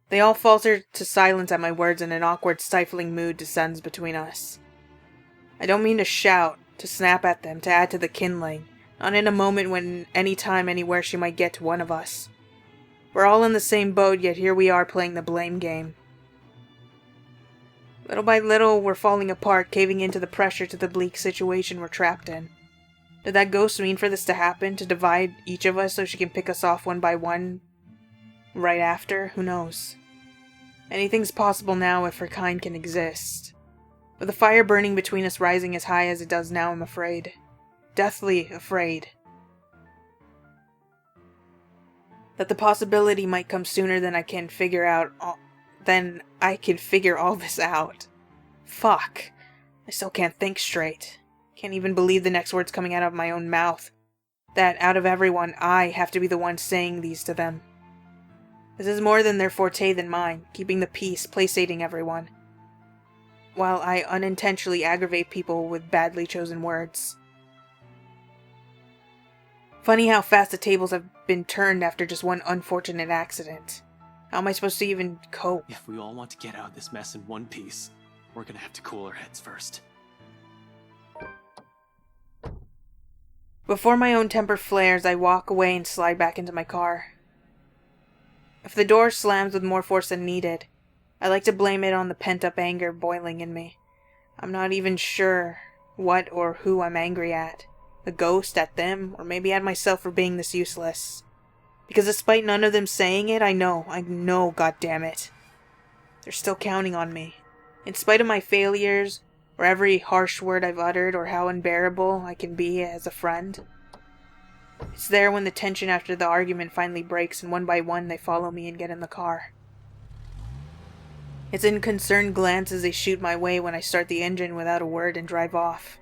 They all falter to silence at my words, and an awkward, stifling mood descends between us. I don't mean to shout, to snap at them, to add to the kindling. Not in a moment when any time, anywhere she might get to one of us. We're all in the same boat, yet here we are playing the blame game. Little by little, we're falling apart, caving into the pressure to the bleak situation we're trapped in. Did that ghost mean for this to happen, to divide each of us so she can pick us off one by one right after? Who knows? Anything's possible now if her kind can exist. With the fire burning between us rising as high as it does now, I'm afraid. Deathly afraid. That the possibility might come sooner than I can figure all this out. Fuck. I still can't think straight. Can't even believe the next words coming out of my own mouth. That, out of everyone, I have to be the one saying these to them. This is more than their forte than mine, keeping the peace, placating everyone. While I unintentionally aggravate people with badly chosen words. Funny how fast the tables have been turned after just one unfortunate accident. How am I supposed to even cope? If we all want to get out of this mess in one piece, we're gonna have to cool our heads first. Before my own temper flares, I walk away and slide back into my car. If the door slams with more force than needed, I like to blame it on the pent-up anger boiling in me. I'm not even sure what or who I'm angry at. The ghost, at them, or maybe at myself for being this useless. Because despite none of them saying it, I know, goddammit. They're still counting on me. In spite of my failures, or every harsh word I've uttered, or how unbearable I can be as a friend. It's there when the tension after the argument finally breaks, and one by one they follow me and get in the car. It's in concerned glances they shoot my way when I start the engine without a word and drive off.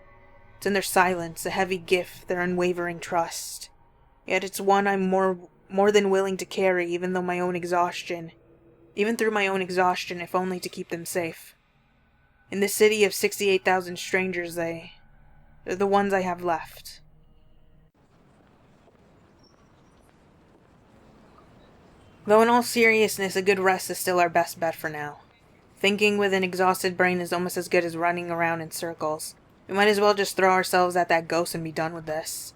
It's in their silence, a heavy gift, their unwavering trust. Yet it's one I'm more more than willing to carry, even through my own exhaustion, if only to keep them safe. In this city of 68,000 strangers, they're the ones I have left. Though in all seriousness, a good rest is still our best bet for now. Thinking with an exhausted brain is almost as good as running around in circles. We might as well just throw ourselves at that ghost and be done with this.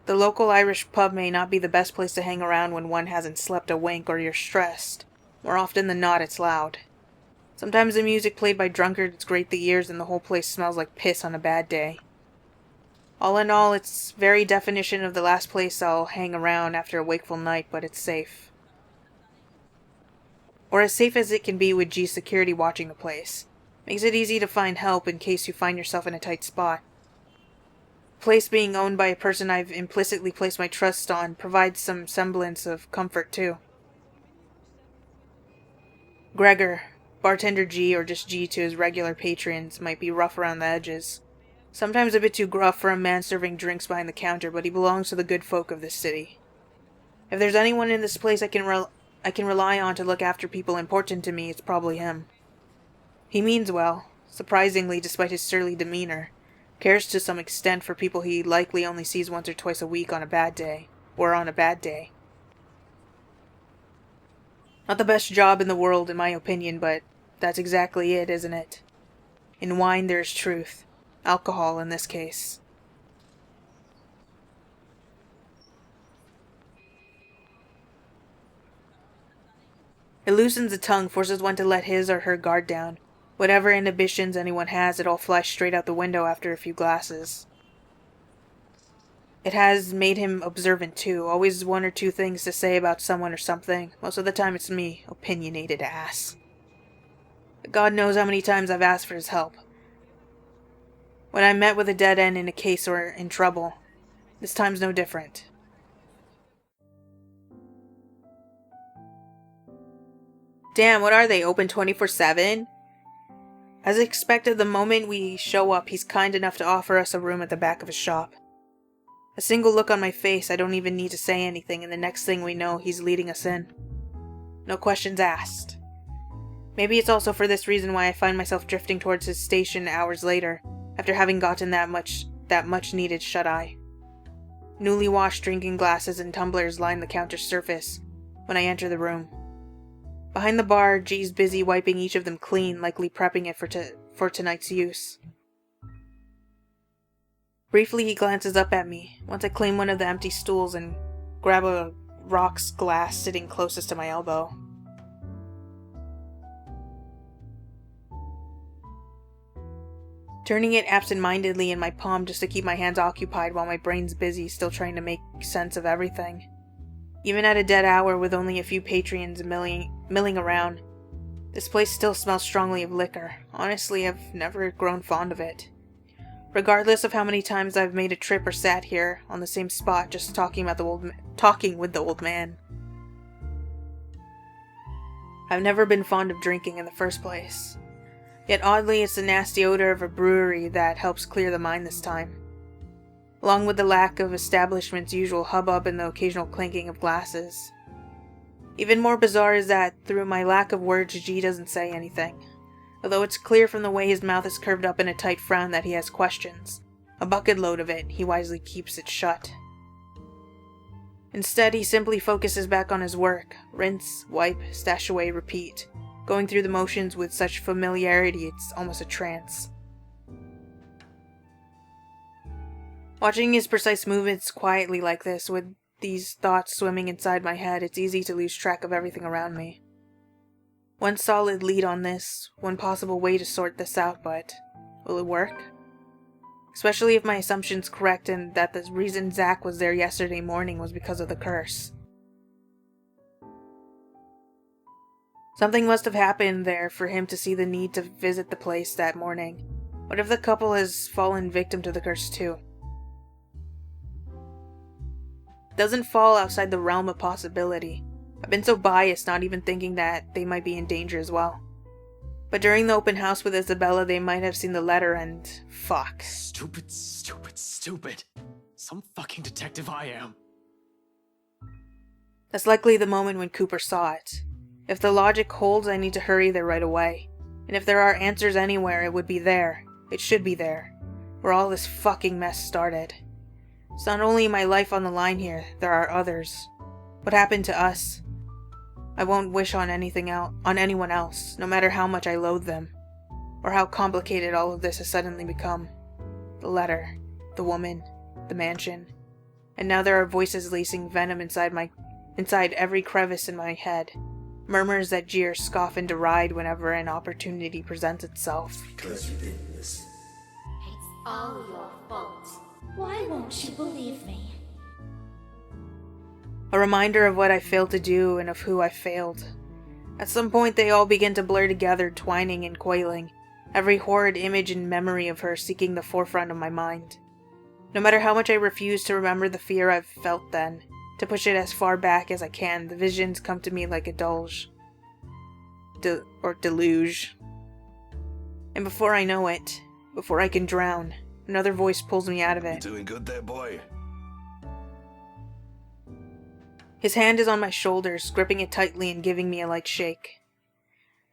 The local Irish pub may not be the best place to hang around when one hasn't slept a wink or you're stressed. More often than not, it's loud. Sometimes the music played by drunkards grate the ears and the whole place smells like piss on a bad day. All in all, it's very definition of the last place I'll hang around after a wakeful night, but it's safe. Or as safe as it can be with G's security watching the place. Makes it easy to find help in case you find yourself in a tight spot. The place being owned by a person I've implicitly placed my trust on provides some semblance of comfort too. Gregor, bartender G, or just G to his regular patrons, might be rough around the edges. Sometimes a bit too gruff for a man serving drinks behind the counter, but he belongs to the good folk of this city. If there's anyone in this place I can rely on to look after people important to me, it's probably him. He means well, surprisingly despite his surly demeanor. Cares to some extent for people he likely only sees once or twice a week on a bad day. Not the best job in the world in my opinion, but that's exactly it, isn't it? In wine there's truth. Alcohol in this case. It loosens the tongue, forces one to let his or her guard down. Whatever inhibitions anyone has, it all flies straight out the window after a few glasses. It has made him observant too, always one or two things to say about someone or something. Most of the time it's me, opinionated ass. God knows how many times I've asked for his help. When I'm met with a dead end in a case or in trouble, this time's no different. Damn, what are they, open 24/7? As expected, the moment we show up, he's kind enough to offer us a room at the back of his shop. A single look on my face, I don't even need to say anything, and the next thing we know, he's leading us in. No questions asked. Maybe it's also for this reason why I find myself drifting towards his station hours later, after having gotten that much needed shut-eye. Newly washed drinking glasses and tumblers line the counter surface when I enter the room. Behind the bar, G's busy wiping each of them clean, likely prepping it for tonight's use. Briefly, he glances up at me, once I claim one of the empty stools and grab a rocks glass sitting closest to my elbow. Turning it absent-mindedly in my palm just to keep my hands occupied while my brain's busy, still trying to make sense of everything. Even at a dead hour with only a few patrons milling around, this place still smells strongly of liquor. Honestly, I've never grown fond of it. Regardless of how many times I've made a trip or sat here on the same spot just talking with the old man. I've never been fond of drinking in the first place. Yet oddly, it's the nasty odor of a brewery that helps clear the mind this time. Along with the lack of establishment's usual hubbub and the occasional clinking of glasses. Even more bizarre is that, through my lack of words, G doesn't say anything. Although it's clear from the way his mouth is curved up in a tight frown that he has questions. A bucket load of it, he wisely keeps it shut. Instead, he simply focuses back on his work. Rinse, wipe, stash away, repeat. Going through the motions with such familiarity it's almost a trance. Watching his precise movements quietly like this, with these thoughts swimming inside my head, it's easy to lose track of everything around me. One solid lead on this, one possible way to sort this out, but will it work? Especially if my assumption's correct and that the reason Zach was there yesterday morning was because of the curse. Something must have happened there for him to see the need to visit the place that morning. What if the couple has fallen victim to the curse too? Doesn't fall outside the realm of possibility. I've been so biased not even thinking that they might be in danger as well. But during the open house with Isabella, they might have seen the letter and... fuck. Stupid, stupid, stupid. Some fucking detective I am. That's likely the moment when Cooper saw it. If the logic holds, I need to hurry there right away. And if there are answers anywhere, it would be there. It should be there. Where all this fucking mess started. It's not only my life on the line here, there are others. What happened to us? I won't wish on anyone else, no matter how much I loathe them. Or how complicated all of this has suddenly become. The letter, the woman, the mansion. And now there are voices lacing venom inside every crevice in my head. Murmurs that jeer, scoff, and deride whenever an opportunity presents itself. Because you didn't listen. It's all your fault. Why won't you believe me? A reminder of what I failed to do and of who I failed. At some point they all begin to blur together, twining and coiling. Every horrid image and memory of her seeking the forefront of my mind. No matter how much I refuse to remember the fear I've felt then, to push it as far back as I can, the visions come to me like a deluge. And before I know it, before I can drown, another voice pulls me out of it. You doing good there, boy? His hand is on my shoulders, gripping it tightly and giving me a light shake.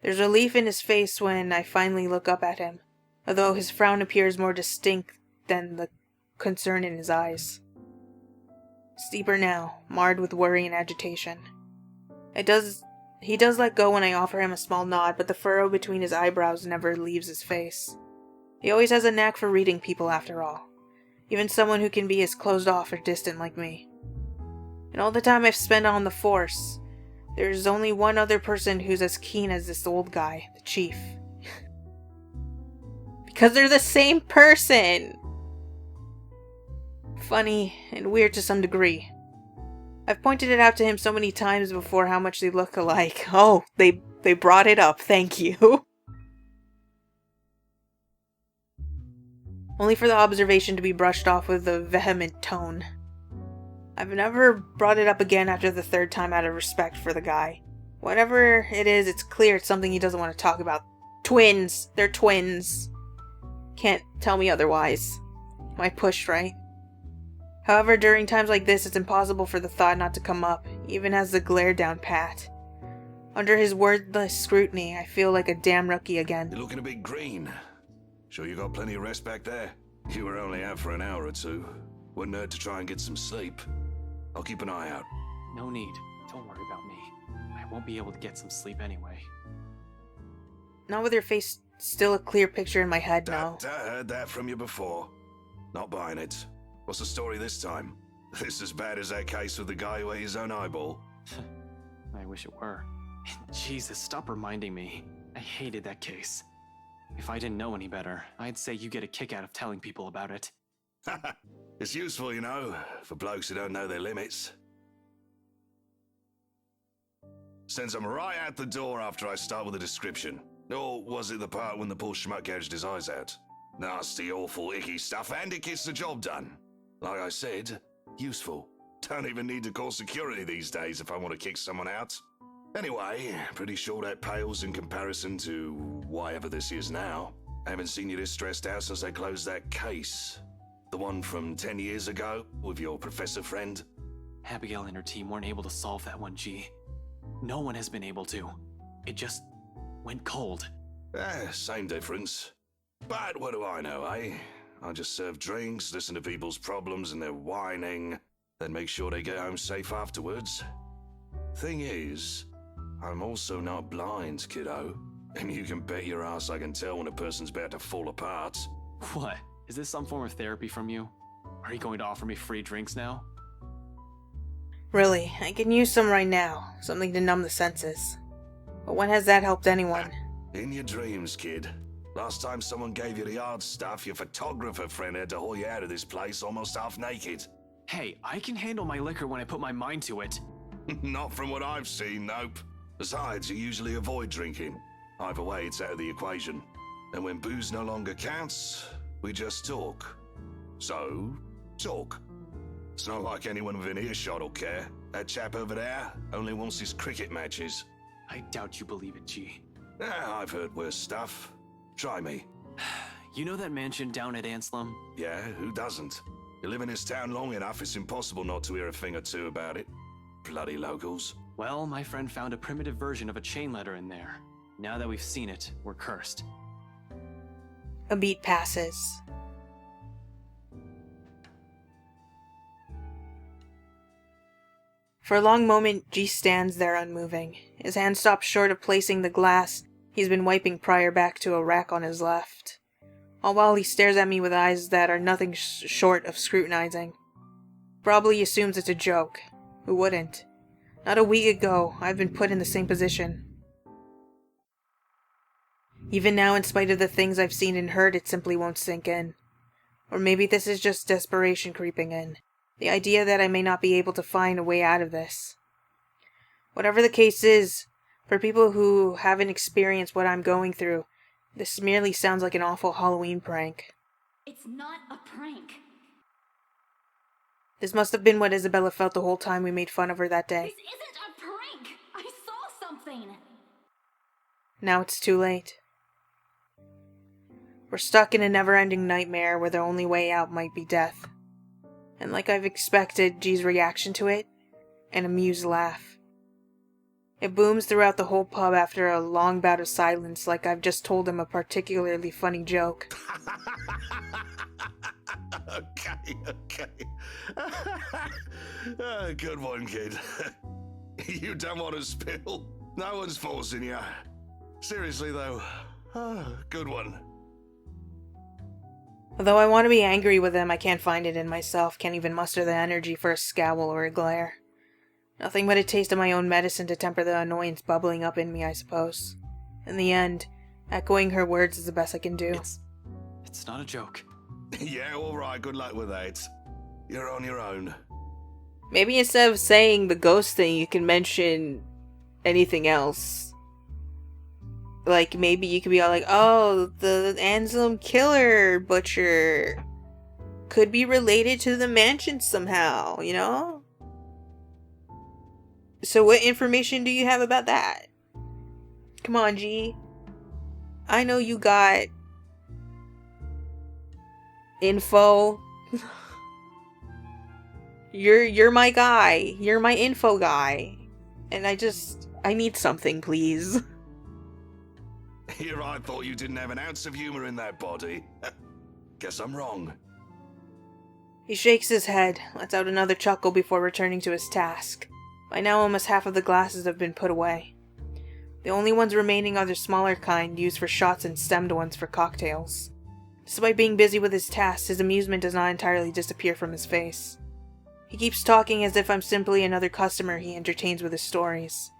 There's relief in his face when I finally look up at him, although his frown appears more distinct than the concern in his eyes. Steeper now, marred with worry and agitation. He does let go when I offer him a small nod, but the furrow between his eyebrows never leaves his face. He always has a knack for reading people after all, even someone who can be as closed off or distant like me. In all the time I've spent on the force, there's only one other person who's as keen as this old guy, the chief. Because they're the same person! Funny and weird to some degree. I've pointed it out to him so many times before how much they look alike. Oh, they brought it up, thank you. Only for the observation to be brushed off with a vehement tone. I've never brought it up again after the third time out of respect for the guy. Whatever it is, it's clear it's something he doesn't want to talk about. Twins! They're twins! Can't tell me otherwise. Am I pushed, right? However, during times like this, it's impossible for the thought not to come up, even as the glare down pat. Under his wordless scrutiny, I feel like a damn rookie again. You're looking a bit green. Sure you got plenty of rest back there? You were only out for an hour or two. Wouldn't hurt to try and get some sleep. I'll keep an eye out. No need. Don't worry about me. I won't be able to get some sleep anyway. Not with your face still a clear picture in my head now. I heard that from you before. Not buying it. What's the story this time? This as bad as that case with the guy who ate his own eyeball? I wish it were. Jesus, stop reminding me. I hated that case. If I didn't know any better, I'd say you get a kick out of telling people about it. It's useful, you know, for blokes who don't know their limits. Sends them right out the door after I start with a description. Or was it the part when the poor schmuck gouged his eyes out? Nasty, awful, icky stuff, and it gets the job done. Like I said, useful. Don't even need to call security these days if I want to kick someone out. Anyway, pretty sure that pales in comparison to whatever this is now. I haven't seen you this stressed out since I closed that case. The one from 10 years ago, with your professor friend. Abigail and her team weren't able to solve that one, G. No one has been able to. It just went cold. Same difference. But what do I know, eh? I just serve drinks, listen to people's problems and their whining, then make sure they get home safe afterwards. Thing is, I'm also not blind, kiddo. And you can bet your ass I can tell when a person's about to fall apart. What? Is this some form of therapy from you? Are you going to offer me free drinks now? Really, I can use some right now. Something to numb the senses. But when has that helped anyone? In your dreams, kid. Last time someone gave you the hard stuff, your photographer friend had to haul you out of this place almost half naked. Hey, I can handle my liquor when I put my mind to it. Not from what I've seen, nope. Besides, you usually avoid drinking. Either way, it's out of the equation. And when booze no longer counts, we just talk. So, talk. It's not like anyone within earshot will care. That chap over there only wants his cricket matches. I doubt you believe it, G. I've heard worse stuff. Try me. You know that mansion down at Anslem? Yeah, who doesn't? You live in this town long enough, it's impossible not to hear a thing or two about it. bloody locals. Well, my friend found a primitive version of a chain letter in there. Now that we've seen it, we're cursed. A beat passes. For a long moment, G stands there unmoving. His hand stops short of placing the glass he's been wiping prior back to a rack on his left. All while he stares at me with eyes that are nothing short of scrutinizing. Probably assumes it's a joke. Who wouldn't? Not a week ago, I've been put in the same position. Even now, in spite of the things I've seen and heard, it simply won't sink in. Or maybe this is just desperation creeping in. The idea that I may not be able to find a way out of this. Whatever the case is, for people who haven't experienced what I'm going through, this merely sounds like an awful Halloween prank. It's not a prank. This must have been what Isabella felt the whole time we made fun of her that day. This isn't a prank. I saw something. Now it's too late. We're stuck in a never-ending nightmare where the only way out might be death. And like I've expected, G's reaction to it, an amused laugh. It booms throughout the whole pub after a long bout of silence, like I've just told him a particularly funny joke. Okay. Good one, kid. You don't want to spill. No one's forcing you. Seriously, though. Good one. Although I want to be angry with him, I can't find it in myself, can't even muster the energy for a scowl or a glare. Nothing but a taste of my own medicine to temper the annoyance bubbling up in me, I suppose. In the end, echoing her words is the best I can do. It's not a joke. Yeah, alright, good luck with that. You're on your own. Maybe instead of saying the ghost thing, you can mention anything else. Like, maybe you could be all like, oh, the Anselm killer butcher could be related to the mansion somehow, you know? So what information do you have about that? Come on, G. I know you got info. You're my guy. You're my info guy. And I need something, please. Here, I thought you didn't have an ounce of humor in that body. Guess I'm wrong. He shakes his head, lets out another chuckle before returning to his task. By now, almost half of the glasses have been put away. The only ones remaining are the smaller kind, used for shots and stemmed ones for cocktails. Despite being busy with his tasks, his amusement does not entirely disappear from his face. He keeps talking as if I'm simply another customer he entertains with his stories.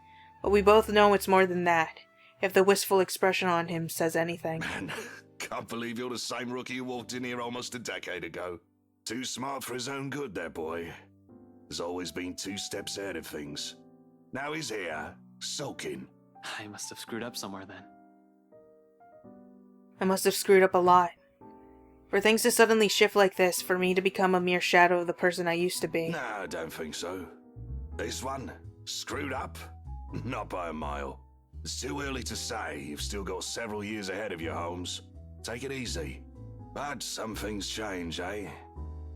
But we both know it's more than that, if the wistful expression on him says anything. Man, can't believe you're the same rookie who walked in here almost a decade ago. Too smart for his own good, that boy. Has always been 2 steps ahead of things. Now he's here, sulking. I must have screwed up somewhere then. I must have screwed up a lot. For things to suddenly shift like this, for me to become a mere shadow of the person I used to be. No, I don't think so. This one, screwed up? Not by a mile. It's too early to say. You've still got several years ahead of you, Holmes. Take it easy. But some things change, eh?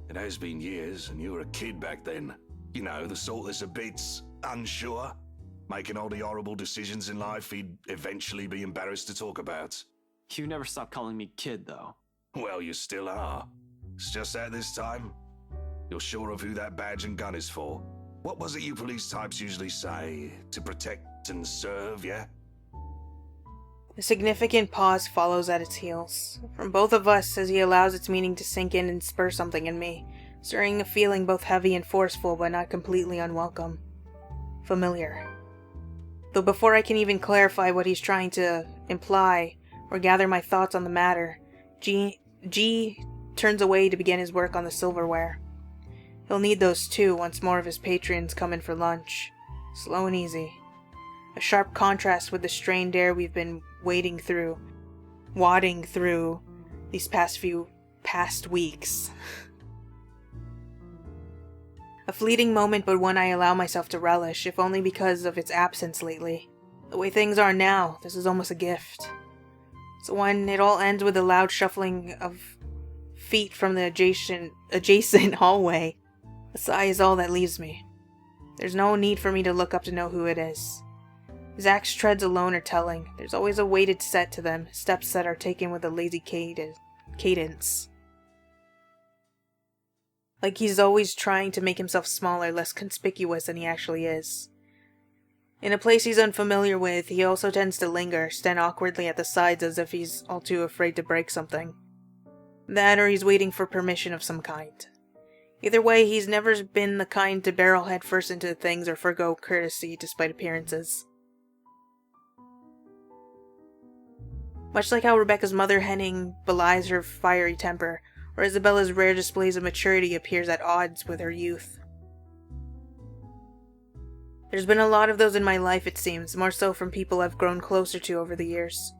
It has been years, and you were a kid back then. You know, the sort that's a bit unsure, making all the horrible decisions in life he'd eventually be embarrassed to talk about. You never stopped calling me kid, though. Well, you still are. It's just that this time, you're sure of who that badge and gun is for. What was it you police types usually say? To protect and serve, yeah? A significant pause follows at its heels, from both of us as he allows its meaning to sink in and spur something in me, stirring a feeling both heavy and forceful but not completely unwelcome. Familiar. Though before I can even clarify what he's trying to imply or gather my thoughts on the matter, G turns away to begin his work on the silverware. He'll need those too once more of his patrons come in for lunch. Slow and easy. A sharp contrast with the strained air we've been wading through these past weeks. A fleeting moment, but one I allow myself to relish, if only because of its absence lately. The way things are now, this is almost a gift. So when it all ends with a loud shuffling of feet from the adjacent hallway, a sigh is all that leaves me. There's no need for me to look up to know who it is. Zach's treads alone are telling. There's always a weighted set to them, steps that are taken with a lazy cadence. Like he's always trying to make himself smaller, less conspicuous than he actually is. In a place he's unfamiliar with, he also tends to linger, stand awkwardly at the sides as if he's all too afraid to break something. That or he's waiting for permission of some kind. Either way, he's never been the kind to barrel headfirst into things or forgo courtesy despite appearances. Much like how Rebecca's mother henning belies her fiery temper, or Isabella's rare displays of maturity appears at odds with her youth. There's been a lot of those in my life, it seems, more so from people I've grown closer to over the years.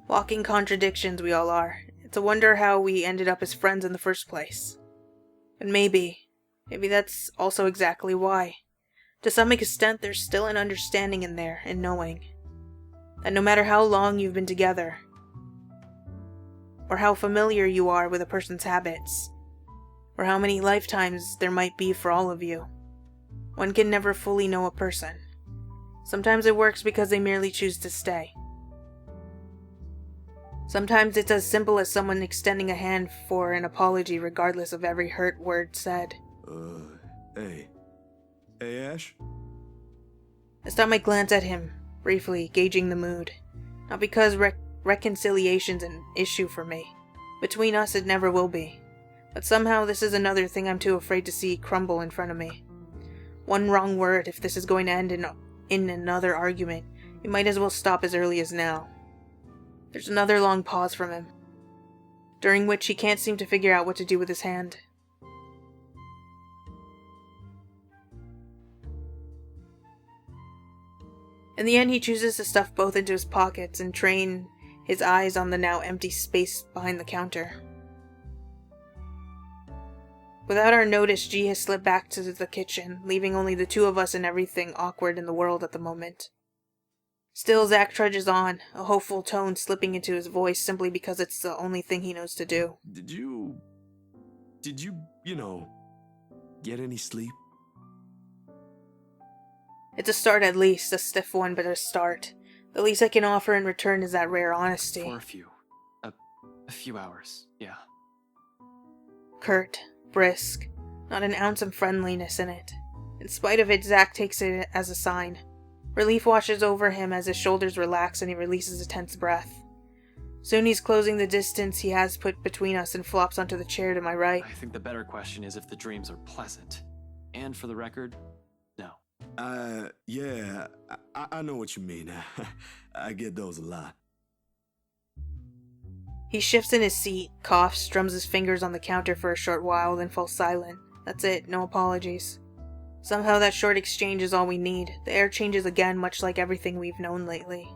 Walking contradictions we all are. It's a wonder how we ended up as friends in the first place. And maybe that's also exactly why. To some extent, there's still an understanding in there, and knowing that no matter how long you've been together, or how familiar you are with a person's habits, or how many lifetimes there might be for all of you, one can never fully know a person. Sometimes it works because they merely choose to stay. Sometimes it's as simple as someone extending a hand for an apology regardless of every hurt word said. Hey, Ash? I stop my glance at him, briefly, gauging the mood. Not because reconciliation's an issue for me. Between us it never will be. But somehow this is another thing I'm too afraid to see crumble in front of me. One wrong word, if this is going to end in another argument, it might as well stop as early as now. There's another long pause from him, during which he can't seem to figure out what to do with his hand. In the end, he chooses to stuff both into his pockets and train his eyes on the now empty space behind the counter. Without our notice, G has slipped back to the kitchen, leaving only the two of us and everything awkward in the world at the moment. Still, Zach trudges on, a hopeful tone slipping into his voice simply because it's the only thing he knows to do. Did you, get any sleep? It's a start at least, a stiff one, but a start. The least I can offer in return is that rare honesty. For a few hours, yeah. Curt, brisk, not an ounce of friendliness in it. In spite of it, Zach takes it as a sign. Relief washes over him as his shoulders relax and he releases a tense breath. Soon he's closing the distance he has put between us and flops onto the chair to my right. I think the better question is if the dreams are pleasant. And for the record, no. Yeah, I know what you mean. I get those a lot. He shifts in his seat, coughs, drums his fingers on the counter for a short while, then falls silent. That's it, no apologies. Somehow that short exchange is all we need. The air changes again, much like everything we've known lately.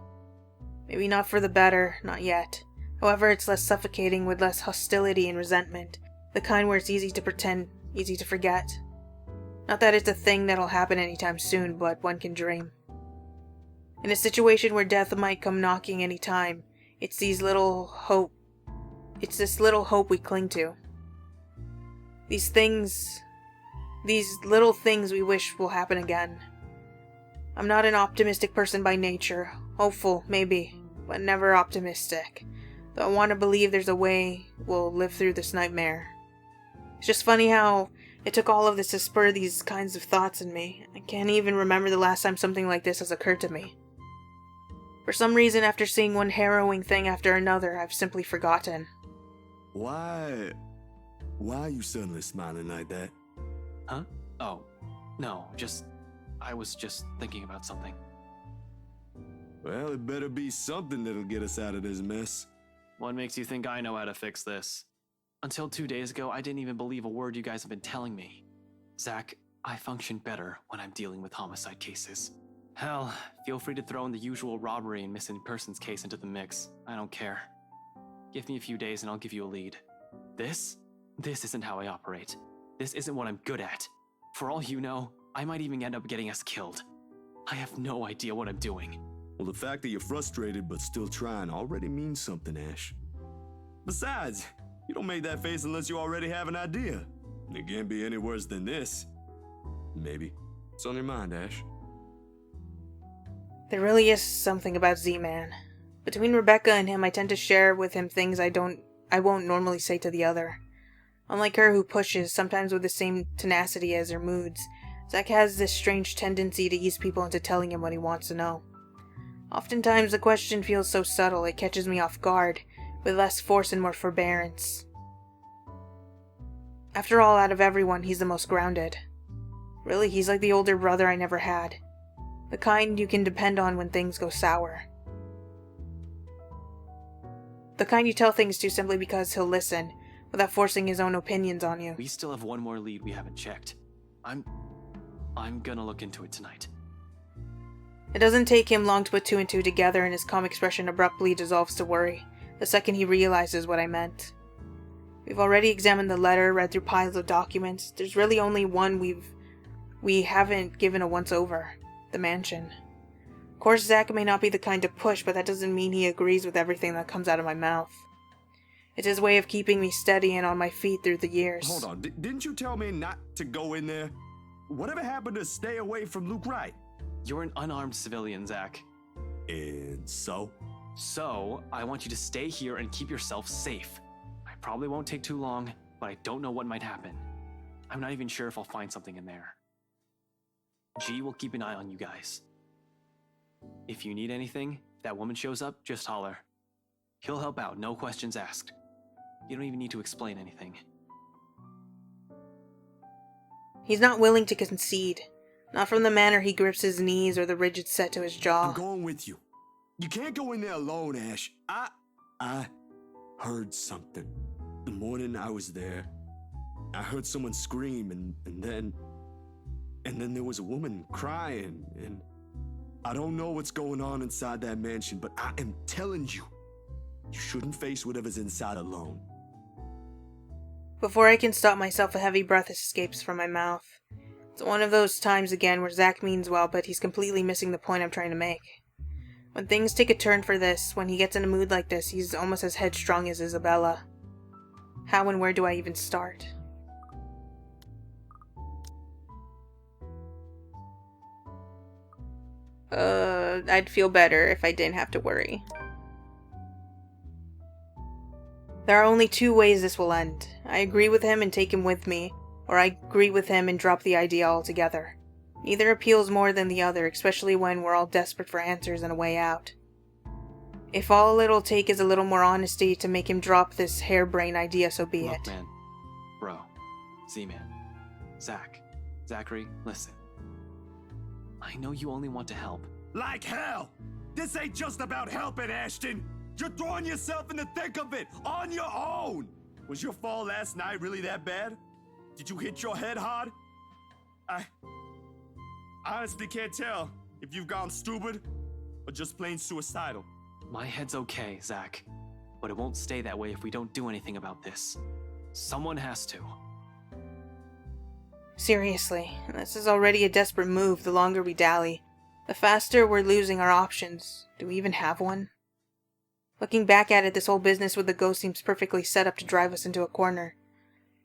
Maybe not for the better, not yet. However, it's less suffocating with less hostility and resentment. The kind where it's easy to pretend, easy to forget. Not that it's a thing that'll happen anytime soon, but one can dream. In a situation where death might come knocking any time, it's this little hope we cling to. These little things we wish will happen again. I'm not an optimistic person by nature. Hopeful, maybe, but never optimistic. Though I want to believe there's a way we'll live through this nightmare. It's just funny how it took all of this to spur these kinds of thoughts in me. I can't even remember the last time something like this has occurred to me. For some reason, after seeing one harrowing thing after another, I've simply forgotten. Why are you suddenly smiling like that? Huh? Oh, no, I was just thinking about something. Well, it better be something that'll get us out of this mess. What makes you think I know how to fix this? Until 2 days ago, I didn't even believe a word you guys have been telling me. Zach, I function better when I'm dealing with homicide cases. Hell, feel free to throw in the usual robbery and missing persons case into the mix. I don't care. Give me a few days and I'll give you a lead. This isn't how I operate. This isn't what I'm good at. For all you know, I might even end up getting us killed. I have no idea what I'm doing. Well, the fact that you're frustrated but still trying already means something, Ash. Besides, you don't make that face unless you already have an idea. It can't be any worse than this. Maybe. What's on your mind, Ash? There really is something about Z-Man. Between Rebecca and him, I tend to share with him things I won't normally say to the other. Unlike her, who pushes, sometimes with the same tenacity as her moods, Zach has this strange tendency to ease people into telling him what he wants to know. Oftentimes, the question feels so subtle it catches me off guard, with less force and more forbearance. After all, out of everyone, he's the most grounded. Really, he's like the older brother I never had. The kind you can depend on when things go sour. The kind you tell things to simply because he'll listen, without forcing his own opinions on you. We still have one more lead we haven't checked. I'm gonna look into it tonight. It doesn't take him long to put 2 and 2 together, and his calm expression abruptly dissolves to worry, the second he realizes what I meant. We've already examined the letter, read through piles of documents. There's really only one we haven't given a once-over. The mansion. Of course, Zach may not be the kind to push, but that doesn't mean he agrees with everything that comes out of my mouth. It's his way of keeping me steady and on my feet through the years. Hold on, didn't you tell me not to go in there? Whatever happened to stay away from Luke Wright? You're an unarmed civilian, Zach. And so? So, I want you to stay here and keep yourself safe. I probably won't take too long, but I don't know what might happen. I'm not even sure if I'll find something in there. G will keep an eye on you guys. If you need anything, that woman shows up, just holler. He'll help out, no questions asked. You don't even need to explain anything. He's not willing to concede. Not from the manner he grips his knees or the rigid set to his jaw. I'm going with you. You can't go in there alone, Ash. I heard something. The morning I was there, I heard someone scream, and then there was a woman crying, and I don't know what's going on inside that mansion, but I am telling you, you shouldn't face whatever's inside alone. Before I can stop myself, a heavy breath escapes from my mouth. It's one of those times again where Zach means well, but he's completely missing the point I'm trying to make. When things take a turn for this, when he gets in a mood like this, he's almost as headstrong as Isabella. How and where do I even start? I'd feel better if I didn't have to worry. There are only 2 ways this will end. I agree with him and take him with me, or I agree with him and drop the idea altogether. Neither appeals more than the other, especially when we're all desperate for answers and a way out. If all it'll take is a little more honesty to make him drop this harebrained idea, so be Look, it. man. Bro. Z-Man. Zach. Zachary, listen. I know you only want to help. Like hell! This ain't just about helping, Ashton! You're throwing yourself in the thick of it, on your own! Was your fall last night really that bad? Did you hit your head hard? I honestly can't tell if you've gone stupid or just plain suicidal. My head's okay, Zach. But it won't stay that way if we don't do anything about this. Someone has to. Seriously, this is already a desperate move the longer we dally. The faster we're losing our options. Do we even have one? Looking back at it, this whole business with the ghost seems perfectly set up to drive us into a corner.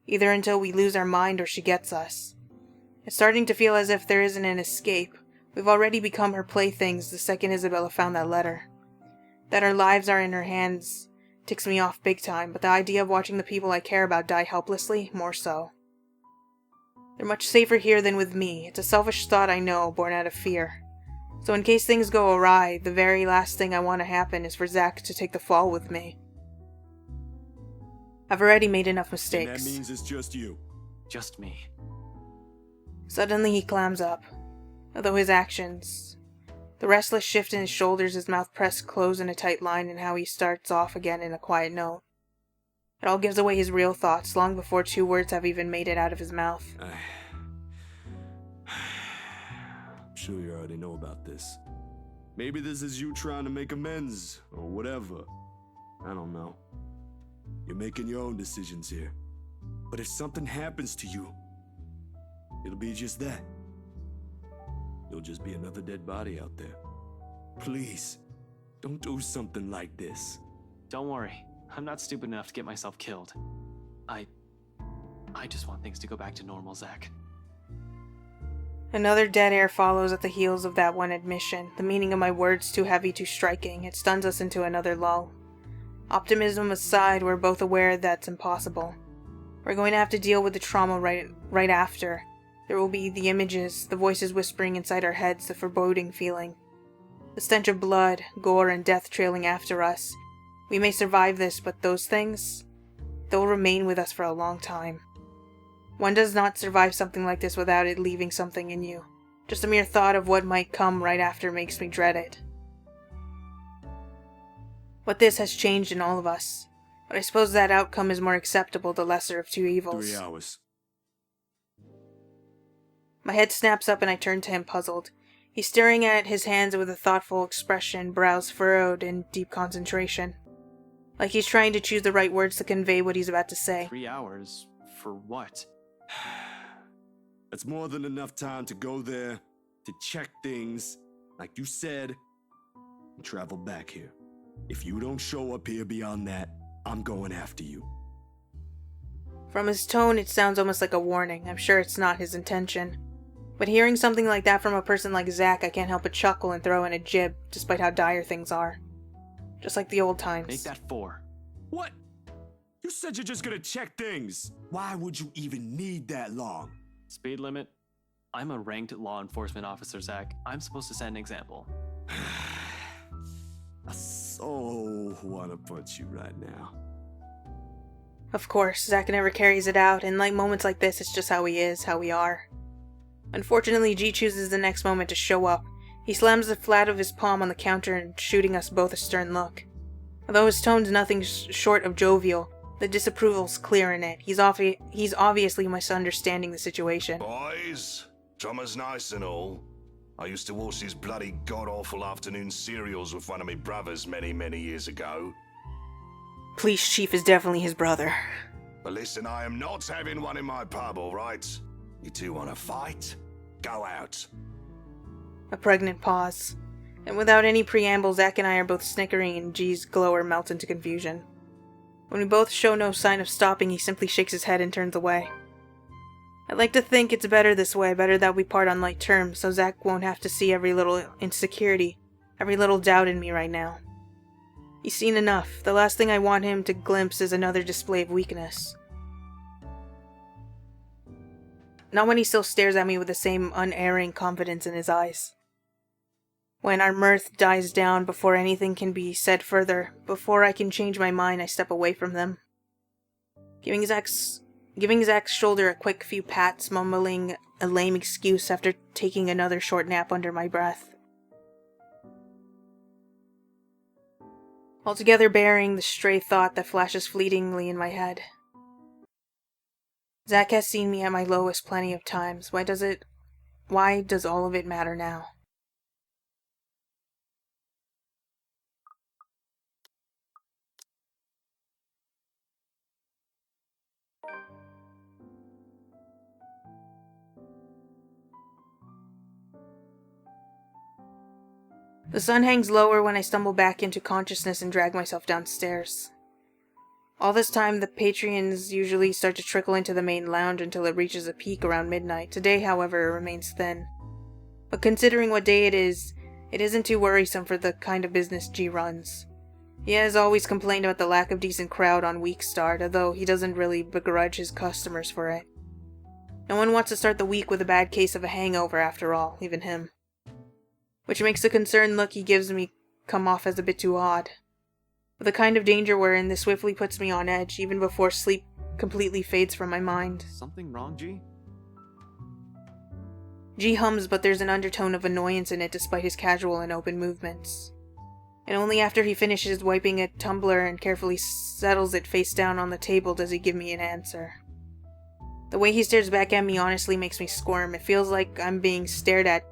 Either until we lose our mind or she gets us. It's starting to feel as if there isn't an escape. We've already become her playthings the second Isabella found that letter. That our lives are in her hands ticks me off big time, but the idea of watching the people I care about die helplessly, more so. They're much safer here than with me. It's a selfish thought, I know, born out of fear. So in case things go awry, the very last thing I want to happen is for Zach to take the fall with me. I've already made enough mistakes. And that means it's just you. Just me. Suddenly he clams up, although his actions, the restless shift in his shoulders, his mouth pressed close in a tight line, and how he starts off again in a quiet note. It all gives away his real thoughts long before 2 words have even made it out of his mouth. I'm sure you already know about this. Maybe this is you trying to make amends, or whatever. I don't know. You're making your own decisions here. But if something happens to you, it'll be just that. You'll just be another dead body out there. Please, don't do something like this. Don't worry. I'm not stupid enough to get myself killed. I just want things to go back to normal, Zach. Another dead air follows at the heels of that one admission, the meaning of my words too heavy, too striking. It stuns us into another lull. Optimism aside, we're both aware that's impossible. We're going to have to deal with the trauma right after. There will be the images, the voices whispering inside our heads, the foreboding feeling. The stench of blood, gore, and death trailing after us. We may survive this, but those things, they'll remain with us for a long time. One does not survive something like this without it leaving something in you. Just a mere thought of what might come right after makes me dread it. But this has changed in all of us. But I suppose that outcome is more acceptable, the lesser of two evils. 3 hours. My head snaps up and I turn to him puzzled. He's staring at his hands with a thoughtful expression, brows furrowed in deep concentration. Like he's trying to choose the right words to convey what he's about to say. 3 hours? For what? That's more than enough time to go there, to check things, like you said, and travel back here. If you don't show up here beyond that, I'm going after you. From his tone, it sounds almost like a warning. I'm sure it's not his intention. But hearing something like that from a person like Zach, I can't help but chuckle and throw in a jib, despite how dire things are. Just like the old times. Make that 4. What? You said you're just gonna check things. Why would you even need that long? Speed limit? I'm a ranked law enforcement officer, Zach. I'm supposed to set an example. I so wanna punch you right now. Of course, Zach never carries it out, and like moments like this, it's just how he is, how we are. Unfortunately, G chooses the next moment to show up. He slams the flat of his palm on the counter and shooting us both a stern look. Although his tone's nothing short of jovial, the disapproval's clear in it. He's obviously misunderstanding the situation. Boys, drummer's nice and all. I used to watch these bloody god-awful afternoon serials with one of my brothers many years ago. Police chief is definitely his brother. But listen, I am not having one in my pub, alright? You two want to fight? Go out. A pregnant pause. And without any preamble, Zach and I are both snickering and G's glower melts into confusion. When we both show no sign of stopping, he simply shakes his head and turns away. I'd like to think it's better this way, better that we part on light terms, so Zach won't have to see every little insecurity, every little doubt in me right now. He's seen enough. The last thing I want him to glimpse is another display of weakness. Not when he still stares at me with the same unerring confidence in his eyes. When our mirth dies down before anything can be said further, before I can change my mind, I step away from them. Giving Zach's shoulder a quick few pats, mumbling a lame excuse after taking another short nap under my breath. Altogether bearing the stray thought that flashes fleetingly in my head. Zach has seen me at my lowest plenty of times. Why does all of it matter now? The sun hangs lower when I stumble back into consciousness and drag myself downstairs. All this time, the patrons usually start to trickle into the main lounge until it reaches a peak around midnight. Today, however, it remains thin. But considering what day it isn't too worrisome for the kind of business G runs. He has always complained about the lack of decent crowd on week start, although he doesn't really begrudge his customers for it. No one wants to start the week with a bad case of a hangover after all, even him. Which makes the concerned look he gives me come off as a bit too odd. But the kind of danger we're in, this swiftly puts me on edge, even before sleep completely fades from my mind. Something wrong, G? G hums, but there's an undertone of annoyance in it despite his casual and open movements. And only after he finishes wiping a tumbler and carefully settles it face down on the table does he give me an answer. The way he stares back at me honestly makes me squirm. It feels like I'm being stared at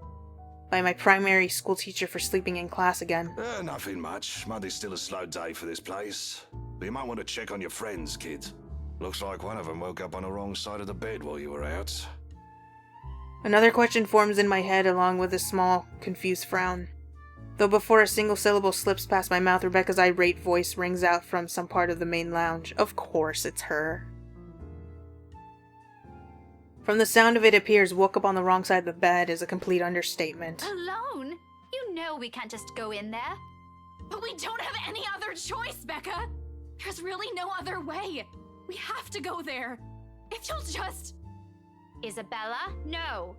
by my primary school teacher for sleeping in class again. Nothing much. Monday's still a slow day for this place. But you might want to check on your friends, kid. Looks like one of them woke up on the wrong side of the bed while you were out. Another question forms in my head along with a small, confused frown. Though before a single syllable slips past my mouth, Rebecca's irate voice rings out from some part of the main lounge. Of course, it's her. From the sound of it appears woke up on the wrong side of the bed is a complete understatement. Alone? You know we can't just go in there. But we don't have any other choice, Becca. There's really no other way. We have to go there. If you'll just... Isabella, no.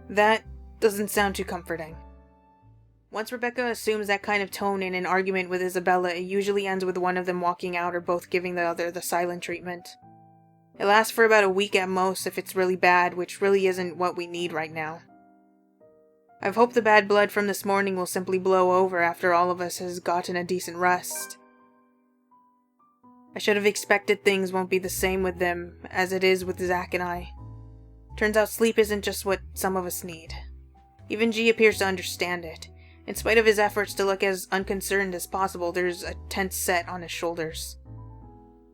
That doesn't sound too comforting. Once Rebecca assumes that kind of tone in an argument with Isabella, it usually ends with one of them walking out or both giving the other the silent treatment. It lasts for about a week at most if it's really bad, which really isn't what we need right now. I've hoped the bad blood from this morning will simply blow over after all of us has gotten a decent rest. I should have expected things won't be the same with them as it is with Zach and I. Turns out sleep isn't just what some of us need. Even G appears to understand it. In spite of his efforts to look as unconcerned as possible, there's a tense set on his shoulders.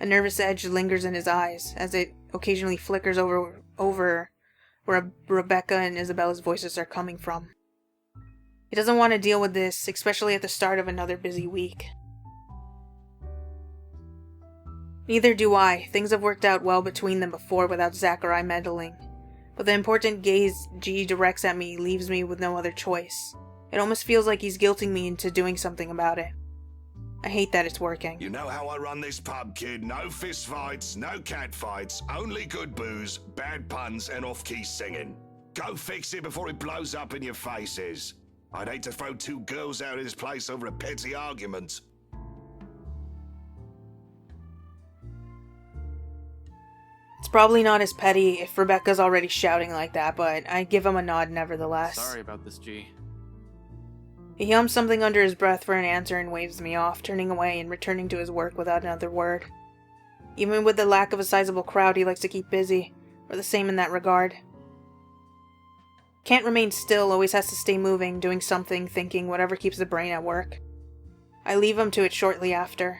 A nervous edge lingers in his eyes, as it occasionally flickers over where Rebecca and Isabella's voices are coming from. He doesn't want to deal with this, especially at the start of another busy week. Neither do I. Things have worked out well between them before without Zach or I meddling. But the important gaze G directs at me leaves me with no other choice. It almost feels like he's guilting me into doing something about it. I hate that it's working. You know how I run this pub, kid. No fist fights, no cat fights, only good booze, bad puns, and off-key singing. Go fix it before it blows up in your faces. I'd hate to throw two girls out of this place over a petty argument. It's probably not as petty if Rebecca's already shouting like that, but I give him a nod nevertheless. Sorry about this, G. He hums something under his breath for an answer and waves me off, turning away and returning to his work without another word. Even with the lack of a sizable crowd, he likes to keep busy. We're the same in that regard. Can't remain still, always has to stay moving, doing something, thinking, whatever keeps the brain at work. I leave him to it shortly after.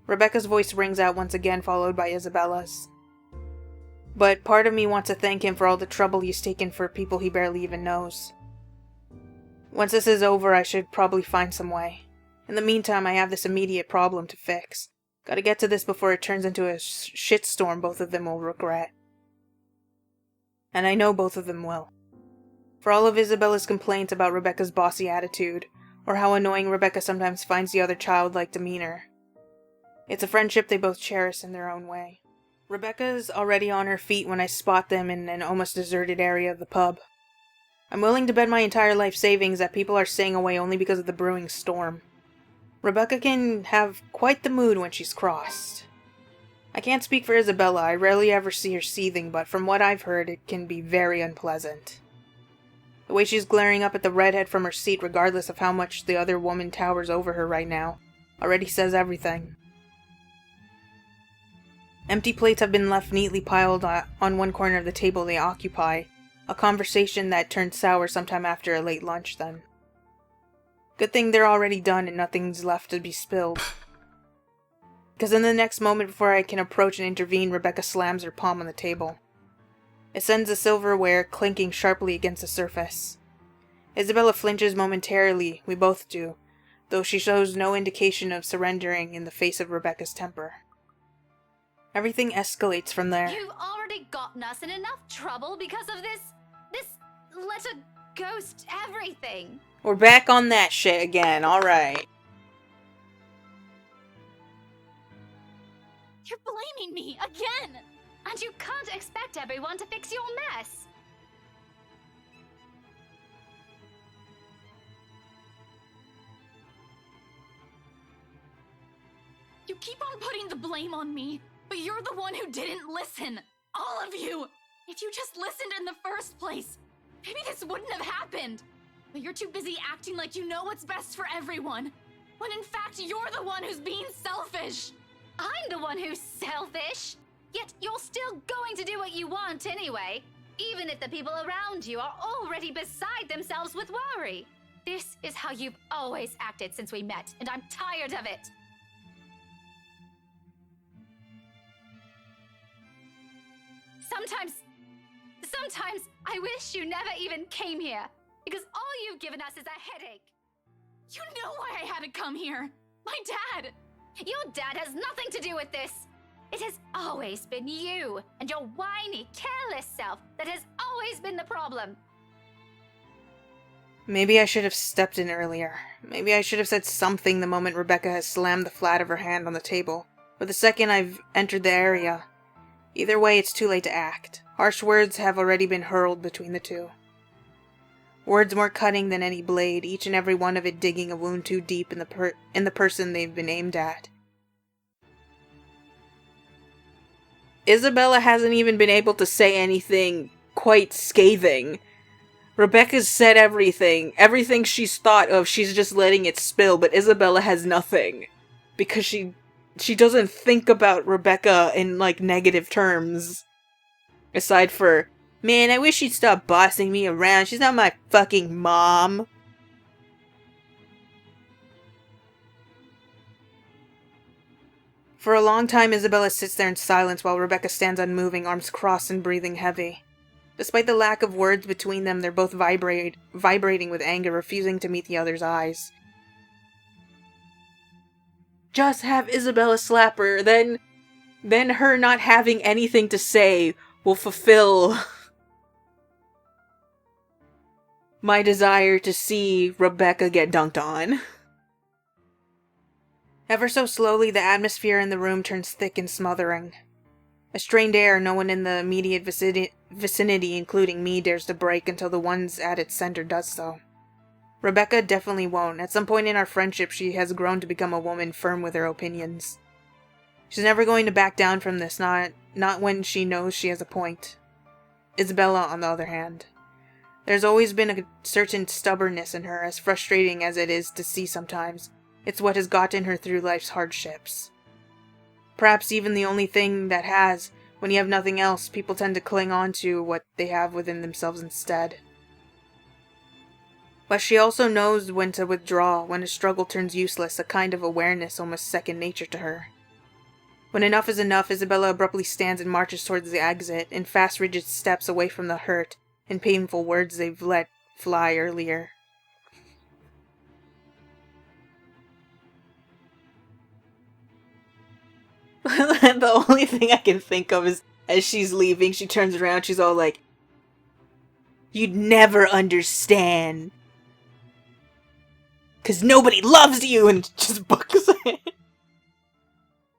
Rebecca's voice rings out once again, followed by Isabella's. But part of me wants to thank him for all the trouble he's taken for people he barely even knows. Once this is over, I should probably find some way. In the meantime, I have this immediate problem to fix. Gotta get to this before it turns into a shitstorm both of them will regret. And I know both of them will. For all of Isabella's complaints about Rebecca's bossy attitude, or how annoying Rebecca sometimes finds the other childlike demeanor, it's a friendship they both cherish in their own way. Rebecca's already on her feet when I spot them in an almost deserted area of the pub. I'm willing to bet my entire life savings that people are staying away only because of the brewing storm. Rebecca can have quite the mood when she's crossed. I can't speak for Isabella, I rarely ever see her seething, but from what I've heard, it can be very unpleasant. The way she's glaring up at the redhead from her seat, regardless of how much the other woman towers over her right now, already says everything. Empty plates have been left neatly piled on one corner of the table they occupy, a conversation that turned sour sometime after a late lunch then. Good thing they're already done and nothing's left to be spilled. Because in the next moment before I can approach and intervene, Rebecca slams her palm on the table. It sends the silverware clinking sharply against the surface. Isabella flinches momentarily, we both do, though she shows no indication of surrendering in the face of Rebecca's temper. Everything escalates from there. You've already gotten us in enough trouble because of this let a ghost everything. We're back on that shit again, alright. You're blaming me again! And you can't expect everyone to fix your mess. You keep on putting the blame on me, but you're the one who didn't listen. All of you! If you just listened in the first place, maybe this wouldn't have happened. But you're too busy acting like you know what's best for everyone, when in fact you're the one who's being selfish. I'm the one who's selfish. Yet you're still going to do what you want anyway, even if the people around you are already beside themselves with worry. This is how you've always acted since we met, and I'm tired of it. Sometimes I wish you never even came here, because all you've given us is a headache. You know why I had to come here. My dad. Your dad has nothing to do with this. It has always been you and your whiny, careless self that has always been the problem. Maybe I should have stepped in earlier. Maybe I should have said something the moment Rebecca has slammed the flat of her hand on the table. But the second I've entered the area, either way it's too late to act. Harsh words have already been hurled between the two. Words more cutting than any blade, each and every one of it digging a wound too deep in the person they've been aimed at. Isabella hasn't even been able to say anything quite scathing. Rebecca's said everything. Everything she's thought of, she's just letting it spill, but Isabella has nothing. Because she doesn't think about Rebecca in, like, negative terms. Aside for, man, I wish she'd stop bossing me around. She's not my fucking mom. For a long time, Isabella sits there in silence while Rebecca stands unmoving, arms crossed and breathing heavy. Despite the lack of words between them, they're both vibrating with anger, refusing to meet the other's eyes. Just have Isabella slap her, then her not having anything to say will fulfill my desire to see Rebecca get dunked on. Ever so slowly, the atmosphere in the room turns thick and smothering. A strained air no one in the immediate vicinity, including me, dares to break until the one's at its center does so. Rebecca definitely won't. At some point in our friendship, she has grown to become a woman firm with her opinions. She's never going to back down from this, not when she knows she has a point. Isabella, on the other hand. There's always been a certain stubbornness in her, as frustrating as it is to see sometimes. It's what has gotten her through life's hardships. Perhaps even the only thing that has, when you have nothing else, people tend to cling on to what they have within themselves instead. But she also knows when to withdraw, when a struggle turns useless, a kind of awareness almost second nature to her. When enough is enough, Isabella abruptly stands and marches towards the exit, in fast, rigid steps away from the hurt and painful words they've let fly earlier. The only thing I can think of is, as she's leaving, she turns around, she's all like, "You'd never understand. 'Cause nobody loves you," and just books it.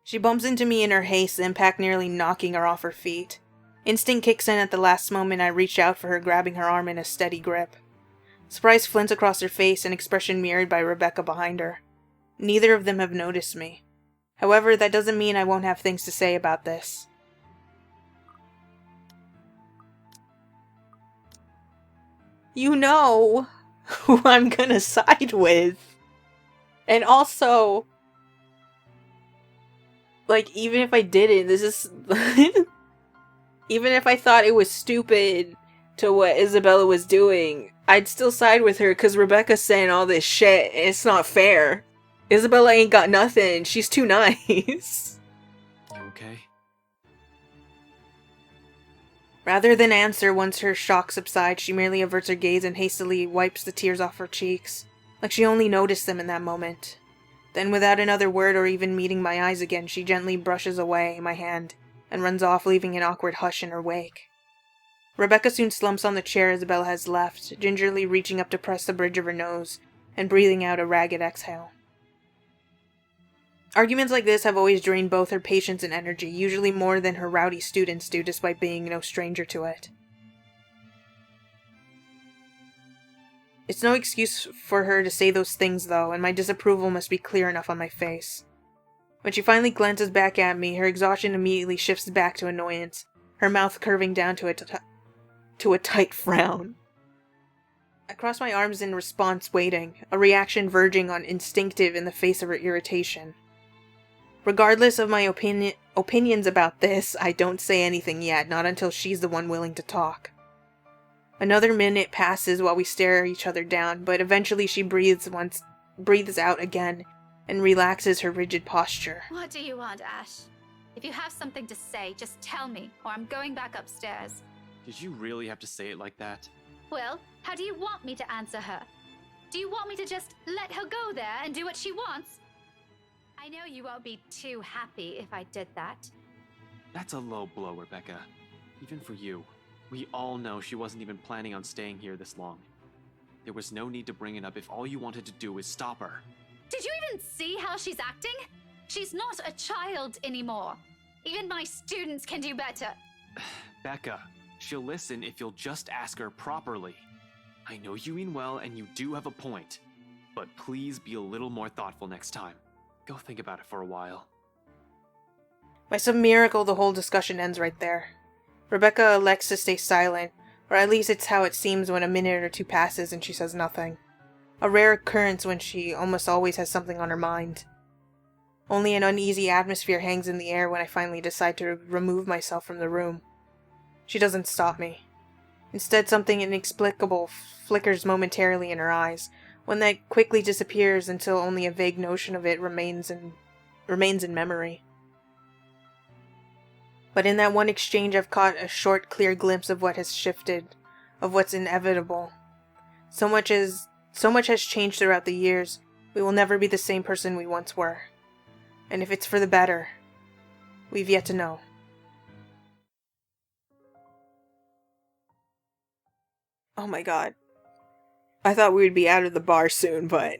She bumps into me in her haste, the impact nearly knocking her off her feet. Instinct kicks in at the last moment. I reach out for her, grabbing her arm in a steady grip. Surprise flints across her face, an expression mirrored by Rebecca behind her. Neither of them have noticed me. However, that doesn't mean I won't have things to say about this. You know who I'm gonna side with. And also, like, even if I didn't, this is... even if I thought it was stupid to what Isabella was doing, I'd still side with her because Rebecca's saying all this shit and it's not fair. Isabella ain't got nothing. She's too nice. You okay? Rather than answer once her shock subsides, she merely averts her gaze and hastily wipes the tears off her cheeks, like she only noticed them in that moment. Then, without another word or even meeting my eyes again, she gently brushes away my hand and runs off, leaving an awkward hush in her wake. Rebecca soon slumps on the chair Isabella has left, gingerly reaching up to press the bridge of her nose and breathing out a ragged exhale. Arguments like this have always drained both her patience and energy, usually more than her rowdy students do, despite being no stranger to it. It's no excuse for her to say those things, though, and my disapproval must be clear enough on my face. When she finally glances back at me, her exhaustion immediately shifts back to annoyance, her mouth curving down to a tight frown. I cross my arms in response, waiting, a reaction verging on instinctive in the face of her irritation. Regardless of my opinions about this, I don't say anything yet, not until she's the one willing to talk. Another minute passes while we stare each other down, but eventually she breathes out again, and relaxes her rigid posture. What do you want, Ash? If you have something to say, just tell me, or I'm going back upstairs. Did you really have to say it like that? Well, how do you want me to answer her? Do you want me to just let her go there and do what she wants? I know you won't be too happy if I did that. That's a low blow, Rebecca. Even for you. We all know she wasn't even planning on staying here this long. There was no need to bring it up if all you wanted to do was stop her. Did you even see how she's acting? She's not a child anymore. Even my students can do better. Becca, she'll listen if you'll just ask her properly. I know you mean well and you do have a point, but please be a little more thoughtful next time. Go think about it for a while. By some miracle, the whole discussion ends right there. Rebecca elects to stay silent, or at least it's how it seems when a minute or two passes and she says nothing. A rare occurrence when she almost always has something on her mind. Only an uneasy atmosphere hangs in the air when I finally decide to remove myself from the room. She doesn't stop me. Instead, something inexplicable flickers momentarily in her eyes, one that quickly disappears until only a vague notion of it remains in memory. But in that one exchange, I've caught a short, clear glimpse of what has shifted, of what's inevitable. So much has changed throughout the years. We will never be the same person we once were. And if it's for the better, we've yet to know. Oh my god. I thought we would be out of the bar soon, but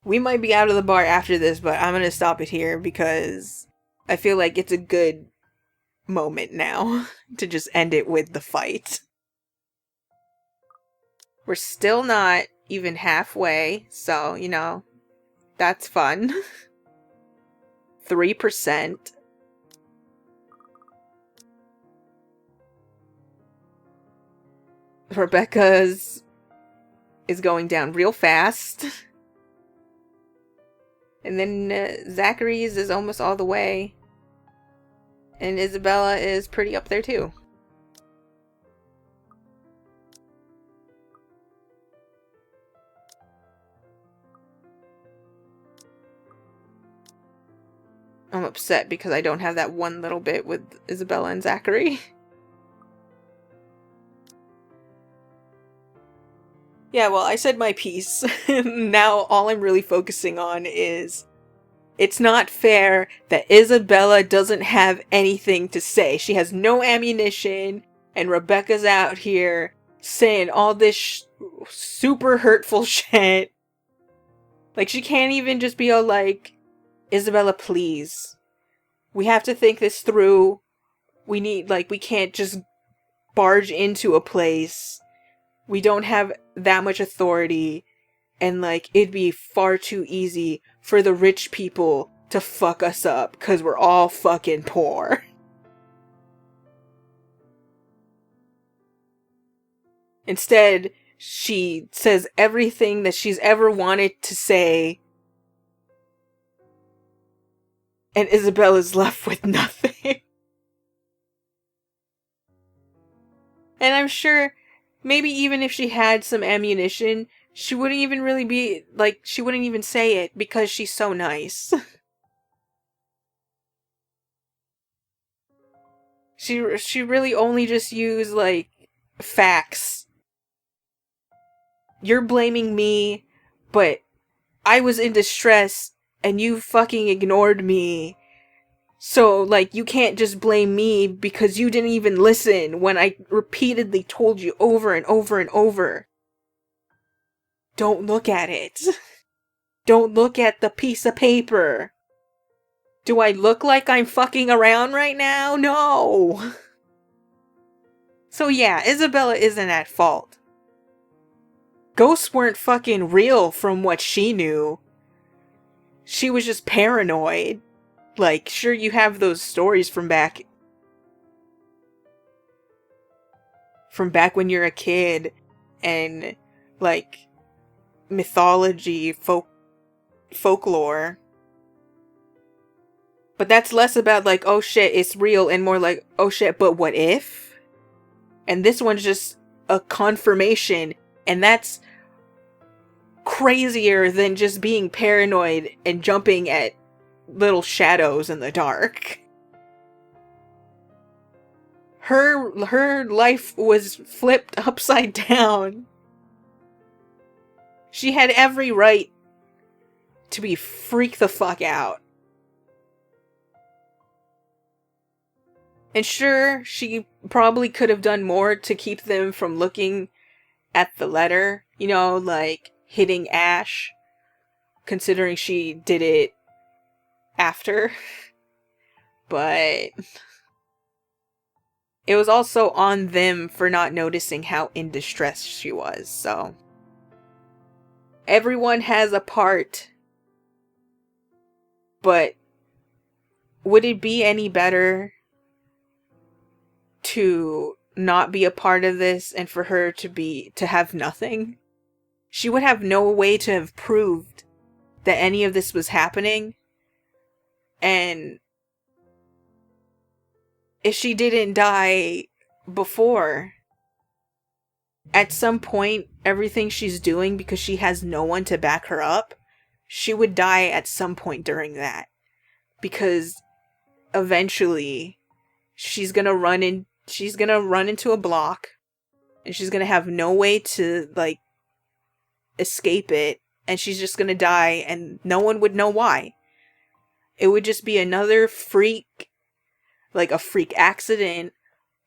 we might be out of the bar after this, but I'm gonna stop it here because I feel like it's a good moment now to just end it with the fight. We're still not even halfway, so, you know, that's fun. 3%. Rebecca's is going down real fast. And then Zachary's is almost all the way. And Isabella is pretty up there too. I'm upset because I don't have that one little bit with Isabella and Zachary. Yeah, well, I said my piece. Now all I'm really focusing on is it's not fair that Isabella doesn't have anything to say. She has no ammunition, and Rebecca's out here saying all this super hurtful shit. Like, she can't even just be all like, Isabella, please. We have to think this through. We can't just barge into a place. We don't have that much authority. And, it'd be far too easy for the rich people to fuck us up because we're all fucking poor. Instead, she says everything that she's ever wanted to say. And Isabella's left with nothing. And I'm sure, maybe even if she had some ammunition, she wouldn't even really be, she wouldn't even say it because she's so nice. She really only just used, facts. You're blaming me, but I was in distress and you fucking ignored me. So, you can't just blame me because you didn't even listen when I repeatedly told you over and over and over. Don't look at it. Don't look at the piece of paper. Do I look like I'm fucking around right now? No. So yeah, Isabella isn't at fault. Ghosts weren't fucking real from what she knew. She was just paranoid. Sure, you have those stories from back when you're a kid, and, mythology, folklore. But that's less about, oh shit, it's real, and more oh shit, but what if? And this one's just a confirmation, and that's crazier than just being paranoid and jumping at little shadows in the dark. Her life was flipped upside down. She had every right to be freaked the fuck out. And sure, she probably could have done more to keep them from looking at the letter, you know, like hitting Ash, considering she did it after. But it was also on them for not noticing how in distress she was, so. Everyone has a part. But would it be any better to not be a part of this and for her to have nothing? She would have no way to have proved that any of this was happening. And if she didn't die before, at some point, everything she's doing, because she has no one to back her up, she would die at some point during that. Because eventually she's gonna run into a block, and she's gonna have no way to, like, escape it, and she's just gonna die, and no one would know why. It would just be another freak, like a freak accident,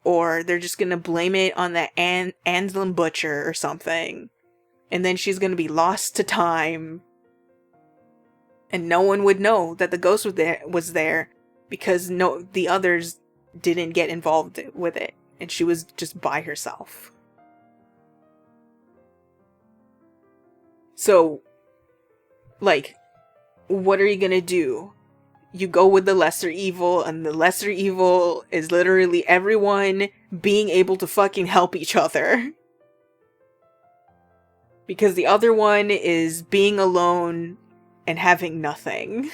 or they're just gonna blame it on the Anslem Butcher or something, and then she's gonna be lost to time, and no one would know that the ghost was there because the others didn't get involved with it, and she was just by herself. So, like, what are you gonna do? You go with the lesser evil, and the lesser evil is literally everyone being able to fucking help each other. Because the other one is being alone and having nothing.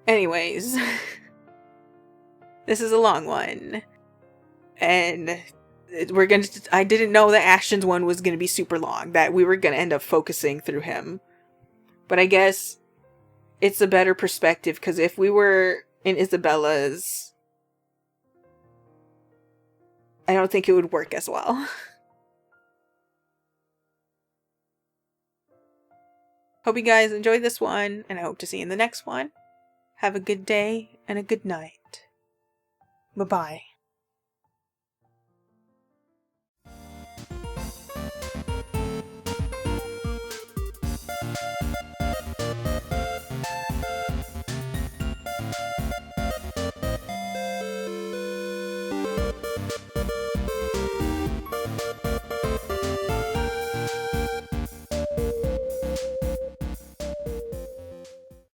Anyways, this is a long one. And I didn't know that Ashton's one was gonna be super long, that we were gonna end up focusing through him. But I guess it's a better perspective, because if we were in Isabella's, I don't think it would work as well. Hope you guys enjoyed this one, and I hope to see you in the next one. Have a good day and a good night. Bye-bye.